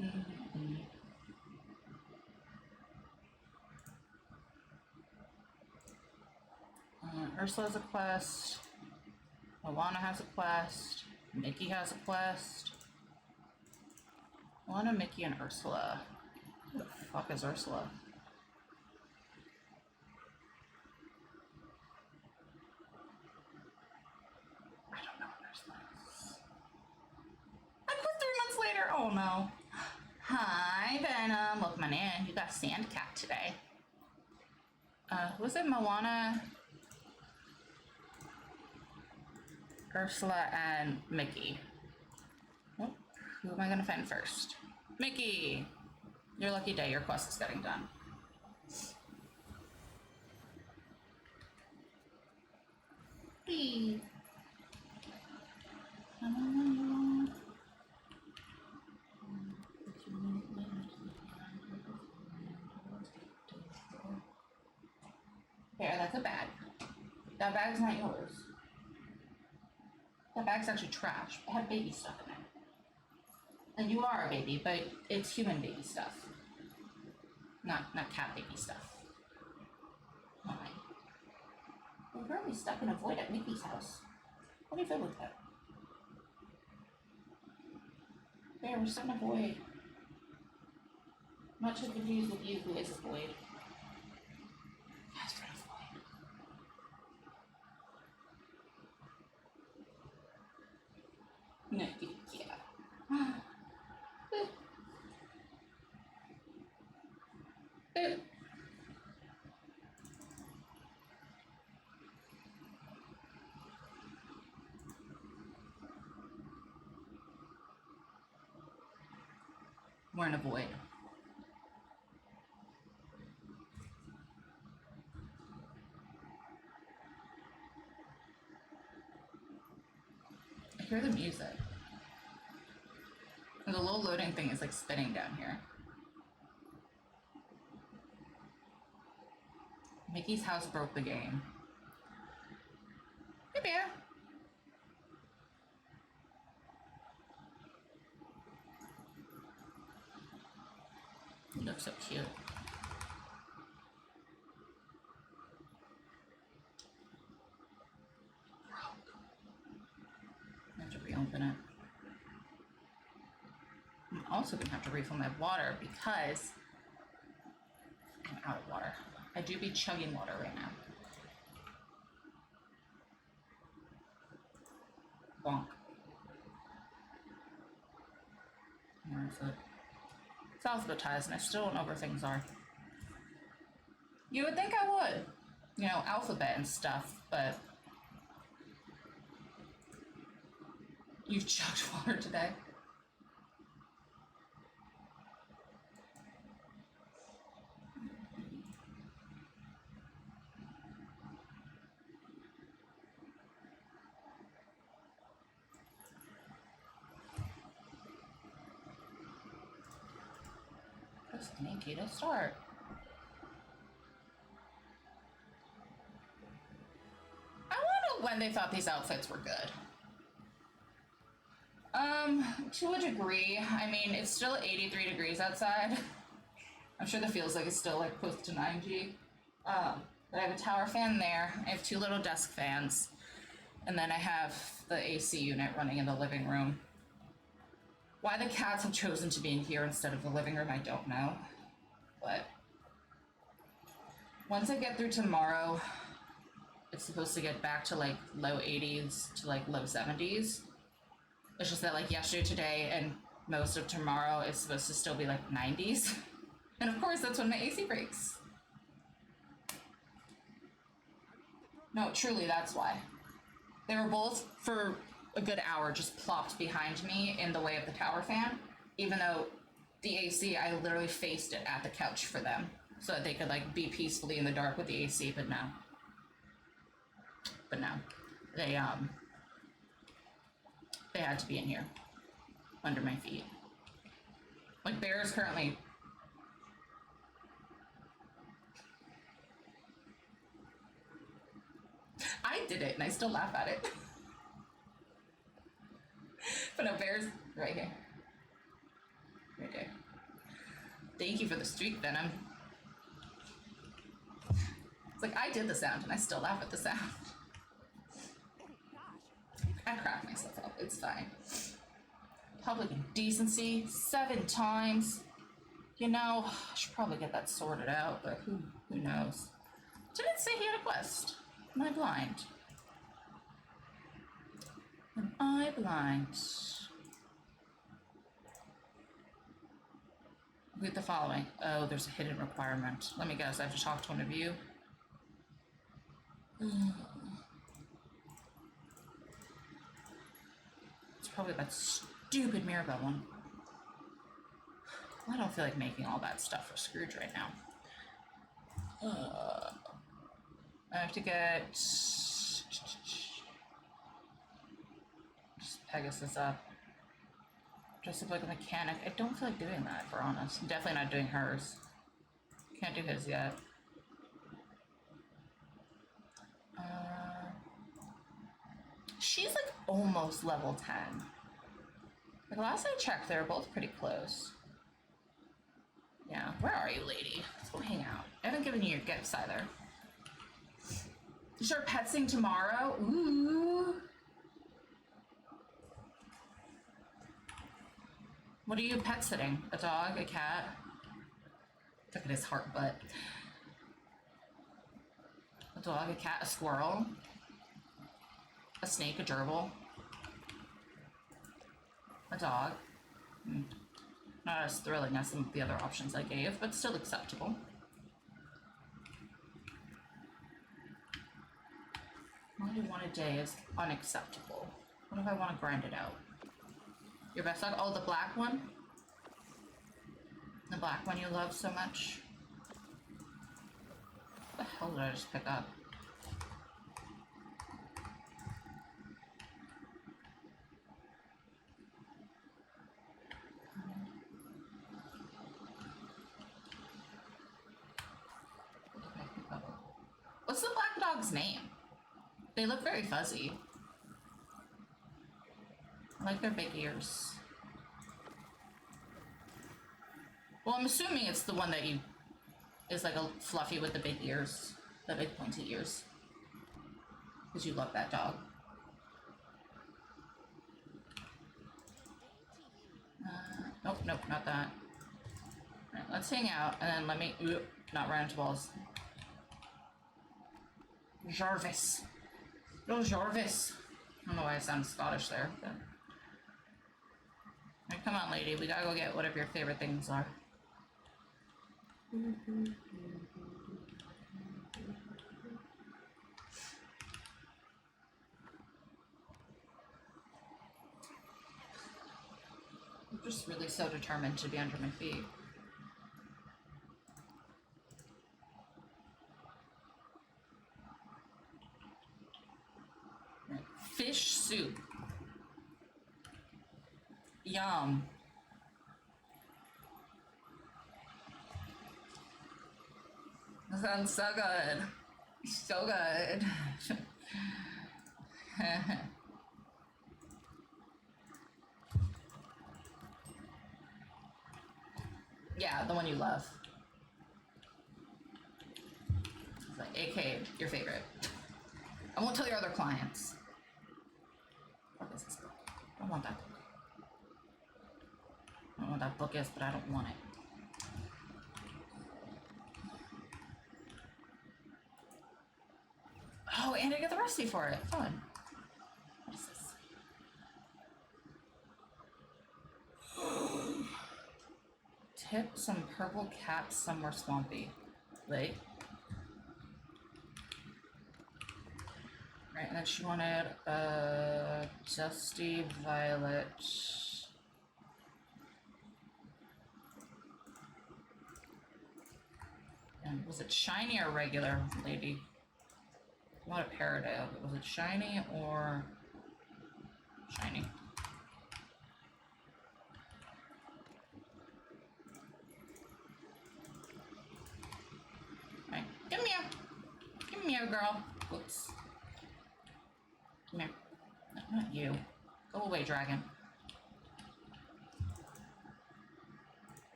you. Ursula has a quest. Moana has a quest. Mickey has a quest. Moana, Mickey, and Ursula. Who the fuck is Ursula? I don't know what Ursula is. I quit 3 months later. Oh no. Hi, Venom. Welcome on in. You got Sand Cat today. Was it Moana, Ursula, and Mickey? Oh, who am I gonna find first? Mickey! Your lucky day, your quest is getting done. Please. There, that's a bag. That bag's not yours. That bag's actually trash. It had baby stuff in it. And you are a baby, but it's human baby stuff. Not cat baby stuff. Alright. We're currently stuck in a void at Mickey's house. What do you feel with that? There, we're stuck in a void. Not too confused with you who is a void. That's for a void. No, yeah. We're in a void. I hear the music. And the little loading thing is like spinning down here. Mickey's house broke the game. Hey, bear. You look so cute. I have to reopen it. I'm also gonna have to refill my water because I'm out of water. I do be chugging water right now. Bonk. Where is it? It's alphabetized and I still don't know where things are. You would think I would. You know, alphabet and stuff, but you've chugged water today. Press any key to start. I wonder when they thought these outfits were good. To a degree. I mean, it's still 83 degrees outside. I'm sure that feels like it's still like close to 90. But I have a tower fan there. I have 2 little desk fans. And then I have the AC unit running in the living room. Why the cats have chosen to be in here instead of the living room, I don't know. But once I get through tomorrow, it's supposed to get back to like low 80s to like low 70s. It's just that like yesterday, today, and most of tomorrow is supposed to still be like 90s. And of course, that's when my AC breaks. No, truly, that's why. They were both, for a good hour, just plopped behind me in the way of the tower fan, even though the AC, I literally faced it at the couch for them, so that they could like be peacefully in the dark with the AC, but no. But no. They had to be in here, under my feet. Like, Bear is currently... I did it, and I still laugh at it. But no, Bear's right here. Right there. Thank you for the streak, Venom. It's like, I did the sound, and I still laugh at the sound. I crack myself up. It's fine. Public indecency 7 times. You know, I should probably get that sorted out, but who knows? Didn't say he had a quest. Am I blind? Am I blind? Read the following. Oh, there's a hidden requirement. Let me guess. I have to talk to one of you. Probably that stupid Mirabelle one. I don't feel like making all that stuff for Scrooge right now. I have to get just Pegasus up. Dress up like a mechanic. I don't feel like doing that, for honest. I'm definitely not doing hers. Can't do his yet. almost level 10. Like last I checked, they were both pretty close. Yeah, where are you, lady? Let's go hang out. I haven't given you your gifts either. Sure, petsing tomorrow? Ooh. What are you pet sitting? A dog? A cat? Look at his heart butt. A dog, a cat, a squirrel, a snake, a gerbil, a dog. Not as thrilling as some of the other options I gave, but still acceptable. Only one a day is unacceptable. What if I want to grind it out? Your best dog? Oh, the black one? The black one you love so much? What the hell did I just pick up? What's the black dog's name? They look very fuzzy. I like their big ears. Well, I'm assuming it's the one that you is like a fluffy with the big ears, the big pointy ears, because you love that dog. Nope, nope, not that. All right, let's hang out and then let me not run into walls. Jarvis. No, Jarvis. I don't know why I sound Scottish there, but... Alright, come on, lady. We gotta go get whatever your favorite things are. I'm just really so determined to be under my feet. Fish soup. Yum. That sounds so good. So good. Yeah, the one you love. It's like, AK, your favorite. I won't tell your other clients. What is this book? I don't want that book. I don't know what that book is, but I don't want it. Oh, and I get the recipe for it. Fun. What is this? Tip some purple caps somewhere swampy. Wait. Right, and then she wanted a dusty violet. And was it shiny or regular, lady? Not a Paradise. Was it shiny or shiny? Right. Come here. Come here, girl. Whoops. Come here. No, not you. Go away, dragon.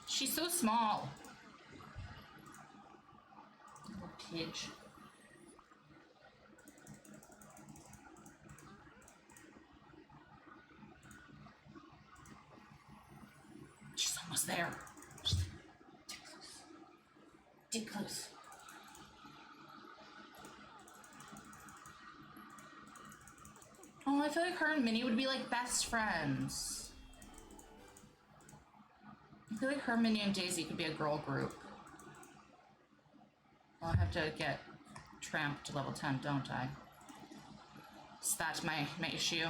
She's so small. Little pidge. She's almost there. Get close. Oh, I feel like her and Minnie would be like best friends. I feel like her, Minnie, and Daisy could be a girl group. Well, I have to get Tramp to level 10, don't I? Is that my issue?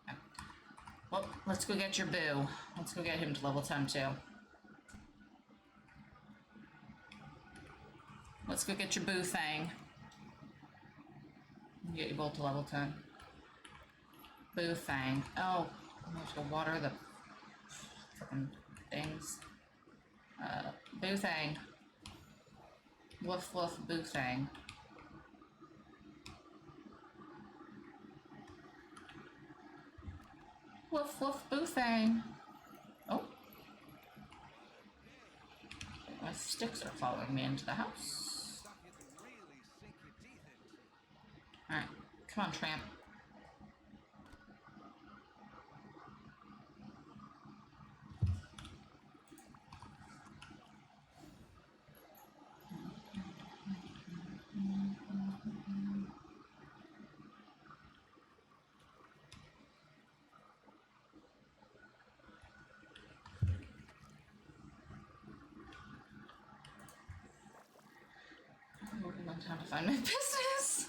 Okay. Well, let's go get your boo. Let's go get him to level 10 too. Let's go get your boo thing. Get you both to level 10. Boo thing. Oh, I'm going to go water the freaking things. Boo thing. Woof woof boo thing. Woof woof boo thing. Oh. My sticks are following me into the house. Alright, come on, tramp. Time to find my business.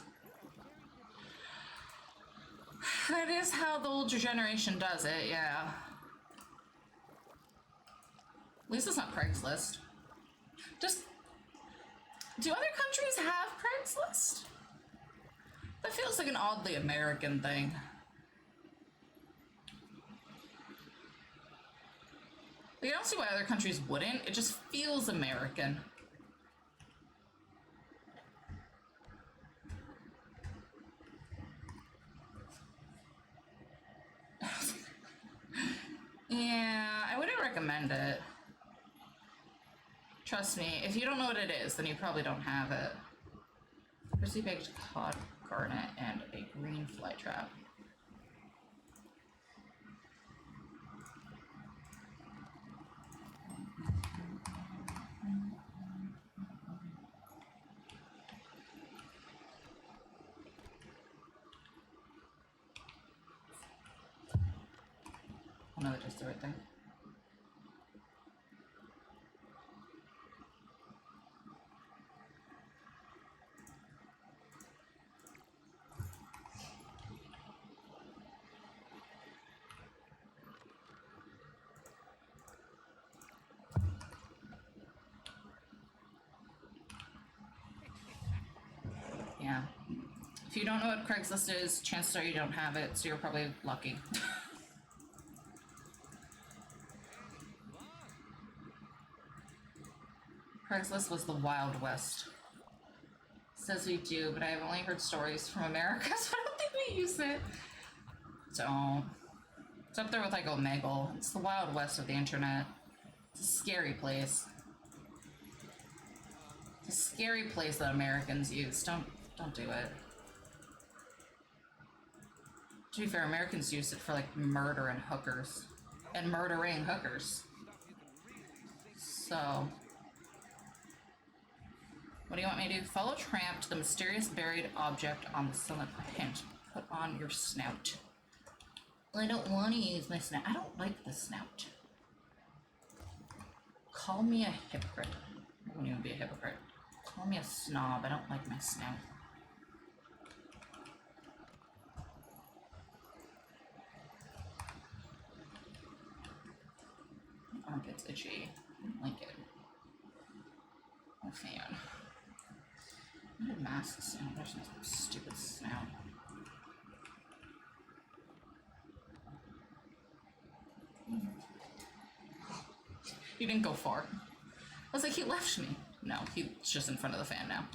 That is how the older generation does it, yeah. At least it's not Craigslist. Just, do other countries have Craigslist? That feels like an oddly American thing. Like, I don't see why other countries wouldn't. It just feels American. Yeah, I wouldn't recommend it. Trust me, if you don't know what it is, then you probably don't have it. Crispy baked cod garnet and a green fly trap. Oh no, that does the right thing. Yeah. If you don't know what Craigslist is, chances are you don't have it, so you're probably lucky. Craigslist was the Wild West. Says we do, but I have only heard stories from America, so I don't think we use it. Don't. It's up there with like Omegle. It's the Wild West of the internet. It's a scary place. It's a scary place that Americans use. Don't do it. To be fair, Americans use it for like murder and hookers. And murdering hookers. So, what do you want me to do? Follow Tramp to the mysterious buried object on the summit. Hint. Put on your snout. Well, I don't want to use my snout. I don't like the snout. Call me a hypocrite. I won't even be a hypocrite. Call me a snob. I don't like my snout. My armpit's itchy. I don't like it. I'm a fan. What did masks sound? There's no stupid snout. He didn't go far. I was like, he left me. No, he's just in front of the fan now.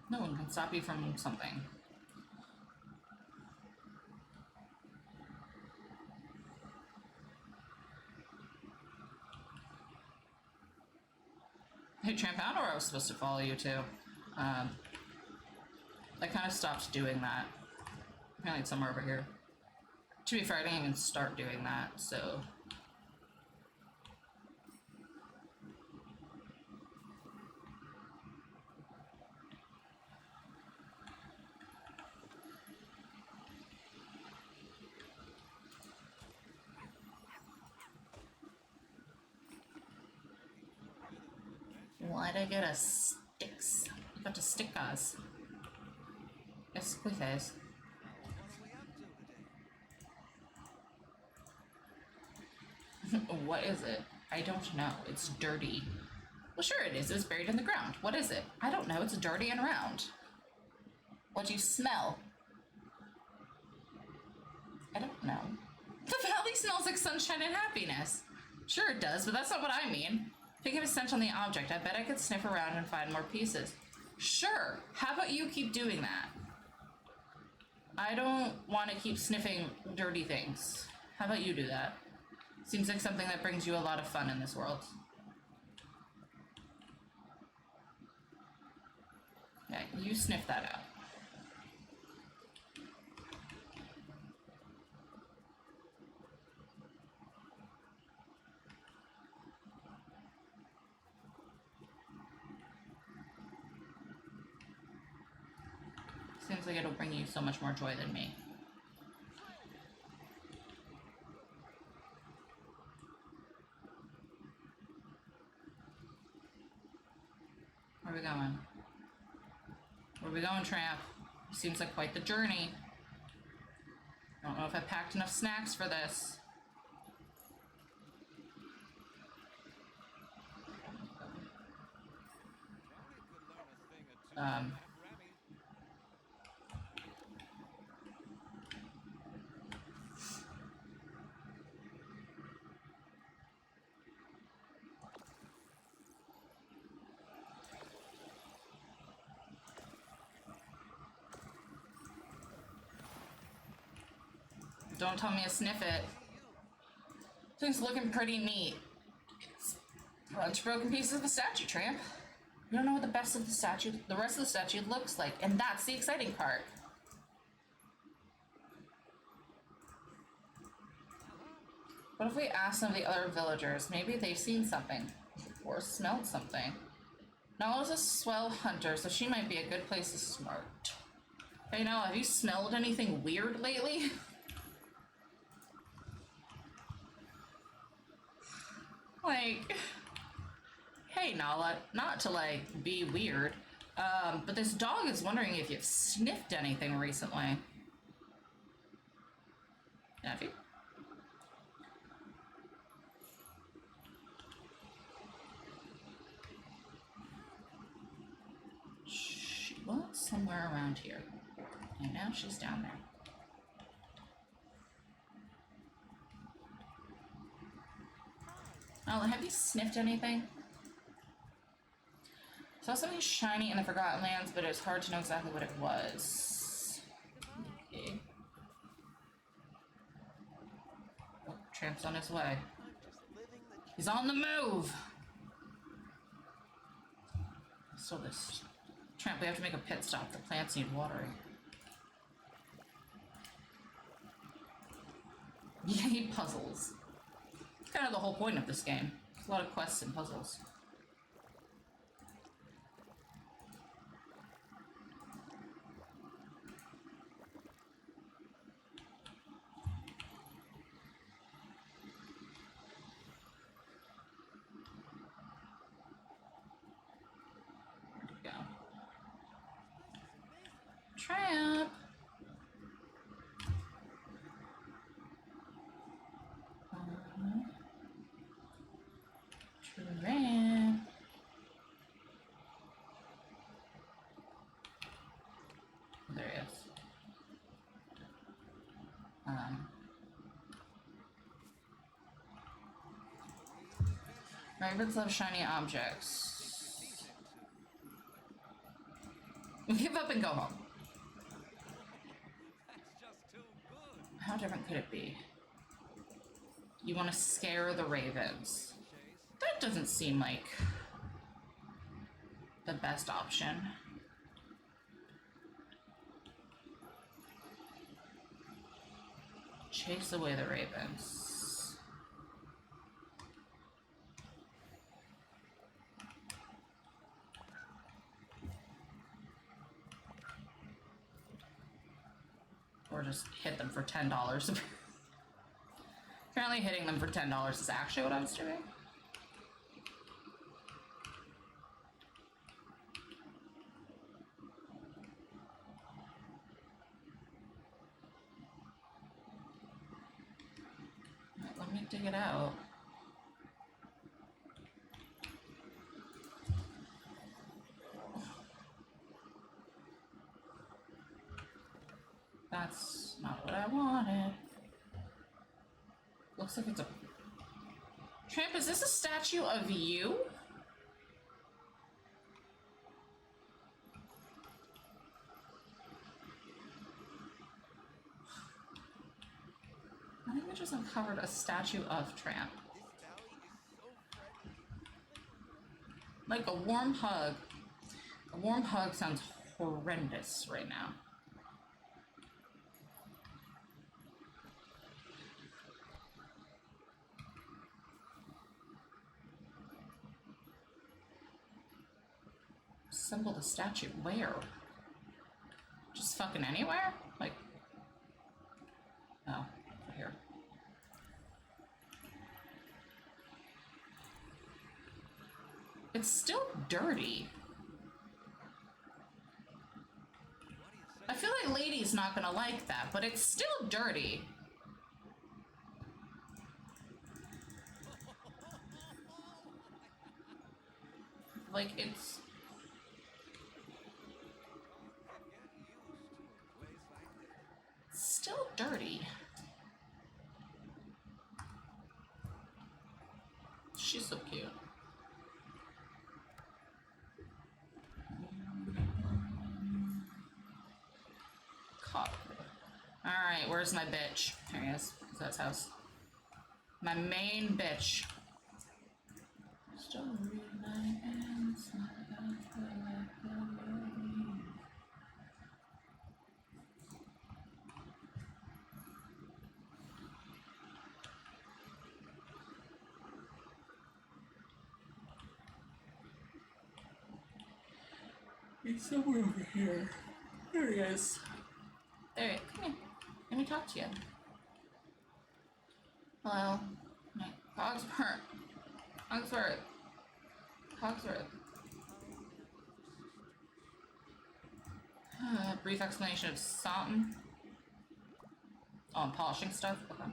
No one can stop you from something. Hey, Tramp, I don't know where I was supposed to follow you to. I kind of stopped doing that. Apparently it's somewhere over here. To be fair, I didn't even start doing that, so... Why'd I get a sticks? I got to stick us. Yes, please. What is it? I don't know. It's dirty. Well, sure it is. It was buried in the ground. What is it? I don't know. It's dirty and round. What do you smell? I don't know. The valley smells like sunshine and happiness. Sure it does, but that's not what I mean. Picking a scent on the object, I bet I could sniff around and find more pieces. Sure. How about you keep doing that? I don't want to keep sniffing dirty things. How about you do that? Seems like something that brings you a lot of fun in this world. Yeah, you sniff that out. Seems like it'll bring you so much more joy than me. Where are we going? Where are we going, tramp? Seems like quite the journey. I don't know if I packed enough snacks for this. Don't tell me to sniff it. Things looking pretty neat. It's a bunch of broken pieces of a statue, tramp. You don't know what the rest of the statue looks like, and that's the exciting part. What if we ask some of the other villagers? Maybe they've seen something or smelled something. Nala's a swell hunter, so she might be a good place to start. Hey Nala, have you smelled anything weird lately? Like, hey Nala, not to like be weird, but this dog is wondering if you've sniffed anything recently. Have you? She was somewhere around here, and now she's down there. Oh, have you sniffed anything? Saw something shiny in the Forgotten Lands, but it was hard to know exactly what it was. Okay. Oh, tramp's on his way. He's on the move! So this... Tramp, we have to make a pit stop. The plants need watering. Yay, puzzles. It's kind of the whole point of this game. There's a lot of quests and puzzles. There we go. Tramp! Tramp. There he is. Rabbits love shiny objects. Give up and go home. How different could it be? You want to scare the ravens. That doesn't seem like the best option. Chase away the ravens. Or just hit them for $10. Apparently hitting them for $10 is actually what I was doing. Right, let me dig it out. That's not what I wanted. Looks like it's a... Tramp, is this a statue of you? My images uncovered a statue of Tramp. Like a warm hug. A warm hug sounds horrendous right now. Assembled a statue where? Just fucking anywhere? Like, oh, here. It's still dirty. I feel like Lady's not gonna like that, but it's still dirty. Like, it's... still dirty. She's so cute. Alright, where's my bitch? There he is. That's house. My main bitch. Still read my hands. He's somewhere over here. There he is. There, come here. Let me talk to you. Hello. My Cogsworth. Cogsworth. Cogsworth. Brief explanation of something. Oh, I'm polishing stuff? Okay.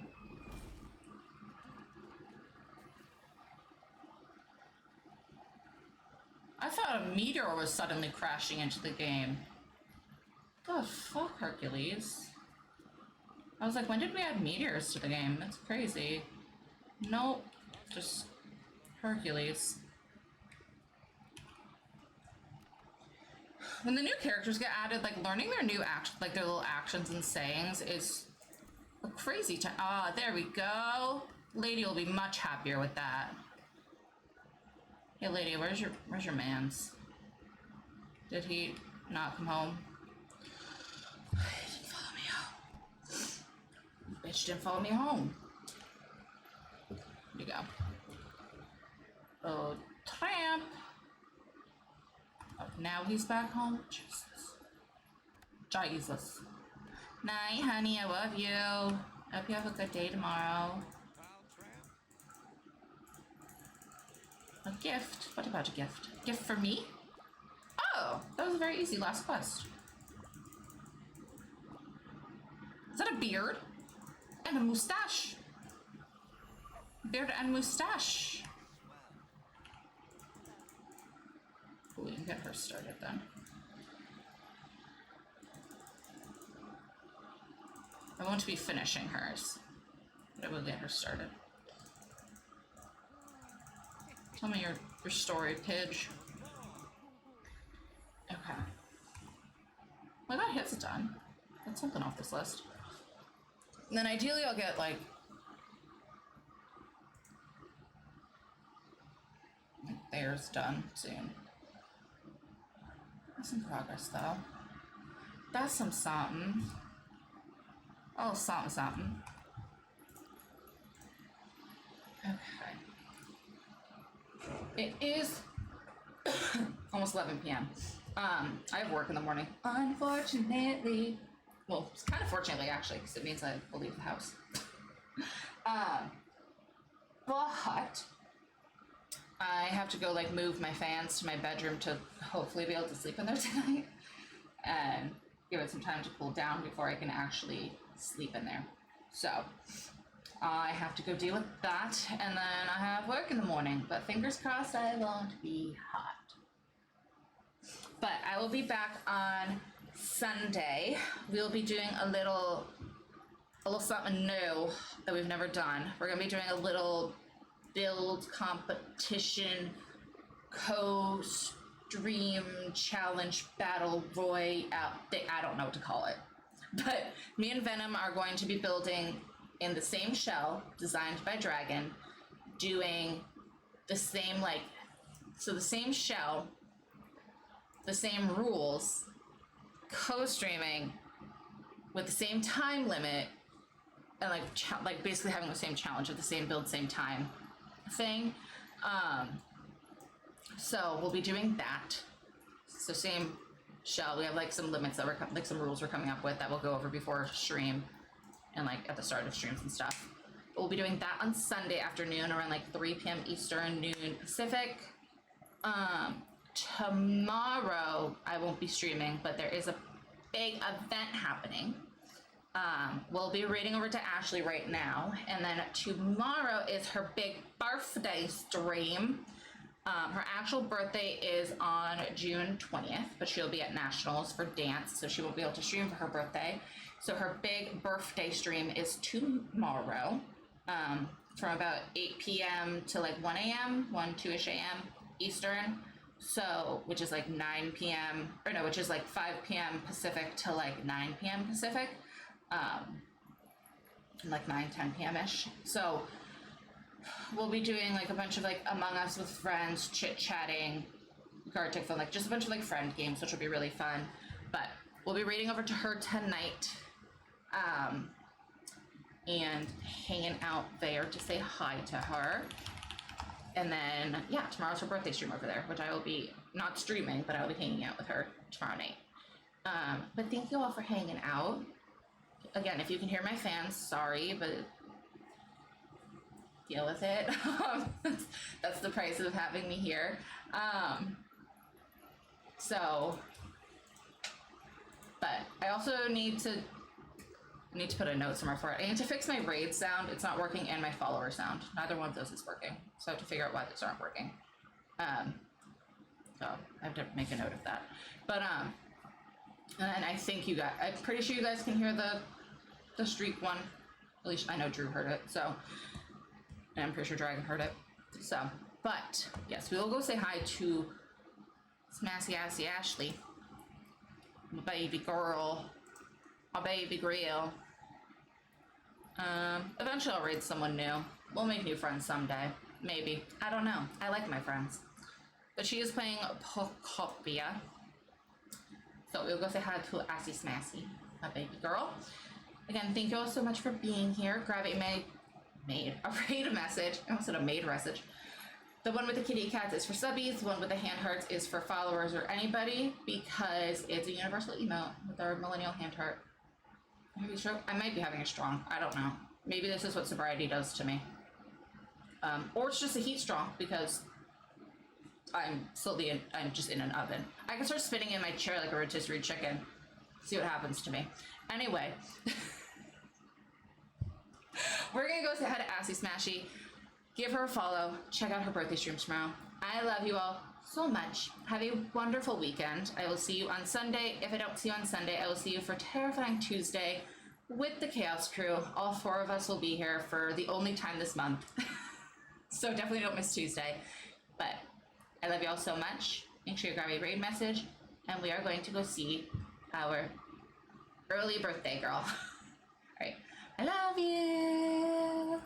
I thought a meteor was suddenly crashing into the game. The fuck, Hercules? I was like, when did we add meteors to the game? That's crazy. Nope. Just Hercules. When the new characters get added, like, learning their new action, like, their little actions and sayings is a crazy time. Ah, there we go. Lady will be much happier with that. Hey, lady, where's your mans? Did he not come home? He didn't follow me home. Bitch didn't follow me home. Here you go. Oh, Tramp. Oh, now he's back home. Jesus. Jesus. Night, honey. I love you. Hope you have a good day tomorrow. A gift? What about a gift? Gift for me? Oh, that was a very easy last quest. Is that a beard? And a mustache. Beard and mustache. Ooh, we can get her started then. I won't be finishing hers, but I will get her started. Tell me your story, Pidge. Okay. Well, that hit's done. That's something off this list. And then ideally I'll get, like theirs done soon. That's in progress, though. That's something. Oh, something. Okay. It is almost 11 p.m. I have work in the morning. Unfortunately. Well, it's kind of fortunately, actually, because it means I will leave the house. But I have to go, like, move my fans to my bedroom to hopefully be able to sleep in there tonight. And give it some time to cool down before I can actually sleep in there. So I have to go deal with that, and then I have work in the morning, but fingers crossed I won't be hot. But I will be back on Sunday, we'll be doing a little something new that we've never done. We're gonna be doing a little build competition, co-stream challenge battle royale thing. I don't know what to call it. But me and Venom are going to be building in the same shell, designed by Dragon, doing the same, like, so the same shell, the same rules, co-streaming with the same time limit, and like basically having the same challenge of the same build, same time thing. So we'll be doing that. So same shell. We have like some limits that we're like some rules we're coming up with that we'll go over before stream and like at the start of streams and stuff. But we'll be doing that on Sunday afternoon around like 3 p.m. Eastern, noon Pacific. Tomorrow I won't be streaming, but there is a big event happening. We'll be reading over to Ashley right now, and then tomorrow is her big birthday stream. Her actual birthday is on June 20th, but she'll be at Nationals for dance, so she won't be able to stream for her birthday. So her big birthday stream is tomorrow, from about 8 p.m. to like 1 a.m., 2-ish a.m. Eastern. So, which is like 9 p.m., or no, which is like 5 p.m. Pacific to like 9 p.m. Pacific. Like 10 p.m.-ish. So we'll be doing like a bunch of like Among Us with friends, chit-chatting, Gartic Phone, like just a bunch of like friend games, which will be really fun. But we'll be reading over to her tonight, and hanging out there to say hi to her. And then, yeah, tomorrow's her birthday stream over there, which I will be not streaming, but I will be hanging out with her tomorrow night. But thank you all for hanging out. Again, if you can hear my fans, sorry, but deal with it. That's the price of having me here. But I also need to put a note somewhere for it. I need to fix my raid sound. It's not working, and my follower sound. Neither one of those is working. So I have to figure out why those aren't working. So I have to make a note of that. But and I think you guys, I'm pretty sure you guys can hear the streak one. At least I know Drew heard it. So, and I'm pretty sure Dragon heard it. So, but yes, we will go say hi to Smassy Assy Ashley, my baby girl, my baby grill. Eventually I'll raid someone new. We'll make new friends someday. Maybe. I don't know. I like my friends. But she is playing Pocopia. So we'll go say hi to Assy Smassy, my baby girl. Again, thank you all so much for being here. Grab a raid message. I almost said a maid message. The one with the kitty cats is for subbies. The one with the hand hearts is for followers or anybody, because it's a universal emote with our millennial hand heart. I might be having a strong. I don't know. Maybe this is what sobriety does to me. Or it's just a heat strong because I'm just in an oven. I can start spinning in my chair like a rotisserie chicken. See what happens to me. Anyway, we're gonna go say hi to Assy Smashy. Give her a follow. Check out her birthday stream tomorrow. I love you all so much. Have a wonderful weekend. I will see you on Sunday. If I don't see you on Sunday, I will see you for Terrifying Tuesday with the Chaos Crew. All 4 of us will be here for the only time this month. So definitely don't miss Tuesday. But I love you all so much. Make sure you grab a raid message, and we are going to go see our early birthday girl. All right. I love you.